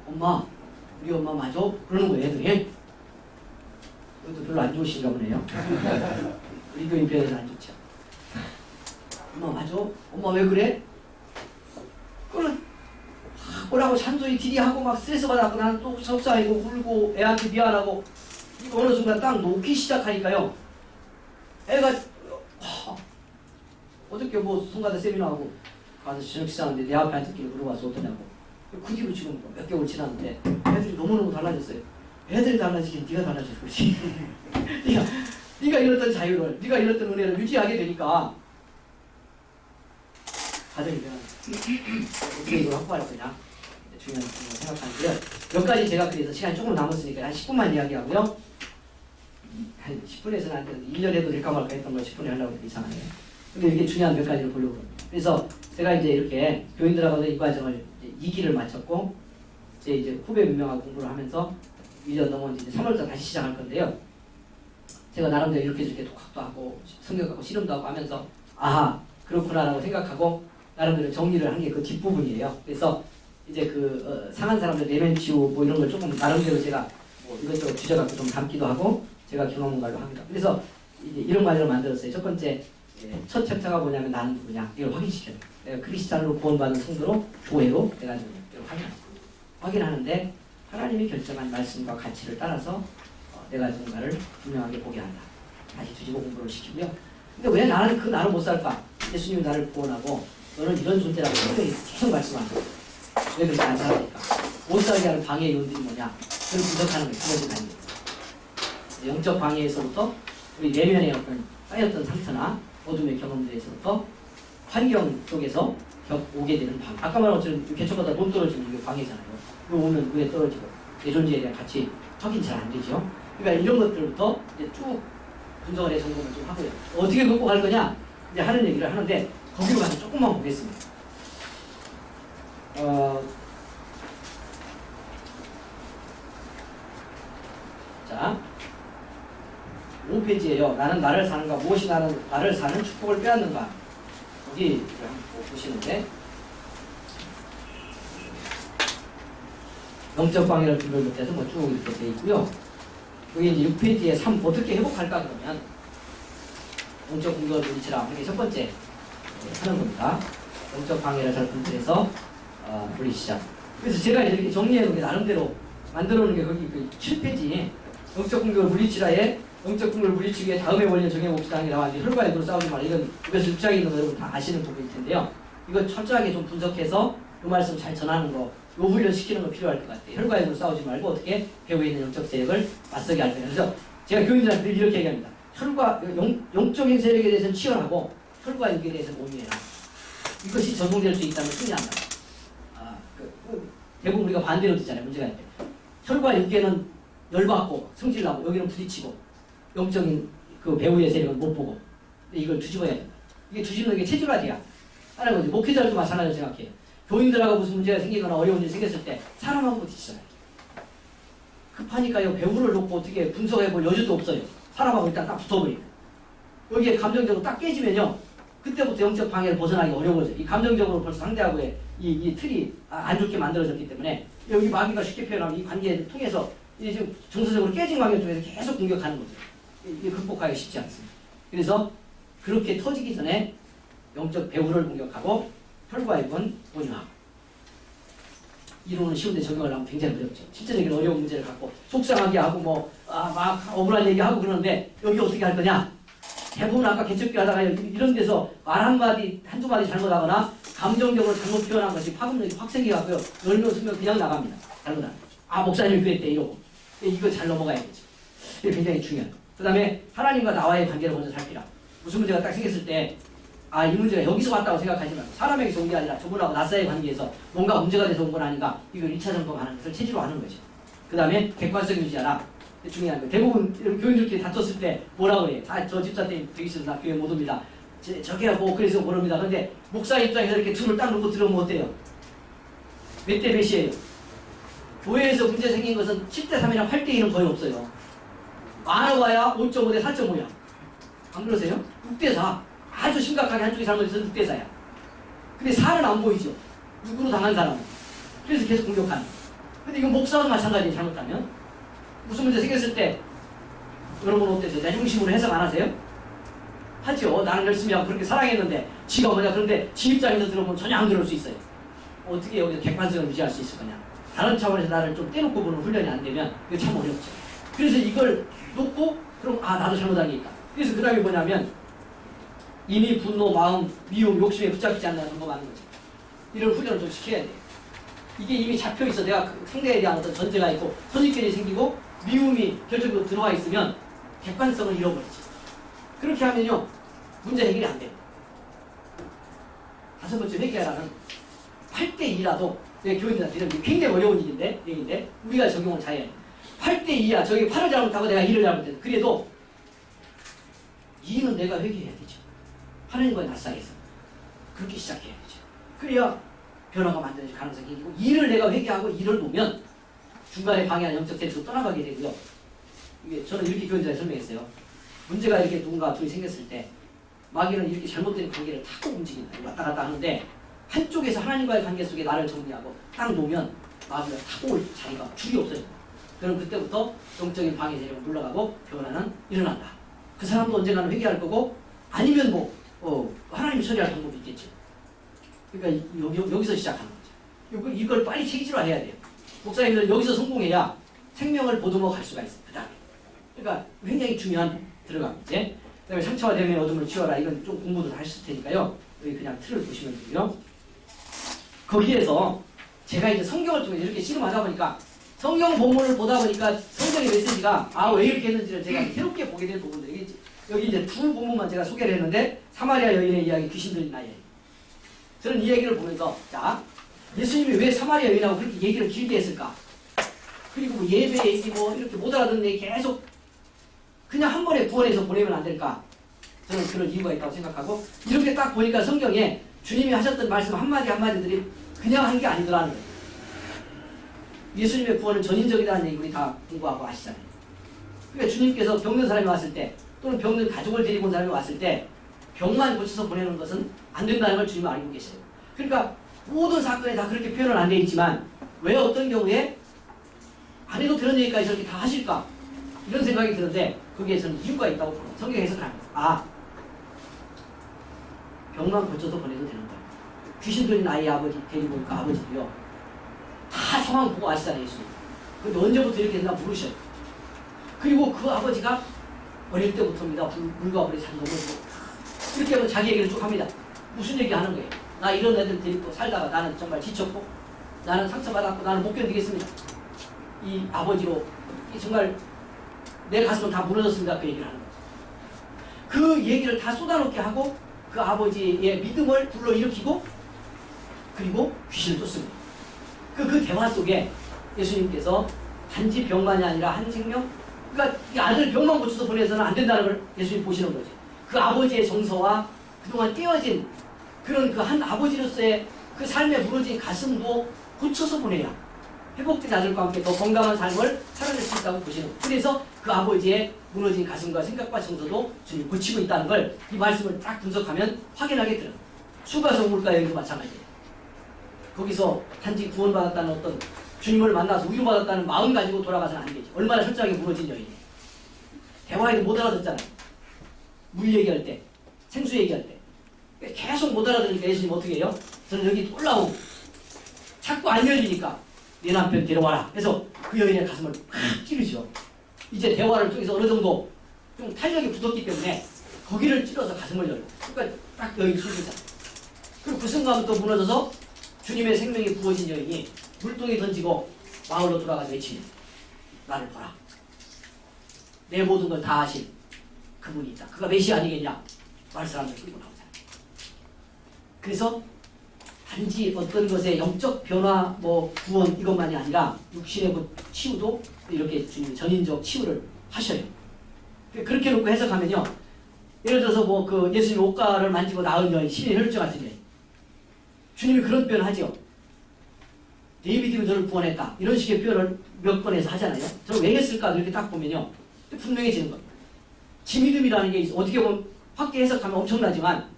엄마 우리 엄마 맞아? 그러는 거예요 애들이. 그것도 별로 안 좋으신가 보네요. 우리 교인 편에서는 안 좋죠. 엄마 맞아? 엄마 왜 그래? 그거는 뭐라고 잔소리 딜이하고 막 스트레스 받아갖고 나는 또 속상하고 울고 애한테 미안하고 이거 어느 순간 딱 놓기 시작하니까요 애가 어저께 뭐 송가대 세미나하고 가서 저녁 식사하는데 내 앞에 앉았길래 물어봐서 어떠냐고 그 뒤로 지금 몇 개월 지났는데 애들이 너무너무 달라졌어요. 애들이 달라지긴 네가 달라졌어. 그렇지. 네가 잃었던 자유를 네가 잃었던 은혜를 유지하게 되니까 가정이 되는 어떻게 이걸 확보할 거냐 중요한 생각하는데요. 몇 가지 제가 그래서 시간이 조금 남았으니까 한 10분만 이야기하고요. 한 10분에서는 안 되는데 1년 해도 될까 말까 했던 걸 10분에 하려고 해도 이상하네요. 근데 이렇게 중요한 몇 가지를 보려고 합니다. 그래서 제가 이제 이렇게 교인들하고도 이 과정을 2기를 마쳤고 이제 후배 몇 명하고 공부를 하면서 1년 넘은 이제 3월부터 다시 시작할 건데요. 제가 나름대로 이렇게 저렇게 독학도 하고 성경하고 실험도 하고 하면서 아하 그렇구나라고 생각하고 나름대로 정리를 한 게 그 뒷부분이에요. 그래서 이제 그 상한 사람들 내면 치유 뭐 이런 걸 조금 나름대로 제가 뭐 이것저것 주제갖고 좀 담기도 하고 제가 경험한 걸로 합니다. 그래서 이제 이런 과정을 만들었어요. 첫 번째 첫 챕터가 뭐냐면 나는 누구냐 이걸 확인시켜요. 내가 크리스찬으로 구원받은 성도로 교회로 내가 누구냐 확인하는데 하나님이 결정한 말씀과 가치를 따라서 내가 누군가를 분명하게 보게 한다. 다시 뒤집어 공부를 시키고요. 근데 왜 나는 그 나를 못 살까? 예수님이 나를 구원하고 너는 이런 존재라고 계속 말씀하는 거예요. 왜 그렇게 안 살아니까? 못 살게 하는 방해의 요인들이 뭐냐? 그걸 분석하는 게 두 번째 단계. 영적 방해에서부터 우리 내면의 어떤 쌓였던 상처나 어둠의 경험들에서부터 환경 속에서 오게 되는 방해. 아까 말한 것처럼 개척하다 돈 떨어지면 이게 방해잖아요. 이거 오면 눈에 떨어지고 내 존재에 대한 가치 확인 잘 안 되죠. 그러니까 이런 것들부터 이제 쭉 분석을 해 점검을 좀 하고요. 어떻게 극복할 거냐 이제 하는 얘기를 하는데 거기로 가서 조금만 보겠습니다. 자, 5페이지에요. 나는 나를 사는가? 무엇이 나를 사는 축복을 빼앗는가? 여기 한번 보시는데 영적 방해를 분별 못해서 뭐 쭉 이렇게 돼 있고요. 여기 이제 6페이지에 3 어떻게 회복할까 그러면 영적 공격을 물리치라 하는 게 첫 번째 하는 겁니다. 영적 방해를 잘 분별해서 물리치자. 그래서 제가 이렇게 정리해 놓은 게 나름대로 만들어 놓은 게 거기 그 7페이지에 영적 공격을 물리치라에 영적 공격을 물리치기 위해 다음의 원리를 정해봅시다 하는 게 나왔는데 혈과 육으로 싸우지 말라. 이건 그래서 6장에 있는 거 여러분 다 아시는 부분일 텐데요. 이거 철저하게 좀 분석해서 이 말씀 잘 전하는 거, 요 훈련 시키는 거 필요할 것 같아요. 혈과 육으로 싸우지 말고 어떻게 배후에 있는 영적 세력을 맞서게 할 거예요. 그래서 제가 교인들한테 늘 이렇게 얘기합니다. 영적인 세력에 대해서는 치열하고 혈과 육에 대해서는 온유해라. 이것이 적용될 수 있다면 승리한다. 대부분 우리가 반대로 듣잖아요. 문제가 있대. 혈과 육에는 열받고 성질나고 여기는 부딪히고 영적인 그 배후의 세력은 못 보고 이걸 뒤집어야 된다. 이게 뒤집는 게 체질화돼야 하는 거지. 목회자들도 마찬가지로 생각해요. 교인들하고 무슨 문제가 생기거나 어려운 일이 생겼을 때 사람하고 부딪히잖아요. 급하니까요. 배후를 놓고 어떻게 분석해볼 여지도 없어요. 사람하고 일단 딱 붙어버리고 여기에 감정적으로 딱 깨지면요. 그때부터 영적 방해를 벗어나기 어려워져요. 이 감정적으로 벌써 상대하고의 이 틀이 안 좋게 만들어졌기 때문에 여기 마귀가 쉽게 표현하면 이 관계를 통해서 이제 지금 정서적으로 깨진 관계 쪽에서 계속 공격하는 거죠. 이게 극복하기 쉽지 않습니다. 그래서 그렇게 터지기 전에 영적 배후를 공격하고 혈과 육은 온유하고 이론은 쉬운데 적용을 하면 굉장히 어렵죠. 실제적인 어려운 문제를 갖고 속상하게 하고 막 억울한 얘기하고 그러는데 여기 어떻게 할 거냐? 대부분 아까 개척기 하다가 이런 데서 말 한마디 한두 마디 잘못하거나 감정적으로 잘못 표현한 것이 파급력이 확 생겨갖고요. 열면 수면 그냥 나갑니다. 잘못하면. 목사님이 그랬대 이러고. 이거 잘 넘어가야 되죠. 이게 굉장히 중요해요. 그 다음에 하나님과 나와의 관계를 먼저 살피라. 무슨 문제가 딱 생겼을 때 이 문제가 여기서 왔다고 생각하지 말고 사람에게서 온 게 아니라 저분하고 나 사이의 관계에서 뭔가 문제가 돼서 온 건 아닌가. 이걸 2차 점검하는 것을 체질로 하는 거죠. 그 다음에 객관성 유지하라. 중요한 거예요. 대부분 교인들끼리 다퉜을 때 뭐라고 해요? 저 집사님 되기 싫어서 나 교회 못 옵니다. 저게야 뭐 그래서 모릅니다. 그런데 목사 입장에서 이렇게 둘을 딱 놓고 들으면 어때요? 몇 대 몇이에요? 교회에서 문제 생긴 것은 10대 3이랑 8대 2는 거의 없어요. 많아봐야 5.5 대 4.5야. 안 그러세요? 6대 4. 아주 심각하게 한쪽이 잘못해서 6대 4야. 근데 4는 안 보이죠. 누구로 당한 사람은. 그래서 계속 공격하는. 근데 이건 목사도 마찬가지예요. 잘못하면. 무슨 문제 생겼을 때 여러분 어때요? 내 중심으로 해석 안 하세요? 하죠. 나는 열심히 하고 그렇게 사랑했는데 지가 뭐냐. 그런데 지 입장에서 들어보면 전혀 안 그럴 수 있어요. 어떻게 여기서 객관성을 유지할 수 있을 거냐. 다른 차원에서 나를 좀 떼놓고 보는 훈련이 안 되면 이거 참 어렵죠. 그래서 이걸 놓고 그럼 나도 잘못한 게 있다. 그래서 그 다음에 뭐냐면 이미 분노, 마음, 미움, 욕심에 붙잡히지 않는 점검하는 거죠. 이런 훈련을 좀 시켜야 돼요. 이게 이미 잡혀있어. 내가 그 상대에 대한 어떤 전제가 있고 선입견이 생기고 미움이 결정적으로 들어와 있으면 객관성을 잃어버리지. 그렇게 하면요 문제 해결이 안 돼요. 5번째 회개하라는 8대 2라도 내 교인들한테 이런 굉장히 어려운 얘기인데 우리가 적용을 잘해야 돼요. 8대 2야. 저기 8을 잘못하고 내가 2를 잘못했어. 그래도 2는 내가 회개해야 되죠. 하나님과의 낯사이에서 그렇게 시작해야 되죠. 그래야 변화가 만들어질 가능성이 생기고 2를 내가 회개하고 2를 놓으면 중간에 방해하는 영적 세력도 떠나가게 되고요. 이게 저는 이렇게 교인들한테 설명했어요. 문제가 이렇게 누군가 둘이 생겼을 때 마귀는 이렇게 잘못된 관계를 타고 움직인다. 왔다 갔다 하는데 한쪽에서 하나님과의 관계 속에 나를 정리하고 딱 놓으면 마귀가 타고 올 자리가 줄이 없어진다. 그럼 그때부터 영적인 방해 세력은 물러가고 변화는 일어난다. 그 사람도 언젠가는 회개할 거고 아니면 하나님이 처리할 방법이 있겠죠. 그러니까 여기서 시작하는 거죠. 이걸 빨리 체질화해야 돼요. 목사님들은 여기서 성공해야 생명을 보듬어 갈 수가 있어요. 그 다음에. 그러니까 굉장히 중요한 들어가고 이제 그다음에 상처와 대면의 어둠을 치워라. 이건 좀 공부도 하실 테니까요. 여기 그냥 틀을 보시면 되고요. 거기에서 제가 이제 성경을 통해 이렇게 씨름하다 보니까 성경 본문을 보다 보니까 성경의 메시지가 왜 이렇게 했는지를 제가 새롭게 보게 된 부분들이 여기 이제 두 본문만 제가 소개를 했는데 사마리아 여인의 이야기, 귀신 들린 아이. 저는 이 얘기를 보면서 자, 예수님이 왜 사마리아 여인하고 그렇게 얘기를 길게 했을까? 그리고 뭐 예배 얘기 뭐 이렇게 못 알아듣는 얘기 계속 그냥 한 번에 구원해서 보내면 안 될까? 저는 그런 이유가 있다고 생각하고 이렇게 딱 보니까 성경에 주님이 하셨던 말씀 한마디 한마디들이 그냥 한 게 아니더라는 거예요. 예수님의 구원은 전인적이라는 얘기 우리 다 공부하고 아시잖아요. 그러니까 주님께서 병든 사람이 왔을 때 또는 병든 가족을 데리고 온 사람이 왔을 때 병만 고쳐서 보내는 것은 안 된다는 걸 주님은 알고 계셔요. 그러니까 모든 사건에 다 그렇게 표현은 안 돼 있지만 왜 어떤 경우에 안 해도 되는 얘기까지 저렇게 다 하실까? 이런 생각이 드는데 거기에 저는 이유가 있다고 보는 성경 해석을 합니다. 병만 고쳐서 보내도 되는 거야. 귀신 들린 아이 아버지 데리고 온 그 아버지도요. 다 상황 보고 아시잖아요. 예수님. 근데 언제부터 이렇게 된다 모르셔요. 그리고 그 아버지가 어릴 때부터입니다. 물과 불에 잘 넘어지고 이렇게 하면 자기 얘기를 쭉 합니다. 무슨 얘기 하는 거예요? 나 이런 애들 데리고 살다가 나는 정말 지쳤고 나는 상처받았고 나는 못 견디겠습니다. 이 아버지로 정말 내 가슴은 다 무너졌습니다. 그 얘기를 하는 거예요. 그 얘기를 다 쏟아놓게 하고 그 아버지의 믿음을 불러일으키고 그리고 귀신을 쫓습니다. 그 대화 속에 예수님께서 단지 병만이 아니라 한 생명, 그러니까 이 아들 병만 고쳐서 보내서는 안 된다는 걸 예수님 보시는 거죠. 그 아버지의 정서와 그동안 떼어진 그런 그 한 아버지로서의 그 삶에 무너진 가슴도 고쳐서 보내야 회복된 아들과 함께 더 건강한 삶을 살아낼 수 있다고 보시는 거예요. 그래서 그 아버지의 무너진 가슴과 생각과 정서도 주님 고치고 있다는 걸 이 말씀을 딱 분석하면 확인하게 들어요. 수가성물가 여기도 마찬가지예요. 거기서 단지 구원받았다는 어떤 주님을 만나서 위로받았다는 마음 가지고 돌아가서는 안 되지. 얼마나 철저하게 무너진 여인이에요. 대화에도 못 알아듣잖아요. 물 얘기할 때, 생수 얘기할 때. 계속 못 알아들으니까 예수님 어떻게 해요? 저는 여기 올라오고 자꾸 안 열리니까 내 남편 데려와라. 그래서 그 여인의 가슴을 팍 찌르죠. 이제 대화를 통해서 어느 정도 좀 탄력이 붙었기 때문에 거기를 찔러서 가슴을 열고. 그러니까 딱 여인 숨기자. 그리고 그 순간부터 무너져서 주님의 생명이 부어진 여인이 물동이 던지고 마을로 돌아가서 외칩니다. 나를 보라. 내 모든 걸 다 하신 그분이 있다. 그가 메시아 아니겠냐? 마을 사람들 끌고 나오잖아요. 그래서 단지 어떤 것의 영적 변화, 구원 이것만이 아니라 육신의 치유도 이렇게 주님이 전인적 치유를 하셔요. 그렇게 놓고 해석하면요. 예를 들어서 그 예수님 옷가를 만지고 나은 여인, 신의 혈증 같은 여인. 주님이 그런 표현을 하죠. 네 믿음이 너를 구원했다. 이런 식의 표현을 몇 번에서 하잖아요. 저는 왜 했을까? 이렇게 딱 보면요. 분명해지는 겁니다. 지 믿음이라는 게 어떻게 보면 확대 해석하면 엄청나지만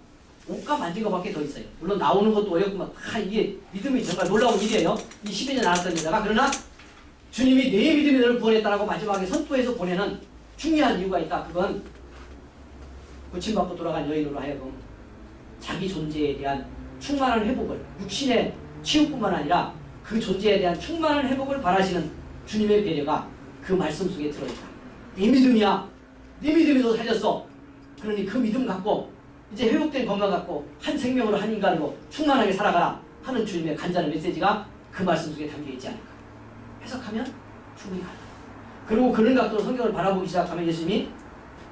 옷가 만진 것밖에 더 있어요. 물론 나오는 것도 어렵구만. 이게 믿음이 정말 놀라운 일이에요. 이 12년 알았던 여자가. 그러나 주님이 내 믿음이 너를 구원했다라고 마지막에 선포해서 보내는 중요한 이유가 있다. 그건 고침받고 돌아간 여인으로 하여금 자기 존재에 대한 충만한 회복을, 육신의 치유뿐만 아니라 그 존재에 대한 충만한 회복을 바라시는 주님의 배려가 그 말씀 속에 들어있다. 네 믿음이야. 네 믿음이 너 살렸어. 그러니 그 믿음 갖고 이제 회복된 건강 갖고 한 생명으로 한 인간으로 충만하게 살아가라 하는 주님의 간절한 메시지가 그 말씀 속에 담겨있지 않을까. 해석하면 충분히 가능합니다. 그리고 그런 각도로 성경을 바라보기 시작하면 예수님이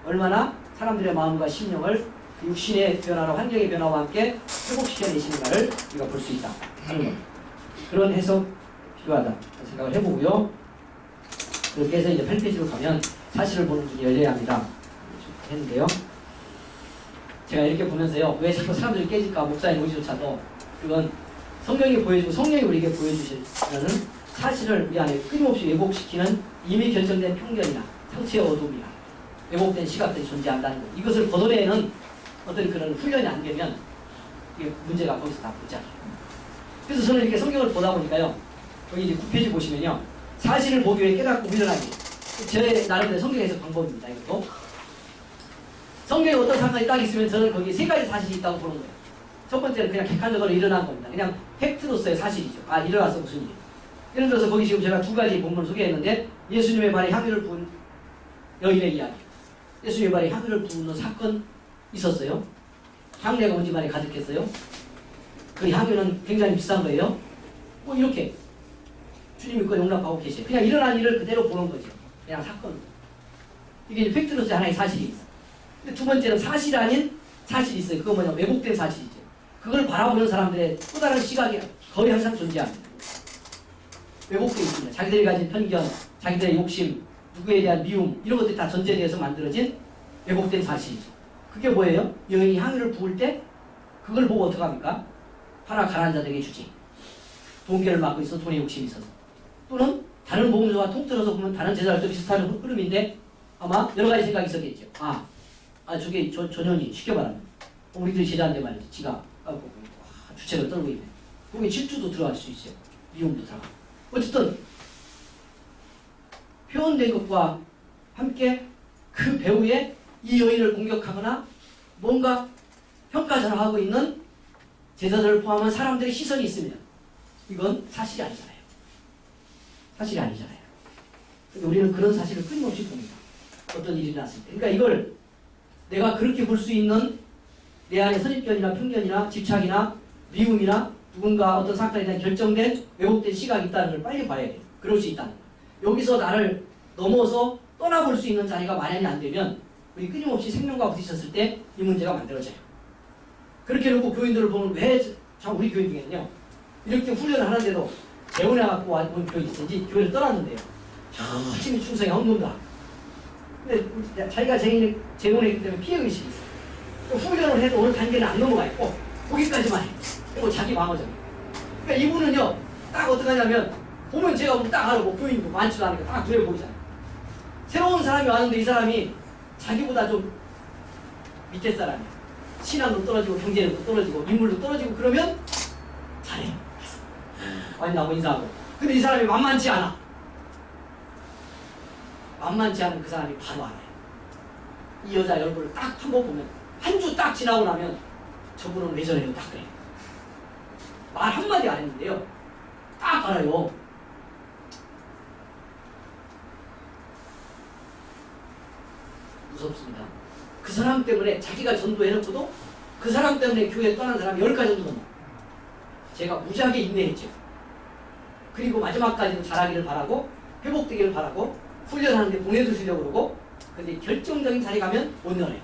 얼마나 사람들의 마음과 심령을 그 육신의 변화로 환경의 변화와 함께 회복시켜내시는가를 우리가 볼 수 있다 하는 겁니다. 그런 해석 필요하다 생각을 해보고요. 그렇게 해서 이제 8페이지로 가면 사실을 보는 눈이 열려야 합니다 했는데요. 제가 이렇게 보면서요. 왜 자꾸 사람들이 깨질까? 목사의 오지조차도 그건 성경이 보여주고 성령이 우리에게 보여주시는 사실을 우리 안에 끊임없이 왜곡시키는 이미 결정된 편견이나 상처의 어둠이나 왜곡된 시각들이 존재한다는 것. 이것을 걷어내는 어떤 그런 훈련이 안 되면 이게 문제가 거기서 다 붙지 않아요. 그래서 저는 이렇게 성경을 보다 보니까요. 여기 이제 9페이지 보시면요. 사실을 보기 위해 깨닫고 밀어나기. 제 나름대로 성경에서 방법입니다. 이것도. 성경에 어떤 사건이 딱 있으면 저는 거기에 세 가지 사실이 있다고 보는 거예요. 첫 번째는 그냥 객관적으로 일어난 겁니다. 그냥 팩트로서의 사실이죠. 일어나서 무슨 일이. 예를 들어서 거기 지금 제가 두 가지 본문을 소개했는데 예수님의 발에 향유를 부은 여인의 이야기. 예수님의 발에 향유를 부은 사건 있었어요. 향내가 온 집안에 가득했어요. 그 향유는 굉장히 비싼 거예요. 이렇게 주님이 그걸 용납하고 계세요. 그냥 일어난 일을 그대로 보는 거죠. 그냥 사건. 이게 이제 팩트로서 하나의 사실이 있어. 근데 두 번째는 사실 아닌 사실이 있어요. 그거 뭐냐, 왜곡된 사실이죠. 그걸 바라보는 사람들의 또 다른 시각이 거의 항상 존재합니다. 왜곡되어 있습니다. 자기들이 가진 편견, 자기들의 욕심, 누구에 대한 미움, 이런 것들이 다 전제되어서 만들어진 왜곡된 사실이죠. 그게 뭐예요? 여인이 향유를 부을 때 그걸 보고 어떡합니까? 파라 가난한 자들에게 주지. 동결을 막고 있어, 돈에 욕심이 있어서. 또는 다른 복음서와 통틀어서 보면 다른 제자들도 비슷한 흐름인데 아마 여러 가지 생각이 있었겠죠. 저게 저 년이 쉽게 말하면 우리들이 제자인데 말이지. 지가 주책을 떨고 있네. 거기에 질투도 들어갈 수 있어요. 미움도 들어가. 어쨌든 표현된 것과 함께 그 배우의 이 여인을 공격하거나 뭔가 평가절하하고 있는 제자들을 포함한 사람들의 시선이 있습니다. 이건 사실이 아니잖아요. 사실이 아니잖아요. 근데 우리는 그런 사실을 끊임없이 봅니다. 어떤 일이 났을 때. 그러니까 이걸 내가 그렇게 볼 수 있는 내 안에 선입견이나 편견이나 집착이나 미움이나 누군가 어떤 사건에 대한 결정된 왜곡된 시각이 있다는 걸 빨리 봐야 돼요. 그럴 수 있다는 거. 여기서 나를 넘어서 떠나볼 수 있는 자리가 마련이 안 되면 우리 끊임없이 생명과 부딪혔을 때 이 문제가 만들어져요. 그렇게 놓고 교인들을 보면 참 우리 교인 중에는요. 이렇게 훈련을 하는데도 재혼해갖고 온 교인이 있든지 교회를 떠났는데요. 열심히 충성해 헌금다. 근데 자기가 재혼했기 때문에 피해의식이 있어요. 훈련을 해도 어느 단계는 안 넘어가 있고 거기까지만 해. 그리고 자기 방어적이에요. 그러니까 이분은요. 딱 어떻게 하냐면 보면 제가 딱 알고 교인도 많지도 않으니까 딱 그래 보이잖아요. 새로운 사람이 왔는데 이 사람이 자기보다 좀 밑에 사람이에요. 신앙도 떨어지고 경제력도 떨어지고 인물도 떨어지고 그러면 잘해요. 많이 나고 인사하고. 근데 이 사람이 만만치 않아. 만만치 않은 그 사람이 바로 알아요. 이 여자 얼굴을 딱 한 번 보면 한 주 딱 지나고 나면 저분은 왜 저래요? 딱 그래요. 말 한마디 안 했는데요. 딱 알아요. 무섭습니다. 그 사람 때문에 자기가 전도해놓고도 그 사람 때문에 교회 떠난 사람이 10가지 정도 넘어요. 제가 무지하게 인내했죠. 그리고 마지막까지도 잘하기를 바라고 회복되기를 바라고 훈련하는데 보내주시려고 그러고 근데 결정적인 자리 가면 못 열어요.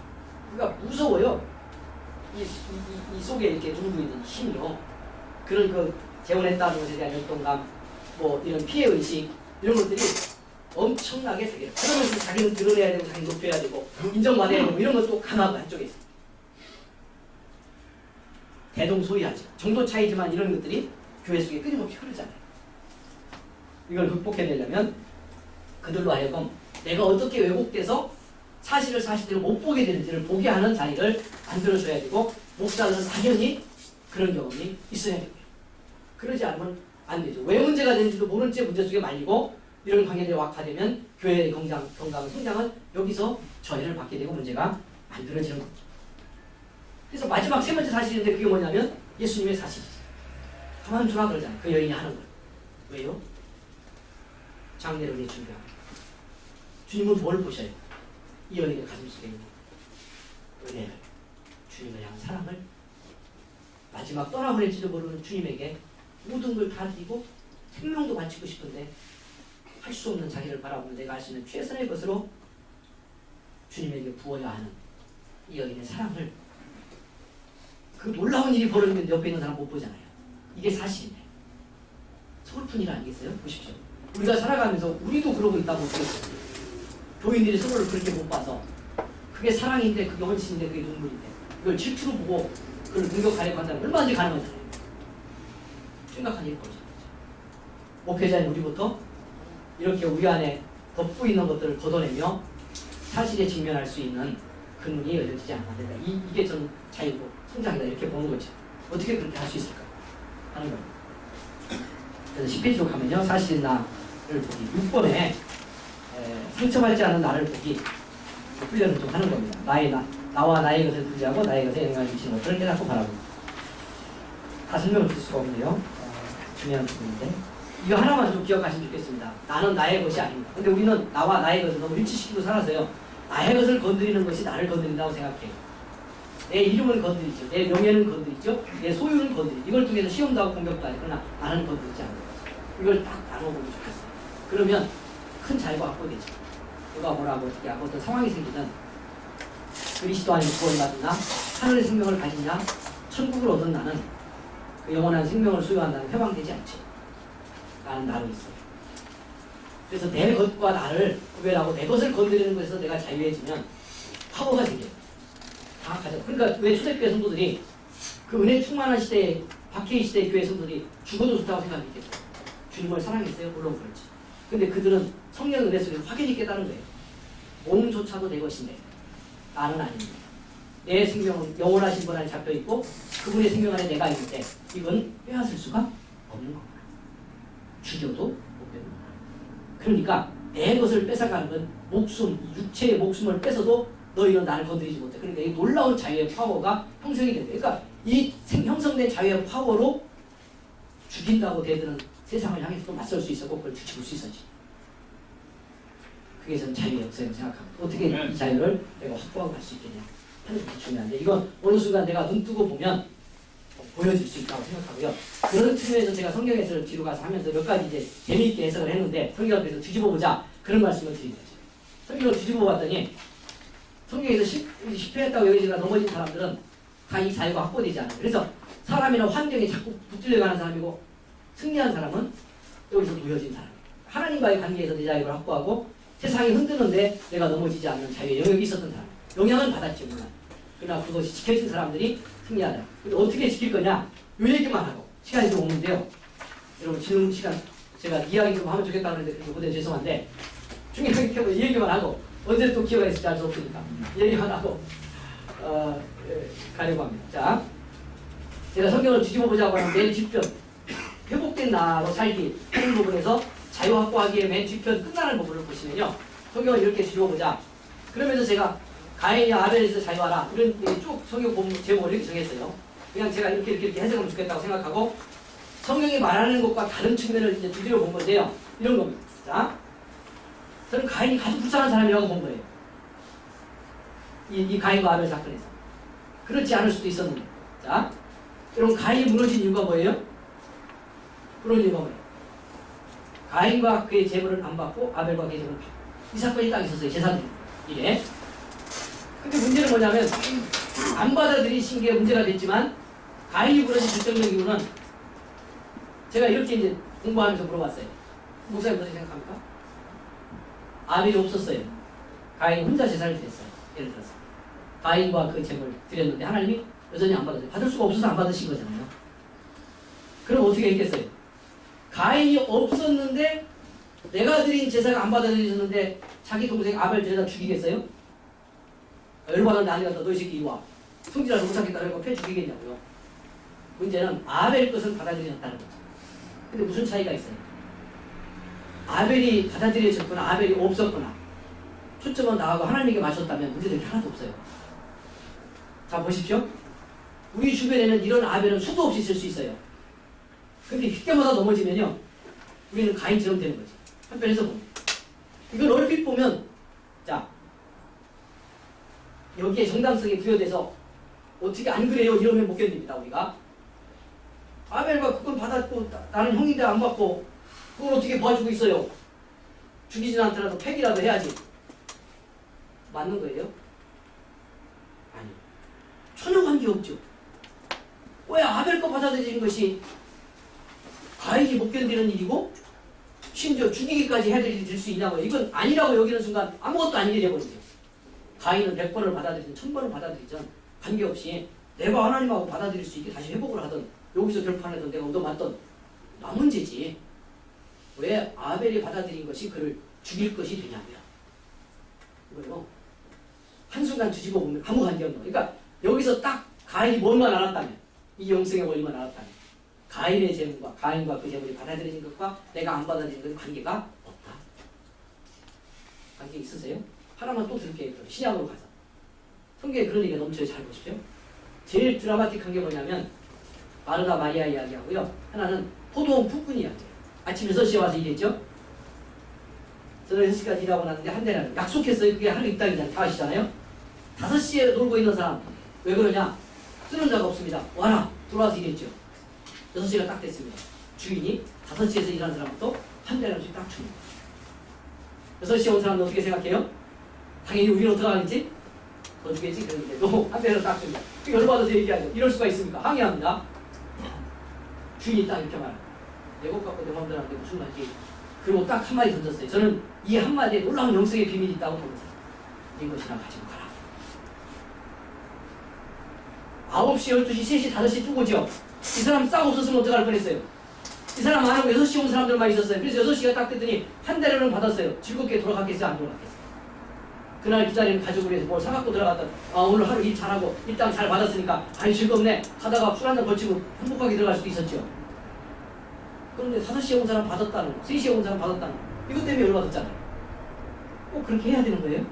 그러니까 무서워요. 이 속에 이렇게 누르고 있는 힘이요. 그런 그 재혼했다는 것에 대한 열동감, 뭐 이런 피해의식 이런 것들이 엄청나게 세게 그러면서 자기는 드러내야 되고 자기는 높여야 되고 인정받아야 되고 이런 것도 강하고 한쪽에 있어요. 대동소이하죠. 정도 차이지만 이런 것들이 교회 속에 끊임없이 흐르잖아요. 이걸 극복해내려면 그들로 하여금 내가 어떻게 왜곡돼서 사실을 사실대로 못 보게 되는지를 보게 하는 자리를 만들어줘야 되고 목사들은 당연히 그런 경험이 있어야 돼요. 그러지 않으면 안 되죠. 왜 문제가 되는지도 모른 채 문제 속에 말리고 이런 관계들이 악화되면 교회의 건강, 성장은 여기서 저해를 받게 되고 문제가 만들어지는 거죠. 그래서 마지막 세 번째 사실인데 그게 뭐냐면 예수님의 사실이죠. 가만 두라 그러잖아요. 그 여인이 하는 걸. 왜요? 장례를 위해 준비하고. 주님은 뭘 보셔요? 이 여인의 가슴속에 있는 은혜를, 주님을 향한 사랑을, 마지막 떠나보낼지도 모르는 주님에게 모든 걸 다 드리고 생명도 바치고 싶은데 할 수 없는 자기를 바라보면 내가 할 수 있는 최선의 것으로 주님에게 부어야 하는 이 여인의 사랑을, 그 놀라운 일이 벌어지는데 옆에 있는 사람 못 보잖아요. 이게 사실인데 서글픈 일 아니겠어요? 보십시오. 우리가 살아가면서 우리도 그러고 있다고 어떻겠어요? 교인들이 서로를 그렇게 못 봐서 그게 사랑인데 그게 헌신인데 그게 눈물인데 이걸 질투로 보고 그걸 공격하려고 한다면 얼마든지 가능하잖아요. 심각한 일이 벌어지는 거죠. 목회자인 우리부터 이렇게 우리 안에 덮고 있는 것들을 걷어내며 사실에 직면할 수 있는 그 눈이 열려지지 않아야 된다. 이게 전 자유고 성장이다. 이렇게 보는 거죠. 어떻게 그렇게 할 수 있을까 하는 거예요. 그래서 10페이지로 가면요. 사실인 나를 보기 6번에 상처받지 않은 나를 보기 훈련을 좀 하는 겁니다. 나와 나의 것을 분리하고 나의 것에 영향을 미치는 것들을 깨닫고 바라보고. 다 설명을 드릴 수가 없네요. 중요한 부분인데 이거 하나만 좀 기억하시면 좋겠습니다. 나는 나의 것이 아닙니다. 근데 우리는 나와 나의 것을 너무 일치시키고 살아서요. 나의 것을 건드리는 것이 나를 건드린다고 생각해요. 내 이름을 건드리죠. 내 명예는 건드리죠. 내 소유는 건드리죠. 이걸 통해서 시험도 하고 공격도 하죠. 그러나 나는 건드리지 않는 거죠. 이걸 딱 나눠보면 좋겠어요. 그러면 큰 자유가 확보되죠. 누가 뭐라고 어떻게 하고 어떤 상황이 생기든 그리스도 안에 구원받으나 하늘의 생명을 가지냐 천국을 얻은 나는 그 영원한 생명을 소유한다는 해방되지 않죠. 나는 나로 있어요. 그래서 내 것과 나를 구별하고 내 것을 건드리는 것에서 내가 자유해지면 파워가 생겨요. 다 가져. 그러니까 왜 초대교회 성도들이 그 은혜 충만한 시대에 박해의 시대의 교회 성도들이 죽어도 좋다고 생각했겠어요. 주님을 사랑했어요? 물론 그렇지. 근데 그들은 성령 은혜 속에서 확연히 깨달은 거예요. 몸조차도 내 것인데 나는 아닙니다. 내 생명은 영원하신 분 안에 잡혀있고 그분의 생명 안에 내가 있는데 이건 빼앗을 수가 없는 겁니다. 죽여도 못 빼는 겁니다. 그러니까 내 것을 뺏어가는 건 목숨, 육체의 목숨을 뺏어도 너희는 나를 건드리지 못해. 그러니까 이 놀라운 자유의 파워가 형성이 된다. 그러니까 이 형성된 자유의 파워로 죽인다고 대드는 세상을 향해서도 맞설 수 있었고 그걸 뒤집을 수 있었지. 그게 전 자유의 역사라고 생각합니다. 어떻게 이 자유를 내가 확보하고 갈 수 있겠냐 하는 게 중요한데 이건 어느 순간 내가 눈 뜨고 보면 보여질 수 있다고 생각하고요. 그런 측면에서 제가 성경 해설을 뒤로 가서 하면서 몇 가지 이제 재미있게 해석을 했는데 성경을 그래서 뒤집어보자 그런 말씀을 드린 거죠. 성경을 뒤집어봤더니 성경에서 실패했다고 여기지가 넘어진 사람들은 다 이 자유가 확보되지 않아요. 그래서 사람이나 환경에 자꾸 붙들려가는 사람이고 승리한 사람은 여기서 놓여진 사람. 하나님과의 관계에서 내 자유를 확보하고 세상이 흔드는데 내가 넘어지지 않는 자유의 영역이 있었던 사람. 영향은 받았지 물론. 그러나 그것이 지켜진 사람들이 승리하더라. 근데 어떻게 지킬 거냐? 요 얘기만 하고 시간이 좀 없는데요. 여러분 질문 시간 제가 이야기 좀 하면 좋겠다 그러는데 그렇게 못해 죄송한데 중요하게 켜고 이 얘기만 하고 언제 또 기회가 있을지 알 수 없으니까 이 얘기만 하고 가려고 합니다. 자, 제가 성경을 뒤집어보자고 하는 맨 뒷편 회복된 나로 살기 하는 부분에서 자유 확보하기에 맨 뒷편 끝나는 부분을 보시면요. 성경을 이렇게 뒤집어보자. 그러면서 제가 가인이 아벨에서 자유하라 이런 쭉 성경 본문 제목을 이렇게 정했어요. 그냥 제가 이렇게 해석하면 좋겠다고 생각하고 성경이 말하는 것과 다른 측면을 이제 두드려 본 건데요. 이런 겁니다. 자, 저는 가인이 아주 불쌍한 사람이라고 본 거예요. 이 가인과 아벨 사건에서. 그렇지 않을 수도 있었는데. 자, 여러분 가인이 무너진 이유가 뭐예요? 그런 이유가 뭐예요? 가인과 그의 재물을 안 받고 아벨과 그의 재물을 받고 이 사건이 딱 있었어요. 재산 일에. 근데 문제는 뭐냐면 안 받아들이신 게 문제가 됐지만 가인이 무너진 결정적 이유는 제가 이렇게 이제 공부하면서 물어봤어요. 목사님 어떻게 생각합니까? 아벨이 없었어요. 가인이 혼자 재산을 드렸어요. 예를 들어서 가인과 그 재물을 드렸는데 하나님이 여전히 안 받으세요. 받을 수가 없어서 안 받으신 거잖아요. 그럼 어떻게 했겠어요? 가인이 없었는데 내가 드린 제사가 안 받아들여졌는데 자기 동생 아벨 데려다 죽이겠어요? 열받았는데 아니 갔다 너 이 새끼 이리 와. 성질나서 못 참겠다 그러고 패 죽이겠냐고요. 문제는 아벨 것은 받아들여졌다는 거죠. 근데 무슨 차이가 있어요? 아벨이 받아들여졌거나 아벨이 없었거나 초점은 나하고 하나님에게 맞췄다면 문제들이 하나도 없어요. 자 보십시오. 우리 주변에는 이런 아벨은 수도 없이 있을 수 있어요. 근데 휘때마다 넘어지면요. 우리는 가인처럼 되는 거지. 한편에서 보면. 이걸 얼핏 보면 자 여기에 정당성이 부여돼서 어떻게 안 그래요? 이러면 못 견딥니다. 우리가. 아벨과 그건 받았고 나는 형인데 안 받고 그걸 어떻게 봐주고 있어요? 죽이진 않더라도 팩이라도 해야지. 맞는 거예요? 아니. 전혀 관계없죠. 왜 아벨 거 받아들이는 것이 가인이 못 견디는 일이고 심지어 죽이기까지 해드릴 수 있냐고요. 이건 아니라고 여기는 순간 아무것도 아닌 일이 되거든요. 가인은 100번을 받아들이든 1000번을 받아들이든 관계없이 내가 하나님하고 받아들일 수 있게 다시 회복을 하든 여기서 결판하든 내가 얻어맞든 나 문제지. 왜 아벨이 받아들인 것이 그를 죽일 것이 되냐고요. 이거요. 한순간 뒤집어 보면 아무 관계없는 거예요. 그러니까 여기서 딱 가인이 뭘만 알았다면 이 영성의 원리만 알았다면 가인의 재물과 가인과 그 재물이 받아들이는 것과 내가 안 받아들이는 것은 관계가 없다. 관계 있으세요? 하나만 또 들게요. 신약으로 가서. 성경에 그런 얘기가 넘쳐요. 잘 보십시오. 제일 드라마틱한 게 뭐냐면 마르다 마리아 이야기하고요. 하나는 포도원 푸꾼 이야기예요. 아침 6시에 와서 일했죠. 저는 6시까지 일하고 났는데 한 대는 약속했어요. 그게 하루 입당이잖아요. 다 아시잖아요. 5시에 놀고 있는 사람 왜 그러냐? 쓰는 자가 없습니다. 와라. 들어와서 일했죠. 6시가 딱 됐습니다. 주인이 5시에서 일하는 사람부터 한 달에 딱 줍니다. 6시에 온 사람은 어떻게 생각해요? 당연히 우리는 어떻게 하겠지? 더 주겠지? 그런데 너한 달에 딱 줍니다. 열받아서 얘기하죠. 이럴 수가 있습니까? 항의합니다. 주인이 딱 이렇게 말합니다. 내 것 갖고 내 마음대로 하는데 무슨 말이지? 그리고 딱 한마디 던졌어요. 저는 이 한마디에 놀라운 영성의 비밀이 있다고 봅니다. 이것이나 가지고 가라. 9시, 12시, 3시, 5시 두고죠. 이 사람 싹 없었으면 어떡할 뻔했어요. 이 사람 안 하고 6시 온 사람들만 있었어요. 그래서 6시가 딱 됐더니 한 달에는 받았어요. 즐겁게 돌아갔겠어요? 안 돌아갔겠어요? 그날 기다리는 가족을 위해서 뭘 사갖고 들어갔다. 아, 오늘 하루 일 잘하고 일당 잘 받았으니까 아이 즐겁네 하다가 술 한잔 걸치고 행복하게 들어갈 수도 있었죠. 그런데 5시에 온 사람 받았다는 거, 3시에 온 사람 받았다는 거, 이것 때문에 열받았잖아요. 꼭 그렇게 해야 되는 거예요?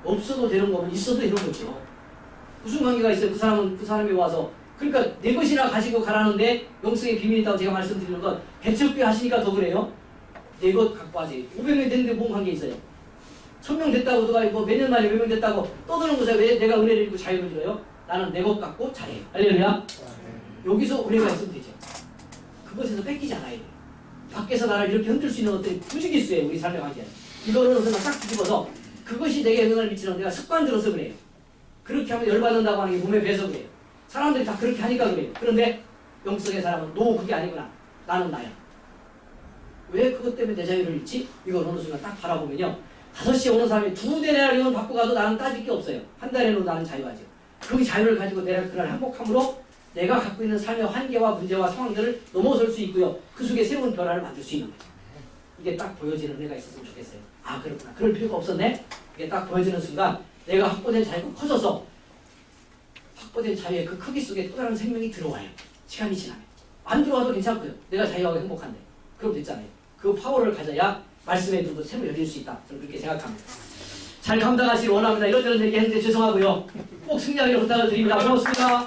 없어도 되는 거면 있어도 되는 거죠. 무슨 관계가 있어요? 그 사람이 와서. 그러니까 내 것이나 가지고 가라는데 영성의 비밀이 있다고 제가 말씀드리는 건 개척교회 하시니까 더 그래요. 내 것 갖고 하세요. 500명 됐는데 뭔 관계 있어요? 1000명 됐다고 누가 뭐 몇 년 만에 몇 명 됐다고 떠드는 곳에 왜 내가 은혜를 입고 자유를 줘요? 나는 내 것 갖고 잘해요. 할렐루야. 여기서 은혜가 있으면 되죠. 그것에서 뺏기지 않아야 돼요. 밖에서 나를 이렇게 흔들 수 있는 것들이 부지기수예요. 우리 삶의 관계는. 이거는 그냥 딱 뒤집어서 그것이 내게 영향을 미치는 내가 습관 들어서 그래요. 그렇게 하면 열받는다고 하는 게 몸에 배서 그래요. 사람들이 다 그렇게 하니까 그래요. 그런데 영성의 사람은 노 그게 아니구나. 나는 나야. 왜 그것 때문에 내 자유를 잃지? 이걸 어느 순간 딱 바라보면요. 5시에 오는 사람이 2대나리온 받고 가도 나는 따질 게 없어요. 한 달에는 나는 자유하죠. 그 자유를 가지고 내가 그날 행복함으로 내가 갖고 있는 삶의 한계와 문제와 상황들을 넘어설 수 있고요. 그 속에 새로운 변화를 만들 수 있는 거죠. 이게 딱 보여지는 애가 있었으면 좋겠어요. 아, 그렇구나. 그럴 필요가 없었네. 이게 딱 보여지는 순간 내가 확보된 자유가 커져서 확보된 자유의 그 크기 속에 또 다른 생명이 들어와요. 시간이 지나면. 안 들어와도 괜찮고요. 내가 자유하고 행복한데. 그럼 됐잖아요. 그 파워를 가져야 말씀의 눈도 새로 열릴 수 있다. 저는 그렇게 생각합니다. 잘 감당하시길 원합니다. 이런저런 얘기 했는데 죄송하고요. 꼭 승리하기를 부탁을 드립니다. 고맙습니다.